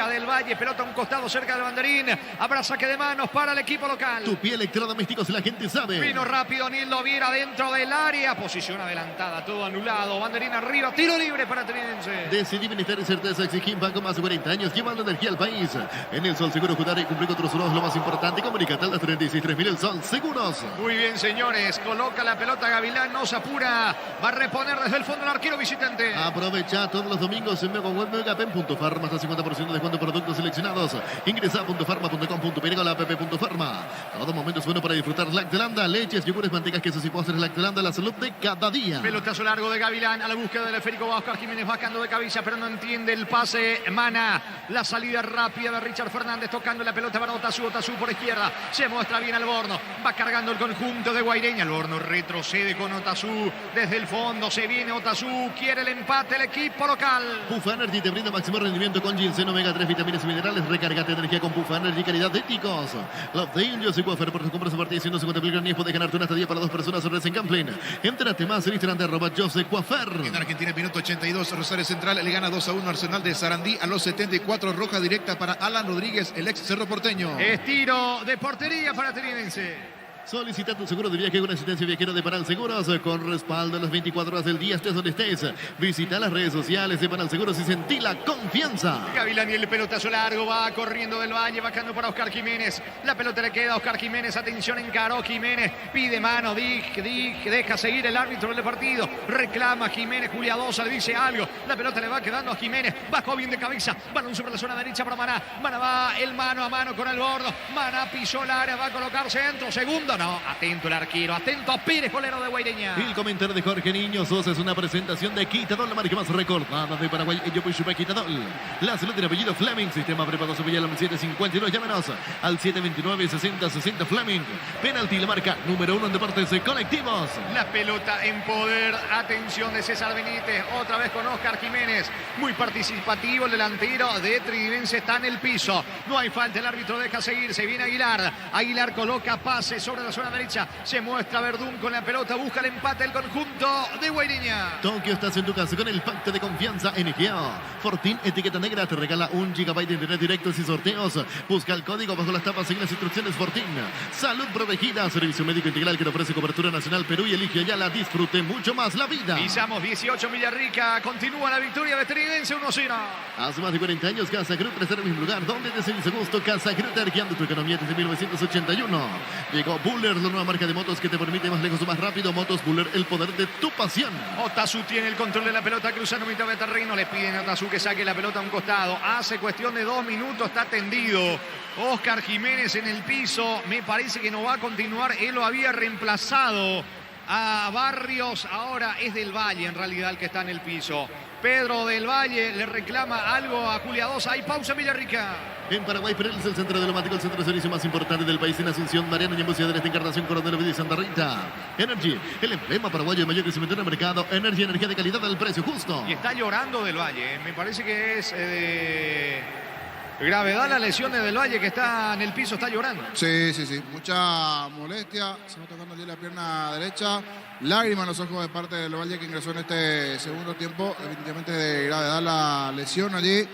del Valle, pelota a un costado cerca del banderín. Habrá saque de manos para el equipo local. Tu pie electrodomésticos, la gente sabe. Vino rápido Nildo Viera dentro del área, posición adelantada, todo anulado. Banderín arriba, tiro libre para Trinense. Decidí bienestar y certeza, exigí Banco más de 40 años, llevando energía al país. En el Sol Seguro Judar y cumplir con otros unos lo más importante. Comunicate a las 36.3000 el Sol Seguros. Muy bien, señores, coloca la pelota Gavilán, no se apura, va a reponer desde el fondo el arquero visitante. Aprovecha todos los domingos en Mega Web Megapen.farma hasta 50% de descuento en productos seleccionados. Ingresa a .farma.com.py con la app.farma. Todo momento es bueno para disfrutar Lactelanda, leches, yogures, mantecas, quesos y postres. Lactelanda, la salud de cada día. Pelotazo largo de Gavilán a la búsqueda del esférico. Va Oscar Jiménez bajando de cabeza, pero no entiende el pase. Mana, la salida rápida de Richard Fernández tocando la pelota para Otazu. Otazu por izquierda, se muestra bien Alborno. Va cargando el conjunto de Guaireña. Alborno retrocede con Otazu. Desde el fondo se viene Otazu, quiere el empate el equipo local. Puff Energy te brinda máximo rendimiento con ginseng, omega 3, vitaminas y minerales. Recárgate energía con Puff Energy, calidad de ticos. Love the Indios y Wafer por tus compras a partir de 150 mil granías. Puedes ganarte una estadía para 2 personas en Racing Camplin. Entérate más en Instagram de @Jose Coafer. En Argentina, minuto 82, Rosario Central le gana 2-1 Arsenal de Sarandí a los 74. Roja directa para Alan Rodríguez, el ex Cerro Porteño. Es tiro de portería para Trinense. Solicita tu seguro de viaje con asistencia viajera de Panal Seguros con respaldo las 24 horas del día, estés donde estés. Visita las redes sociales de Panal Seguros y sentí la confianza. Gavilán y el pelotazo largo va corriendo del Valle, bajando para Oscar Jiménez. La pelota le queda a Oscar Jiménez, atención, encaró Jiménez, pide mano, deja seguir el árbitro del partido, reclama Jiménez, Julia Dosa le dice algo, la pelota le va quedando a Jiménez, bajó bien de cabeza, balón sobre la zona derecha para Maná. Maná va el mano a mano con Alborno, Maná pisó el área, va a colocar centro, segundo. No, atento el arquero, atento Pérez, golero de Guaireña. El comentario de Jorge Niño Sosa es una presentación de Quitadol, la marca más recordada de Paraguay. Yo voy a Quitadol. La salud del apellido Fleming, sistema preparado sobre el 752. Llámenos al 729-6060 Fleming. Penalti, la marca número 1 en deportes colectivos. La pelota en poder, atención de César Benítez, otra vez con Oscar Jiménez. Muy participativo el delantero de Tridense, está en el piso. No hay falta, el árbitro deja seguir, se viene Aguilar. Aguilar coloca pase sobre la zona derecha, se muestra Verdún con la pelota, busca el empate el conjunto de Guaireña. Tokio, estás en tu casa con el pacto de confianza NGA. Fortín, etiqueta negra, te regala 1 GB de internet directos y sorteos. Busca el código bajo las tapas, sigue las instrucciones. Fortín, salud protegida, servicio médico integral que te ofrece cobertura nacional Perú y elige Ayala, disfrute mucho más la vida. Pisamos 18 Villarrica, continúa la victoria de Tridense 1-0. Hace más de 40 años Casa Grutter está en el mismo lugar donde te sientes a gusto. Casa Grutter, guiando tu economía desde 1981. Llegó Buller, la nueva marca de motos que te permite más lejos o más rápido. Motos Buller, el poder de tu pasión. Otazu tiene el control de la pelota, cruzando mitad de terreno. Le piden a Otazu que saque la pelota a un costado. Hace cuestión de 2 minutos, está tendido. Oscar Jiménez en el piso. Me parece que no va a continuar. Él lo había reemplazado a Barrios. Ahora es Del Valle en realidad el que está en el piso. Pedro Del Valle le reclama algo a Julia Dosa. Hay pausa en Villarrica. En Paraguay, Perel es el centro diplomático, el centro de servicio más importante del país. En Asunción, Mariano y en Bucia de esta Encarnación, Coronel Ovidio y Santa Rita. Energy, el emblema paraguayo de mayor crecimiento en el mercado. Energy, energía de calidad al precio justo. Y está llorando Del Valle. Me parece que es de gravedad la lesión de Del Valle, que está en el piso, está llorando. Sí. Mucha molestia. Se va tocando allí la pierna derecha. Lágrimas en los ojos de parte de Del Valle, que ingresó en este segundo tiempo. Definitivamente de gravedad la lesión allí.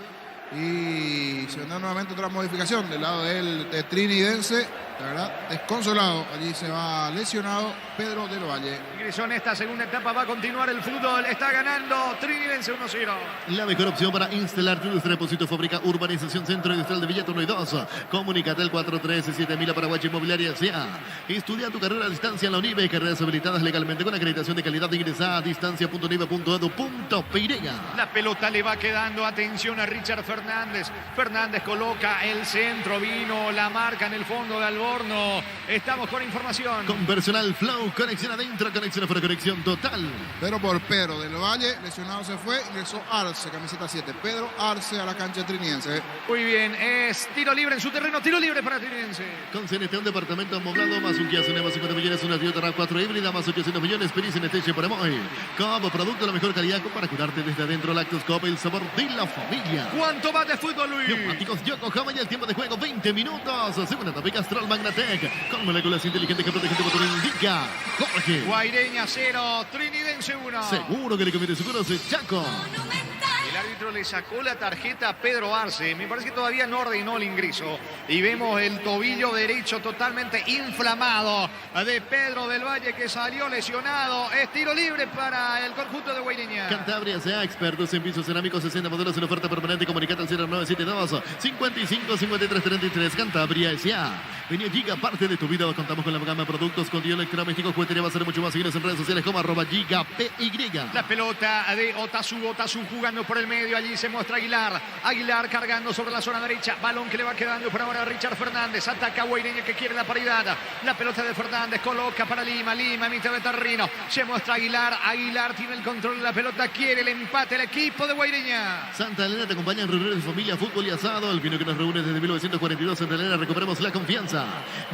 Y se vendrá nuevamente otra modificación del lado de Trinidense. La verdad, desconsolado. Allí se va lesionado Pedro Del Valle. Ingresó en esta segunda etapa, va a continuar el fútbol. Está ganando Trinidense 1-0. La mejor opción para instalar tu industria, depósito, fábrica, urbanización, centro industrial de Villeta 1 y 2. Comunícate al 413-7000 Paraguay Inmobiliaria S.A. Estudia tu carrera a distancia en la UNIVE. Carreras habilitadas legalmente con acreditación de calidad. Ingresa a distancia.unive.edu.py. La pelota le va quedando, atención a Richard Fernández. Fernández. Fernández coloca el centro, vino la marca en el fondo de Alborno. Estamos con información. Con personal Flow, conexión adentro, conexión afuera, conexión total. Pero por Pedro del Valle, lesionado se fue, ingresó Arce, camiseta 7. Pedro Arce a la cancha triniense. Muy bien, es tiro libre en su terreno, tiro libre para Trinidense. Con CNT, un departamento amoblado, más un Kia Sonet, más 50 millones, una Toyota RAV4 híbrida, más 800 millones, Pericia Nesteche por Emoy. Como producto de la mejor calidad para curarte desde adentro, Lactoscope, el sabor de la familia. ¿Cuánto va de fútbol, Luis? Neumáticos Yokohama y el tiempo de juego, 20 minutos. Segunda etapa, Castrol Magnatec, con moléculas inteligentes que protegen tu motor, indica Jorge. Guaireña 0, Trinidense 1. Seguro que le conviene seguros es Chaco. El árbitro le sacó la tarjeta a Pedro Arce. Me parece que todavía no ordenó el ingreso. Y vemos el tobillo derecho totalmente inflamado de Pedro del Valle, que salió lesionado. Es tiro libre para el conjunto de Guaireña. Cantabria sea expertos en pisos cerámicos, 60 modelos en oferta permanente. Comunicate al 0972 55 53 33. Cantabria S.A. Venía Giga, parte de tu vida. Contamos con la gama de productos con electrodoméstico, juguetería. Va a ser mucho más. Síguenos en redes sociales como @GigaPY. La pelota de Otazu jugando por el medio. Allí se muestra Aguilar. Aguilar cargando sobre la zona derecha. Balón que le va quedando por ahora a Richard Fernández. Ataca a Guaireña, que quiere la paridad. La pelota de Fernández coloca para Lima. Lima en mitad de terreno. Se muestra Aguilar. Aguilar tiene el control de la pelota. Quiere el empate el equipo de Guaireña. Santa Elena te acompaña en reuniones de familia, fútbol y asado. El vino que nos reúne desde 1942. Santa Elena, recuperemos la confianza.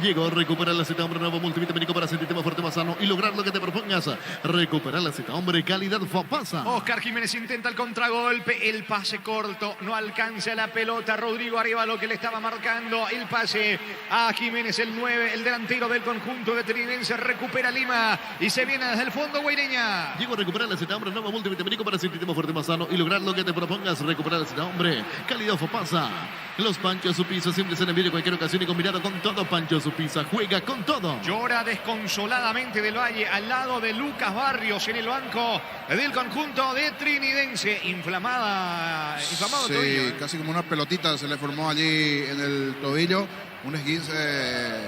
Llegó a recuperar la Z Hombre, nuevo multivitamínico para sentirte más fuerte, más sano y lograr lo que te propongas. Recuperar la Z Hombre, calidad Fopasa. Oscar Jiménez intenta el contragolpe. El pase corto. No alcanza la pelota. Rodrigo Arevalo, que le estaba marcando el pase a Jiménez, el 9, el delantero del conjunto de Trinidense. Recupera Lima y se viene desde el fondo Guaireña. Llegó a recuperar la Z Hombre, nuevo multivitamínico para sentirte más fuerte, más sano y lograr lo que te propongas. Recuperar la Z Hombre, calidad Fopasa. Los Panchos Supiza siempre se han enviado en cualquier ocasión y combinado con todo. Pancho Supiza juega con todo. Llora desconsoladamente del Valle al lado de Lucas Barrios en el banco del conjunto de Trinidense. Inflamado Sí, tobillo. casi como una pelotita se le formó allí en el tobillo. Un esguince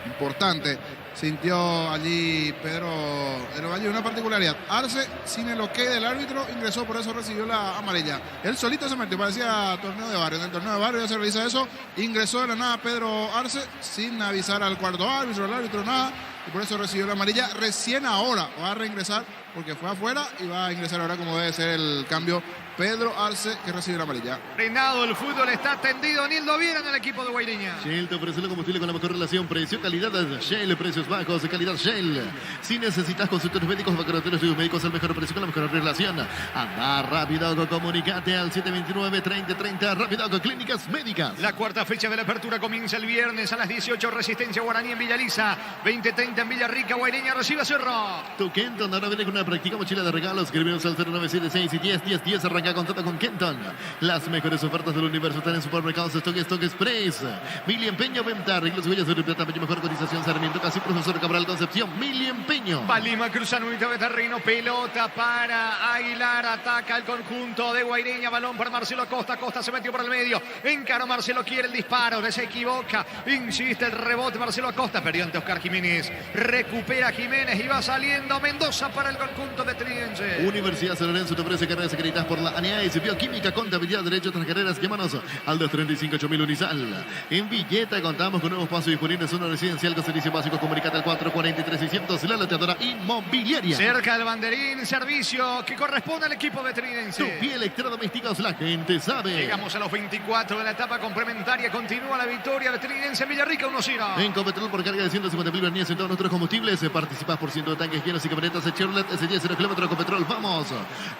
importante. Sintió allí Pedro del Valle una particularidad. Arce, sin el ok del árbitro, ingresó, por eso recibió la amarilla. Él solito se metió, parecía torneo de barrio. En el torneo de barrio ya se realiza eso. Ingresó de la nada Pedro Arce sin avisar al cuarto árbitro, al árbitro, nada. Y por eso recibió la amarilla. Recién ahora va a reingresar porque fue afuera y va a ingresar ahora como debe ser el cambio. Pedro Arce, que recibe la amarilla. Frenado el fútbol, está tendido Nildo Viera en el equipo de Guaireña. Shell te ofrece el combustible con la mejor relación precio-calidad. Shell, precios bajos de calidad Shell. Si necesitas consultores médicos, vacunatorios, estudios médicos al mejor precio con la mejor relación. Anda rápido, comunicate al 729-3030. Rápido, Clínicas Médicas. La cuarta fecha de la apertura comienza el viernes a las 18. Resistencia Guaraní en Villa Lisa. 20:30 en Villarrica. Guaireña recibe a Cerro. Tu Kenton ahora viene con una práctica mochila de regalos. Escribimos al 0976 y 10. Arranca con todo con Kenton. Las mejores ofertas del universo están en supermercados Stock Express. Mili Empeño, Venta, arreglos y huellas de plata, mejor cotización, Sarmiento, casi Profesor Cabral, Concepción. Mili Empeño. Va Lima cruzando mitad de terreno. Pelota para Aguilar. Ataca el conjunto de Guaireña. Balón para Marcelo Acosta. Costa se metió por el medio. Encaró Marcelo, quiere el disparo. Se equivoca. Insiste el rebote. Marcelo Acosta perdió ante Oscar Jiménez. Recupera Jiménez y va saliendo Mendoza para el conjunto de Trinidense. Universidad San Lorenzo te ofrece carreras acreditadas por la ANEAES, bioquímica, contabilidad, derecho, otras carreras. Llámanos al 235-8000 Unisal. En Villeta contamos con nuevos pasos disponibles, zona residencial con servicios básicos. Comunicate al 443-600. La loteadora inmobiliaria. Cerca del banderín, servicio que corresponde al equipo de Trinidense. Tupi Electrodomésticos, la gente sabe. Llegamos a los 24 de la etapa complementaria. Continúa la victoria de Trinidense en Villarrica 1-0. En Copetrol, por carga de 150.000 vernías en todos nuestros combustibles, participas por ciento de tanques llenos y camionetas de Chevrolet S10 0 km. Copetrol, vamos.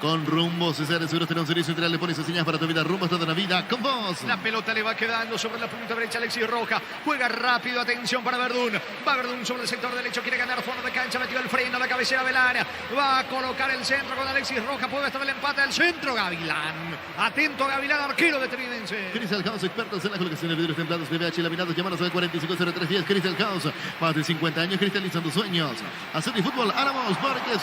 Con Rumbo César Seguros, tenemos un servicio integral, le pones señas para tu vida. Rumbo toda la vida con vos. La pelota le va quedando sobre la punta derecha Alexis Roja. Juega rápido, atención para Verdún. Va Verdún sobre el sector derecho, quiere ganar fondo de cancha, metió el freno, la cabecera Velán. Va a colocar el centro con Alexis Roja, puede estar el empate del centro. Gavilán, atento Gavilán, arquero de Trinidense. Crystal House, expertos en la colocación de vidrios templados, PVH laminados. Llámanos al 450310. Crystal House, más de 50 años cristalizando sueños. Hacer y fútbol, Áramos, Márquez,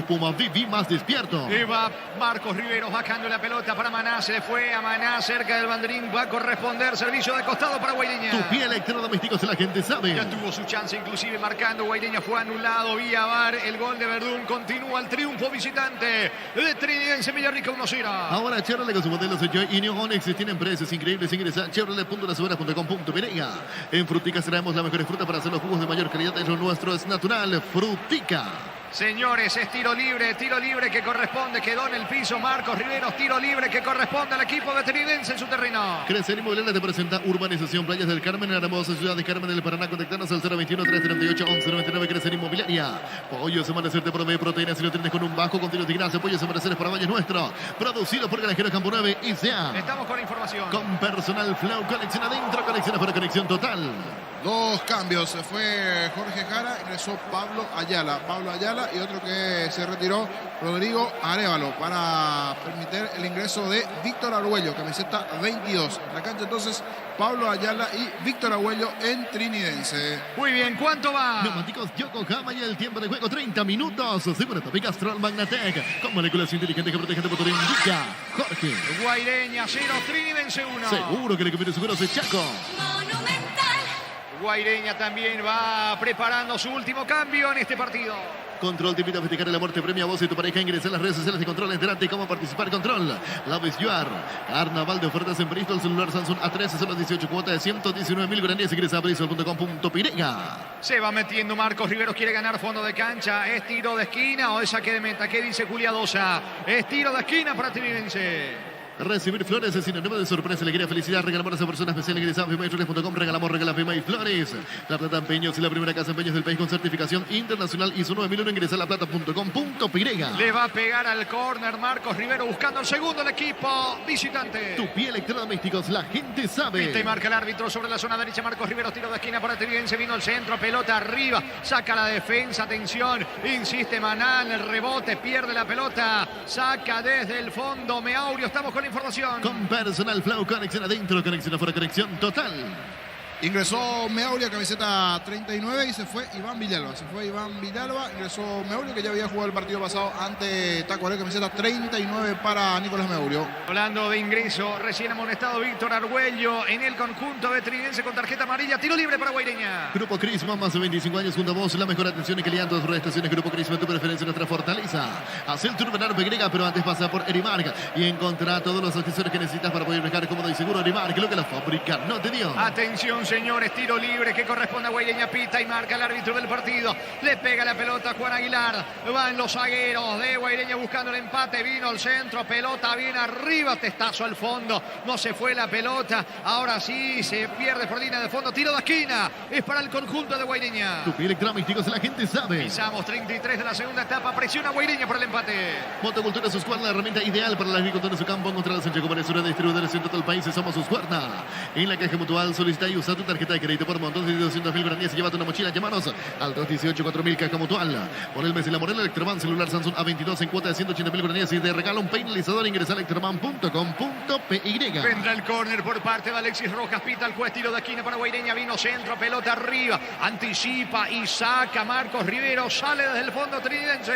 espuma. Viví más despierto. Y va Marcos Riveros bajando la pelota para Maná. Se le fue a Maná cerca del banderín. Va a corresponder servicio de costado para Guaireña. Tupí Electrodomésticos, la gente sabe. Ya tuvo su chance, inclusive marcando. Guaireña fue anulado vía VAR. El gol de Verdún. Continúa el triunfo visitante de Trinidense Villarrica 1-0. Ahora Chevrolet con su modelo Joy y New Onix tienen precios increíbles. Ingresa a chevrolet.com.pe. En Fruticas traemos la mejor fruta para hacer los jugos de mayor calidad. Lo nuestro es natural. Frutica. Señores, es tiro libre que corresponde, quedó en el piso Marcos Riveros, tiro libre que corresponde al equipo de Trinidense en su terreno. Crecer Inmobiliaria te presenta Urbanización Playas del Carmen, en la hermosa ciudad de Carmen del Paraná. Contactanos al 021-338-1199. Crecer Inmobiliaria. Pollos Amanecer te provee proteínas y nutrientes con un bajo contenido de grasa. Pollos Amanecer para Valle Nuestro. Producido por Granjero Campo 9 y SEA. Estamos con información. Con Personal Flow, conexión adentro, conexión afuera, conexión total. Dos cambios. Se fue Jorge Jara, ingresó Pablo Ayala y otro que se retiró, Rodrigo Arévalo, para permitir el ingreso de Víctor Argüello, camiseta 22. En la cancha entonces Pablo Ayala y Víctor Argüello en Trinidense. Muy bien, ¿cuánto va? Neumáticos Yokohama y el tiempo de juego 30 minutos. Seguro Topic Castrol Magnatec. Con moléculas inteligentes que protegen tu motor. Indica Jorge. Guaireña 0, Trinidense 1. Seguro que le conviene seguros es Chaco. Guaireña también va preparando su último cambio en este partido. Control te invita a festejar el amor, te premia a vos y tu pareja. Ingresa en las redes sociales de Control, enterate cómo participar. Control, Love is Your. Carnaval de ofertas en Bristol, celular Samsung A13, solo 18 cuotas de 119.000 guaraníes. Ingresa a bristol.com.pe. Se va metiendo Marcos Riveros, quiere ganar fondo de cancha. ¿Es tiro de esquina o es saque de meta? ¿Qué dice Juliadosa? Es tiro de esquina para Trinidense. Recibir flores es sinónimo de sorpresa, alegría, felicidad. Regalamos a esa persona especial. Ingresa a FIMAIFlores.com. Regala FIMA y Flores. La Plata Empeños es la primera casa de empeños del país con certificación internacional ISO 9001. Ingresa a laplata.com.pe. Le va a pegar al córner Marcos Rivero buscando el segundo del equipo visitante. Tupí Electrodomésticos, la gente sabe. Pita y marca el árbitro sobre la zona derecha. Marcos Rivero, tiro de esquina para Trinidense. Vino el centro, pelota arriba. Saca la defensa, atención. Insiste Manán, el rebote, pierde la pelota. Saca desde el fondo Meaurio. Estamos con información. Con Personal Flow, conexión adentro, conexión afuera, conexión total. Ingresó Meauria, camiseta 39, y se fue Iván Villalba. Ingresó Meauria, que ya había jugado el partido pasado ante Tacuaré, camiseta 39 para Nicolás Meaurio. Hablando de ingreso, recién amonestado Víctor Argüello en el conjunto de Trinidense con tarjeta amarilla. Tiro libre para Guaireña. Grupo Crisma, más de 25 años junto a vos. La mejor atención y calidad en todas las estaciones. Grupo Crisma, tu preferencia, nuestra fortaleza. Haz el tour Bernardo Pegrega, pero antes pasa por Erimark y encontrá todos los accesorios que necesitas para poder viajar cómodo y seguro. Erimark, lo que la fábrica no te dio. Atención, señores, tiro libre que corresponde a Guaireña. Pita y marca el árbitro del partido. Le pega la pelota a Juan Aguilar. Van los zagueros de Guaireña buscando el empate. Vino al centro, pelota bien arriba, testazo al fondo. No se fue la pelota. Ahora sí, se pierde por línea de fondo. Tiro de esquina. Es para el conjunto de Guaireña. Tupí Electrodomésticos, la gente sabe. Pisamos 33 de la segunda etapa. Presiona Guaireña por el empate. Motocultura Suscuarna, la herramienta ideal para la agricultura de su campo. Encontrarás en Chaco Sur, distribuidores en todo el país. Somos Suscuarna. En la caja mutual, solicita y usa tu tarjeta de crédito por montón de 200.000 guaraníes y llévate una mochila. Llámanos al 218-4000 caja mutual. Por el mes y la Morena, Electroman celular Samsung A22 en cuota de 180.000 guaraníes y de regalo un peinalizador. Ingresa a electroman.com.py. Vendrá el córner por parte de Alexis Rojas. Pita el juez, tiro de esquina para Guaireña. Vino centro, pelota arriba. Anticipa y saca Marcos Rivero. Sale desde el fondo Trinidense.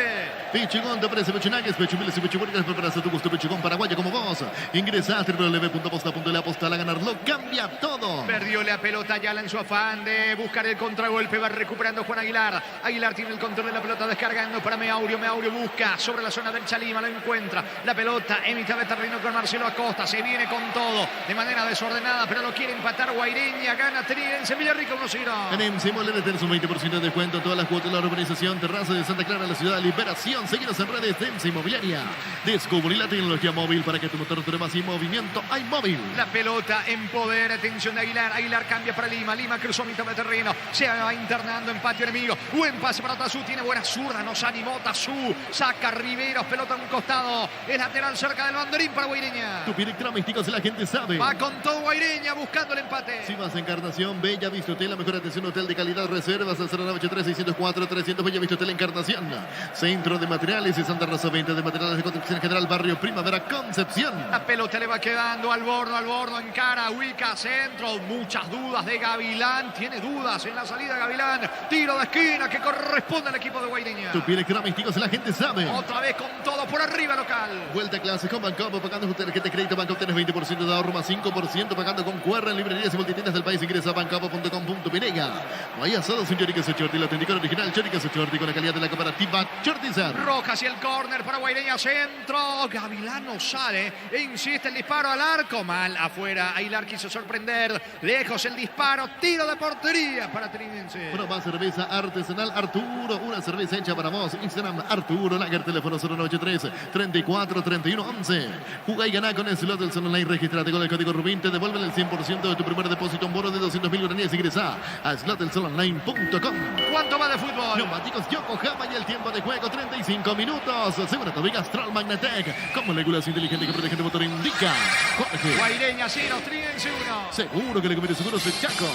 Pichigón te ofrece pechunaques, pechumiles y pechuburgas. Preparaste tu gusto, Pichigón paraguayo como vos. Ingresa a www.posta.la. Posta a ganarlo. Cambia todo. Perdió la pelota ya en su afán de buscar el contragolpe. Va recuperando Juan Aguilar. Aguilar tiene el control de la pelota, descargando para Meaurio. Meaurio busca sobre la zona derecha Lima. Lo encuentra. La pelota en mitad de terreno con Marcelo Acosta. Se viene con todo de manera desordenada, pero lo quiere empatar Guaireña. Gana Trinidense Villarrica 1-0. En MC Molina tenés un 20% de descuento en todas las cuotas de la urbanización Terraza de Santa Clara, la ciudad de Liberación. Seguinos en redes de MC Inmobiliaria. Descubrí la tecnología móvil para que tu motor dure más y movimiento hay móvil. La pelota en poder, atención de Aguilar. Aguilar cambia para Lima. Lima cruzó mitad de terreno. Se va internando en patio enemigo. Buen pase para Tazú. Tiene buena zurda. Nos animó Tazú. Saca Riveros. Pelota a un costado. Es lateral cerca del banderín para Guaireña. Tupí Electrodomésticos, la gente sabe. Va con todo Guaireña buscando el empate. Si vas a Encarnación, Bella Vista Hotel, la mejor atención, hotel de calidad, reservas al 093-604-300, Bella Vista Hotel Encarnación. Centro de Materiales y Santa Rosa, venta de materiales de construcción general, barrio Primavera, Concepción. La pelota le va quedando al bordo, en cara, ubica centro, muchas dudas. dudas de Gavilán. Tiene dudas en la salida Gavilán. Tiro de esquina que corresponde al equipo de Guaireña. Tu piel económicos, la gente sabe. Otra vez con todo por arriba local. Vuelta a clase con Bancopo, pagando tu tarjeta de crédito. Bancopo tienes 20% de ahorro más 5% pagando con QR en librerías y multitiendas del país. Ingresa a bancopo.com.pinega. Vaya solo sin Choriqueso Chorti, el auténtico original Choriqueso Chorti con la calidad de la cooperativa Chortizar. Roja hacia el córner para Guaireña, centro. Gavilán no sale. Insiste el disparo al arco. Mal afuera. Aguilar quiso sorprender. Lejos el disparo. Tiro de portería para Trinense. Proba cerveza artesanal Arturo. Una cerveza hecha para vos. Instagram Arturo Lager. Teléfono 0983 34 31 11. Juga y gana con el slot del Sol Online. Registrate con el código Rubín. Te devuelven el 100% de tu primer depósito. Un bono de 200.000 guaraníes. Ingresa a slotdelsonline.com. ¿Cuánto va de fútbol? Neumáticos Yokohama y el tiempo de juego 35 minutos. Segura tu Castrol Magnatec. Como regulación inteligente que protege tu motor indica. Jorge. Guaireña 0, Trinense 1. Seguro que le conviene seguros de Chaco.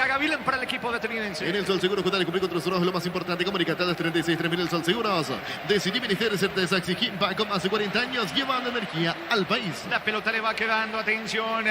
Gavilán para el equipo de Trinense. En el Sol Seguro, cuidar y cumplir con tus ojos, lo más importante. Comunicate a las 36 3000 el Sol Seguros. Decidí beneficiar certeza Xijimpa con más de 40 años llevando energía al país. La pelota le va quedando, atención.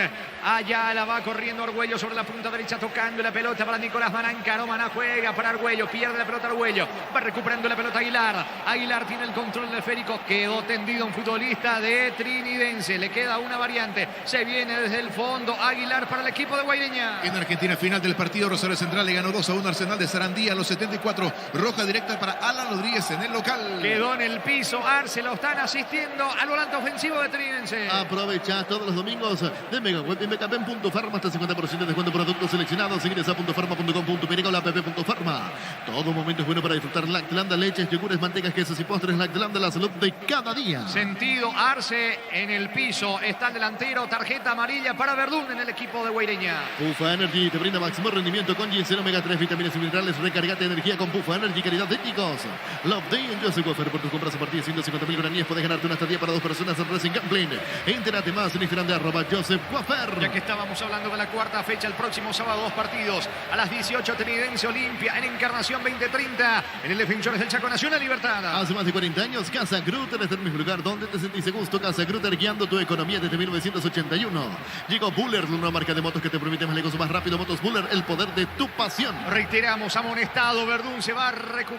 Ayala va corriendo Argüello sobre la punta derecha, tocando la pelota para Nicolás Manancaro. Maná juega para Argüello, pierde la pelota Argüello. Va recuperando la pelota Aguilar. Aguilar tiene el control del esférico. Quedó tendido un futbolista de Trinidense. Le queda una variante. Se viene desde el fondo Aguilar para el equipo de Guaireña. En Argentina, final del partido, Rosario Central le ganó 2-1 Arsenal de Sarandí a los 74. Roja directa para Alan Rodríguez en el local. Quedó en el piso. Arce lo están asistiendo al volante ofensivo de Trinense. Aprovecha todos los domingos de Mega Web y Megapen.farma hasta 50% de descuento en productos seleccionados. Ingresa a .farma.com.pinega o la app.farma. Todo momento es bueno para disfrutar Lactlanda, leches, yogures, mantecas, quesos y postres. Lactlanda, la salud de cada día. Sentido Arce en el piso. Está el delantero. Tarjeta amarilla para Verdún en el equipo de Guaireña. Pufa Energy te brinda máximo rendimiento con Ginseng Omega 3, vitaminas y minerales. Recargate de energía con Pufa Energy, calidad de étnicos. Love Day en Joseph Wafer. Por tus compras a partir de 150.000 guaraníes puedes ganarte una estadía para 2 personas en Racing Gambling. Entérate más en Instagram de @Joseph Wafer. Ya que estábamos hablando de la cuarta fecha, el próximo sábado 2 partidos. A las 18 Trinidense Olimpia en Encarnación 2030 en el Defensores del Chaco Nacional Libertad. Hace más de 40 años, Casa Grutter es el mismo lugar donde te sentís a gusto. Casa Grutter guiando tu economía desde 1981. Llegó Buller, una marca de motos que te permite más negocio más rápido. Motos Buller, el poder de tu pasión. Reiteramos, amonestado Verdún se va a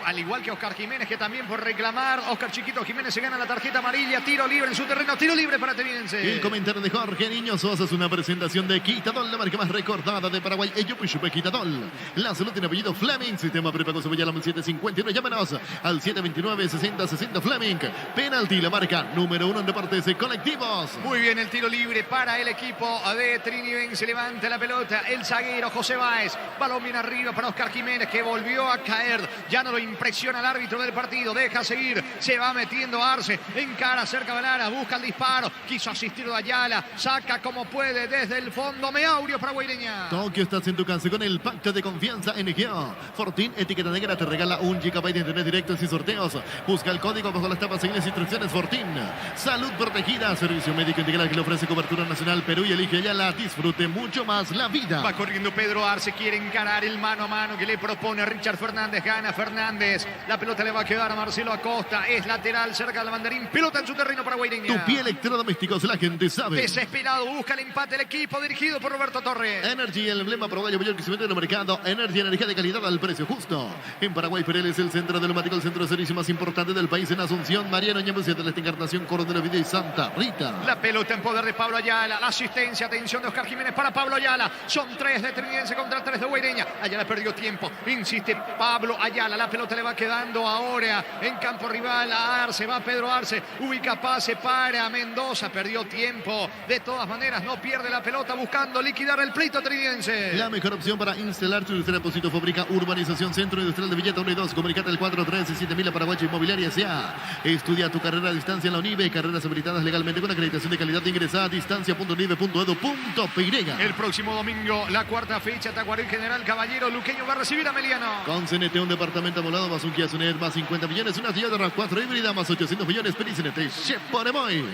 al igual que Oscar Jiménez, que también por reclamar. Oscar Chiquito Jiménez se gana la tarjeta amarilla. Tiro libre en su terreno. Tiro libre para Trinense. El comentario de Jorge Niño Sosa es una presentación de Quitadol, la marca más recordada de Paraguay. Ello Pichupe Quitadol. La salud tiene apellido Fleming. Sistema prepago Sevilla 759. Llámenos al 729-6060 Fleming. Penalti, la marca número 1 en deportes colectivos. Muy bien el tiro libre para el equipo de Trinidense. Levanta la pelota el zaguero José Báez. Balón bien arriba para Oscar Jiménez, que volvió a caer. Ya no lo impresiona el árbitro del partido. Deja seguir. Se va metiendo Arce. Encara cerca de Lara. Busca el disparo. Quiso asistir de Ayala. Saca como puede desde el fondo. Meaurio para Guaireña. Tokio estás en tu casa con el pacto de confianza NGO. Fortín, etiqueta negra, te regala 1 GB de internet directo sin sorteos. Busca el código bajo las tapas, seguir las instrucciones. Fortín. Salud protegida. Servicio médico integral que le ofrece cobertura nacional. Perú y elige Ayala. Disfrute mucho más la vida. Va corriendo Pedro Arce. Quiere encarar el mano a mano que le propone Richard Fernández. Gana Fernández. La pelota le va a quedar a Marcelo Acosta. Es lateral cerca del banderín. Pelota en su terreno para Guaireña. Tu pie electrodomésticos, la gente sabe. Desesperado busca el empate el equipo dirigido por Roberto Torres. Energy, el emblema paraguayo mayor que se vende en el mercado. Energy, energía de calidad al precio justo. En Paraguay, Perel es el centro de neumático, el centro de servicio más importante del país en Asunción. Mariano Ñamucia de la Encarnación, Coronel Vida y Santa Rita. La pelota en poder de Pablo Ayala. La asistencia, atención de Oscar Jiménez para Pablo Ayala. Son 3 de Trinidense contra 3 de Guaireña. Ayala perdió tiempo. Insiste Pablo Ayala. La pelota le va quedando ahora en campo rival a Arce. Va Pedro Arce. Ubica pase para Mendoza. Perdió tiempo. De todas maneras, no pierde la pelota buscando liquidar el pleito trinidense. La mejor opción para instalar tu industria depósito fábrica Urbanización Centro Industrial de Villeta 1 y 2. Comunicate al 437.000 a Paraguay Inmobiliaria S.A. Estudia tu carrera a distancia en la UNIBE. Carreras habilitadas legalmente con acreditación de calidad. Ingresa a distancia.unibe.edu.py. El próximo domingo, la cuarta fecha, Tacuarí General Caballero Luqueño va a recibir a Meliano. Con CNT, un departamento amolado más un Kia Sonet más 50 millones. Una Toyota RAV4 híbrida más 800 millones. Pedí CNT. Cheponemoy.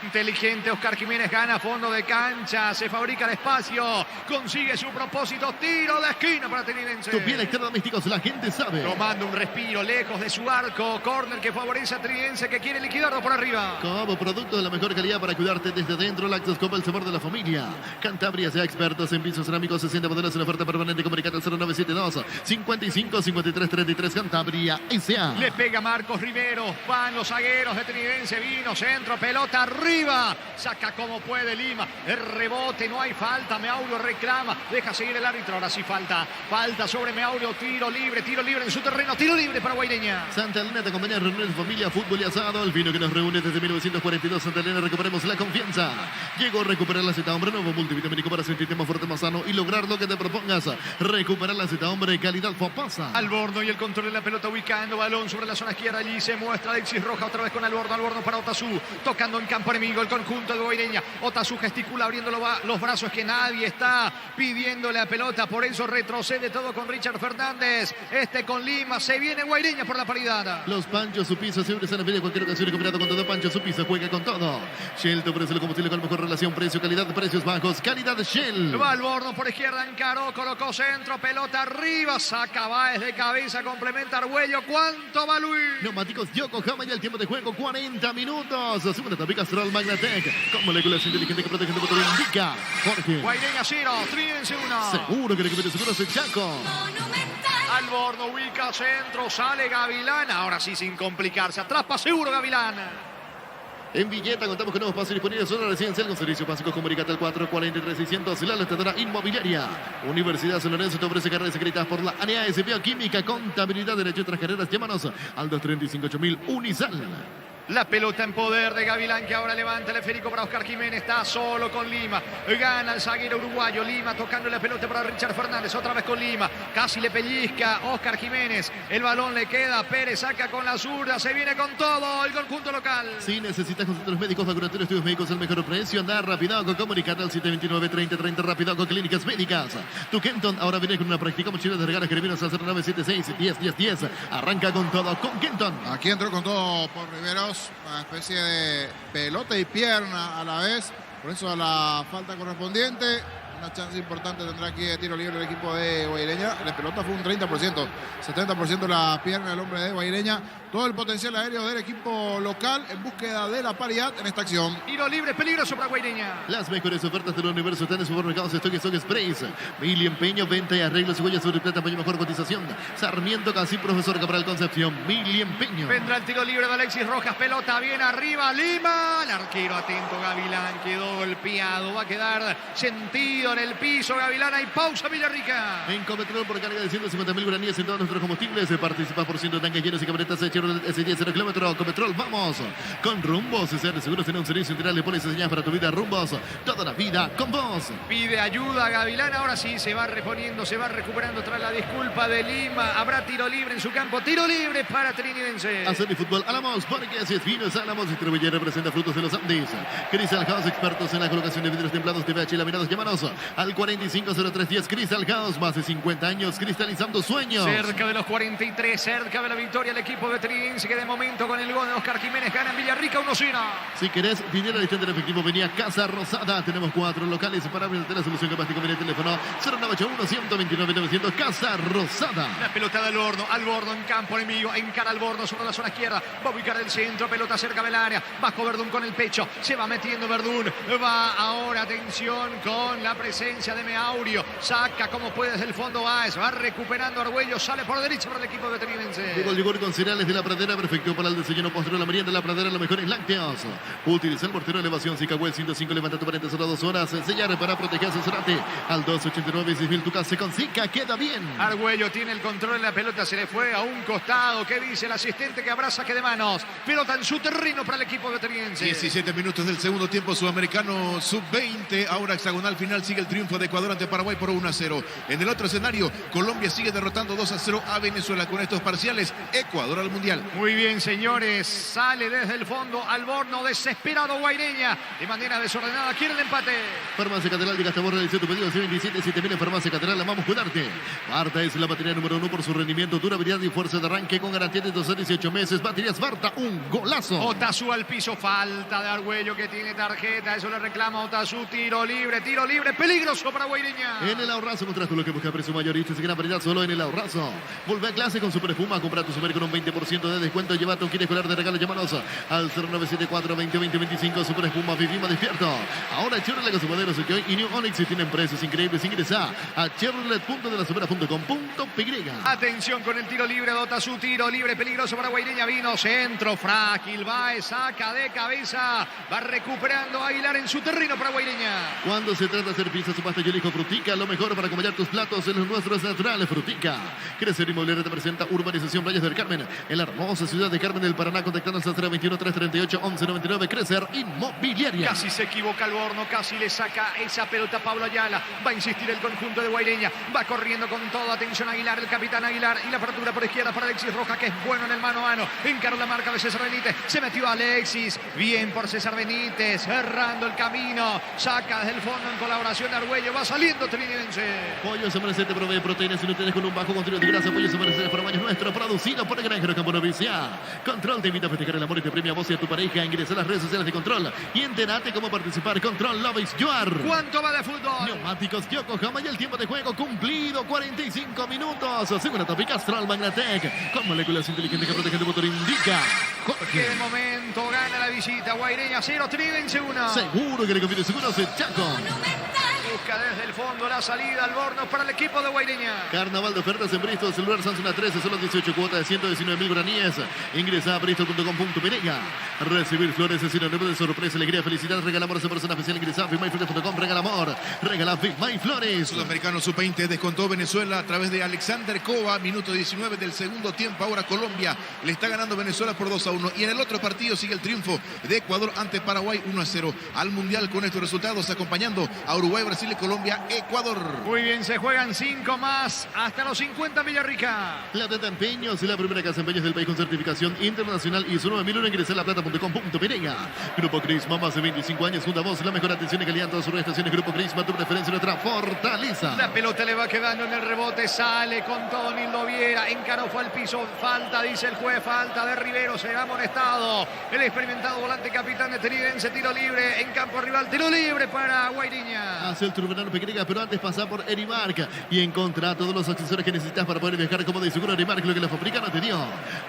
Inteligente Oscar Jiménez gana a fondo de cancha, se fabrica el espacio, consigue su propósito, tiro de esquina para Trinidense. Tu piel electrodomésticos, la gente sabe. Tomando un respiro lejos de su arco, córner que favorece a Trinidense que quiere liquidarlo por arriba. Como producto de la mejor calidad para cuidarte desde dentro, Lactoscope, el sabor de la familia. Cantabria sea expertos en pisos cerámicos, 60 modelos en oferta permanente. Comunicate al 0972 55 53 33. Cantabria S.A. Le pega Marcos Rivero, van los zagueros de Trinidense, vino, centro, pelota arriba, saca como puede Lima, el rebote, no hay falta, Meaurio reclama, deja seguir el árbitro, ahora sí falta sobre Meaurio, tiro libre en su terreno, tiro libre para Guaireña. Santa Elena te acompaña a reuniones de familia, fútbol y asado, el vino que nos reúne desde 1942. Santa Elena, recuperemos la confianza. Llegó a recuperar la Z Hombre, nuevo multivitamínico para sentirte más fuerte, más sano y lograr lo que te propongas. Recuperar la Z Hombre, calidad Fopasa. Alborno y el control de la pelota ubicando balón sobre la zona izquierda, allí se muestra Alexis Roja otra vez con Alborno para Otazú, tocando en campo enemigo el conjunto de Guaireña. Otazú gesticula abriendo los brazos, que nadie está pidiéndole la pelota, por eso retrocede todo con Richard Fernández, con Lima, se viene Guaireña por la paridad. Los Panchos Supiza siempre están en pie de cualquier ocasión y combinado con todo. Pancho Supiza juega con todo. Shell te ofrece el combustible con mejor relación precio-calidad, precios bajos, calidad de Shell. Va Alborno por izquierda, encaró, colocó centro, pelota arriba, saca Báez de cabeza, complementa Argüello. ¿Cuánto va Luis? Neumáticos Yokohama y el tiempo de juego 40 minutos. Segunda etapa Castrol Magnatec con moléculas inteligentes que protegen tu motor. Indica Jorge. Guaireña 0, Trinidense 1. Seguro que el equipo de seguros es Chaco. Alborno ubica centro, sale Gavilán, ahora sí sin complicarse, atrás para seguro Gavilán. En Villeta contamos con nuevos pasos disponibles, zona residencial con servicios básicos. Comunicate al 443-600. La Lestadora Inmobiliaria. Universidad San Lorenzo te ofrece carreras secretas por la ANEAS, Bioquímica, Contabilidad, Derecho y otras carreras. Llámanos al 235-8000 Unisal. La pelota en poder de Gavilán, que ahora levanta el esférico para Oscar Jiménez. Está solo con Lima. Gana el zaguero uruguayo. Lima tocando la pelota para Richard Fernández. Otra vez con Lima. Casi le pellizca Oscar Jiménez. El balón le queda. Pérez saca con la zurda. Se viene con todo el conjunto local. Si necesitas consultorios médicos, laboratorios, estudios médicos, el mejor precio, anda rápido. Comunicate al 729-3030. Rápido con Clínicas Médicas. Tu Kenton ahora viene con una práctica mochila de regalos que le vienes al 0976-10-10-10. Arranca con todo con Kenton. Aquí entró con todo por Riveros. Una especie de pelota y pierna a la vez, por eso la falta correspondiente. Una chance importante tendrá aquí de tiro libre el equipo de Guaireña. La pelota fue un 30%, 70% la pierna del hombre de Guaireña. Todo el potencial aéreo del equipo local en búsqueda de la paridad en esta acción. Tiro libre peligroso para Guaireña. Las mejores ofertas del universo están en supermercados Stock Express. Mil empeño, venta y arreglo, cebolla sobre plata, paño, mejor cotización. Sarmiento, Casi, Profesor Cabral Concepción. Mil empeño. Vendrá el tiro libre de Alexis Rojas, pelota bien arriba, Lima. El arquero atento, Gavilán, quedó golpeado, va a quedar sentido en el piso, Gavilán. Hay pausa, Villarrica. En Cometrol, por carga de 150.000 guaraníes en todos nuestros combustibles. Participa por ciento de tanques llenos y camionetas S10 0 kilómetros. Cometrol, vamos con Rumbos. SR Seguros tiene un servicio integral de pólizas señales para tu vida. Rumbos, toda la vida con vos. Pide ayuda a Gavilán, ahora sí se va reponiendo, se va recuperando tras la disculpa de Lima. Habrá tiro libre en su campo, tiro libre para Trinidense. Hacer mi fútbol Álamos, porque si es fino es Álamos. Distribuye representa frutos de los Andes. Crystal House, expertos en la colocación de vidrios templados, TVH laminados. Llámanos al 450310. Crystal House, más de 50 años cristalizando sueños. Cerca de los 43, cerca de la victoria el equipo de Trinidense, que de momento con el gol de Oscar Jiménez gana en Villarrica 1-0. Si querés dinero al instante en efectivo, venía a Casa Rosada. Tenemos 4 locales para brindarte la solución capaz de comer el teléfono 0981-129-900. Casa Rosada. La pelota de Alborno en campo enemigo, encara Alborno sobre la zona izquierda, va a ubicar el centro, pelota cerca del área, bajo Verdún con el pecho, se va metiendo Verdún, va ahora, atención con la presencia de Meaurio, saca como puede desde el fondo Báez, va recuperando Argüello, sale por derecha para el equipo de Trinidense. Llegó el yogur con cereales de la Pradera, perfecto para el desayuno posterior, la merienda de la Pradera, los mejores lácteos. Utiliza el mortero de elevación Cicahuel 105, levanta tu pared solo 2 horas, sellar para proteger su cerate al 289-6000, tu casa con Cica, queda bien. Argüello tiene el control en la pelota, se le fue a un costado, ¿qué dice el asistente? Que habrá saque de manos, pelota en su terreno para el equipo de Trinidense. 17 minutos del segundo tiempo, sudamericano sub-20, ahora hexagonal final, sigue sigue el triunfo de Ecuador ante Paraguay por 1-0. En el otro escenario, Colombia sigue derrotando 2-0 a Venezuela. Con estos parciales, Ecuador al Mundial. Muy bien, señores. Sale desde el fondo Alborno, desesperado Guaireña. De manera desordenada, quiere el empate. Farmacia Catedral de Gastabor realizó tu pedido C27 7000 en Farmacia Catedral. Amamos cuidarte. Barta es la batería número 1 por su rendimiento, durabilidad y fuerza de arranque con garantía de 12 a 18 meses. Baterías Barta, un golazo. Otazú al piso, falta de Argüello que tiene tarjeta. Eso le reclama Otazú. Tiro libre, peligroso para Guaireña. En el Ahorrazo encontrás lo que busca precio mayorista y gran variedad solo en el Ahorrazo. Vuelve a clase con Super Espuma. Compra tu Super con un 20% de descuento. Lleva tu kit escolar de regalo. Llámanos al 0974 202025. Super Espuma, vivimos despierto. Ahora Chevrolet con su modelo Suzuki y New Onix tienen precios increíbles. Ingresa a chevrolet.delasupera.com.py. Atención con el tiro libre de Otazú. Tiro libre, peligroso para Guaireña. Vino centro, frágil. Va, saca de cabeza. Va recuperando Aguilar en su terreno para Guaireña. Cuando se trata de hacer pizza, su pasta, yo elijo Frutica. Lo mejor para acompañar tus platos en los nuestros naturales. Frutica. Crecer Inmobiliaria te presenta Urbanización Playas del Carmen. En la hermosa ciudad de Carmen del Paraná. Contactando al 021-338-1199. Crecer Inmobiliaria. Casi se equivoca Alborno. Casi le saca esa pelota a Pablo Ayala. Va a insistir el conjunto de Guaireña. Va corriendo con todo. Atención Aguilar, el capitán Aguilar. Y la apertura por izquierda para Alexis Rojas, que es bueno en el mano a mano. Encaró la marca de César Benítez. Se metió Alexis. Bien por César Benítez. Cerrando el camino. Saca desde el fondo en colaboración de Argüello. Va saliendo Trinidense. Pollo Somerset te provee proteínas y nutrientes con un bajo contenido de grasa. Pollo Somerset para baños nuestro, producido por el Granjero Campo Novicia. Control te invita a festejar el amor y te premia a vos y a tu pareja. Ingresa a las redes sociales de Control y entérate cómo participar. Control Love is Your. ¿Cuánto va de fútbol? Neumáticos Yokohama y el tiempo de juego cumplido. 45 minutos. Segunda Topic Astral Magnatec. Con moléculas inteligentes que protegen tu motor. Indica Jorge. De momento gana la visita. Guaireña 0, Trinidense 1. Seguro que le conviene seguros en Chaco. Busca desde el fondo la salida Alborno para el equipo de Guaireña. Carnaval de ofertas en Bristol, celular Samsung A13, solo 18 cuotas de 119.000 guaraníes. Ingresa a bristol.com.py. Recibir flores es sinónimo de sorpresa, alegría, felicidad. Regala amor a esa persona especial. Ingresa a fitmyflores.com. Regala amor. Regala Flores. Sudamericano Sub-20 descontó Venezuela a través de Alexander Cova. Minuto 19 del segundo tiempo. Ahora Colombia le está ganando Venezuela por 2-1. Y en el otro partido sigue el triunfo de Ecuador ante Paraguay 1-0. Al Mundial con estos resultados, acompañando a Uruguay, Brasil y Colombia, Ecuador. Muy bien, se juegan 5 más hasta los 50 Villarrica. La Plata Empeños, la primera casa de empeños del país con certificación internacional ISO 9001. Ingresa a laplata.com.py. Grupo Crisma, más de 25 años junto a vos. La mejor atención y calidad en todas sus estaciones. Grupo Crisma, tu preferencia, nuestra fortaleza. La pelota le va quedando en el rebote. Sale con todo Nildo Viera. Encaró, fue al piso. Falta, dice el juez. Falta de Rivero. Se ha amonestado el experimentado volante capitán de Trinidense. Tiro libre en campo rival. Tiro libre para Guaireña. Hace el turbinano Pequeña, pero antes pasa por Erimark y encontrá todos los accesorios que necesitas para poder viajar como de seguro. Erimark, lo que la fábrica no te dio.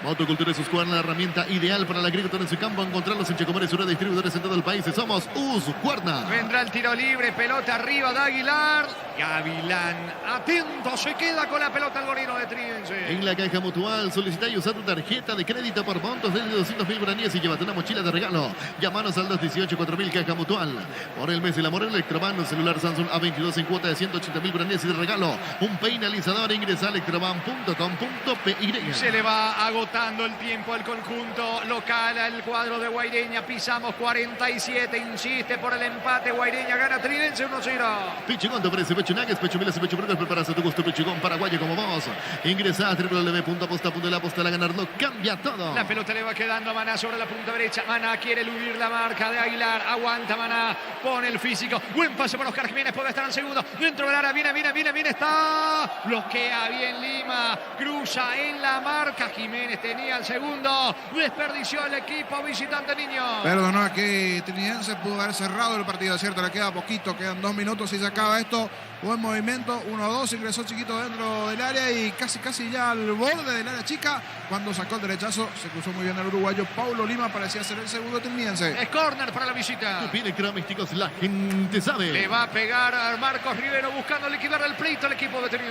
Motocultura y Husqvarna, la herramienta ideal para la agricultura en su campo. Encontrarlos en Chacomar y sus distribuidores en todo el país. Somos Husqvarna. Vendrá el tiro libre, pelota arriba de Aguilar. Gavilán, atento, se queda con la pelota el gorino de Trinidense. En la Caja Mutual, solicita y usa tu tarjeta de crédito por montos de 200.000 guaraníes y llévate una mochila de regalo. Llámanos al 218-4000 Caja Mutual. Por el mes del amor, Electroban, un celular Samsung A22 en cuota de 180.000 guaraníes y de regalo. Un penalizador. Ingresa a electroban.com.py. Se le va agotando el tiempo al conjunto local, al cuadro de Guaireña. Pisamos 47, insiste por el empate. Guaireña gana Trinidense 1-0. Pichigón te ofrece pecho nuggets, pecho milas y pecho burgers. Preparas a tu gusto Pichigón paraguayo como vos. Ingresa a www.aposta.la. Aposta a ganar, no cambia todo. La pelota le va quedando a Maná sobre la punta derecha. Maná quiere eludir la marca de Aguilar. Aguanta Maná, pone el físico. Buen pase para Oscar Jiménez, puede estar al segundo. Dentro del área, viene, está. Bloquea bien Lima. Cruza en la marca. Jiménez tenía el segundo. Desperdició el equipo visitante, niño. Perdonó aquí Trinidense, pudo haber cerrado el partido, ¿cierto? Le queda poquito, quedan 2 minutos y se acaba esto. Buen movimiento, 1-2, ingresó Chiquito dentro del área y casi ya al borde del área chica. Cuando sacó el derechazo, se cruzó muy bien el uruguayo Paulo Lima, parecía ser el segundo Trinidense. Es córner para la visita. Tu pide electrodomésticos, la gente sabe. Le va a pegar a Marcos Rivero buscando liquidar el pleito al equipo de Trinidense.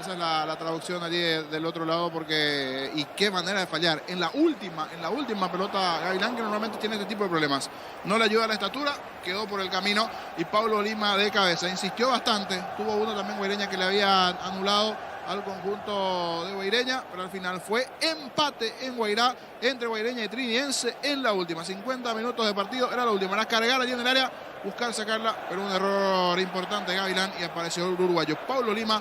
Esa es la traducción allí del otro lado, porque y qué manera de fallar. En la última pelota Gavilán, que normalmente tiene este tipo de problemas. No le ayuda la estatura, quedó por el camino y Paulo Lima de cabeza. Insistió bastante, tuvo uno también Guaireña que le había anulado al conjunto de Guaireña, pero al final fue empate en Guairá entre Guaireña y Trinidense en la última. 50 minutos de partido, era la última. Era cargar allí en el área, buscar sacarla, pero un error importante de Gavilán y apareció el uruguayo Paulo Lima.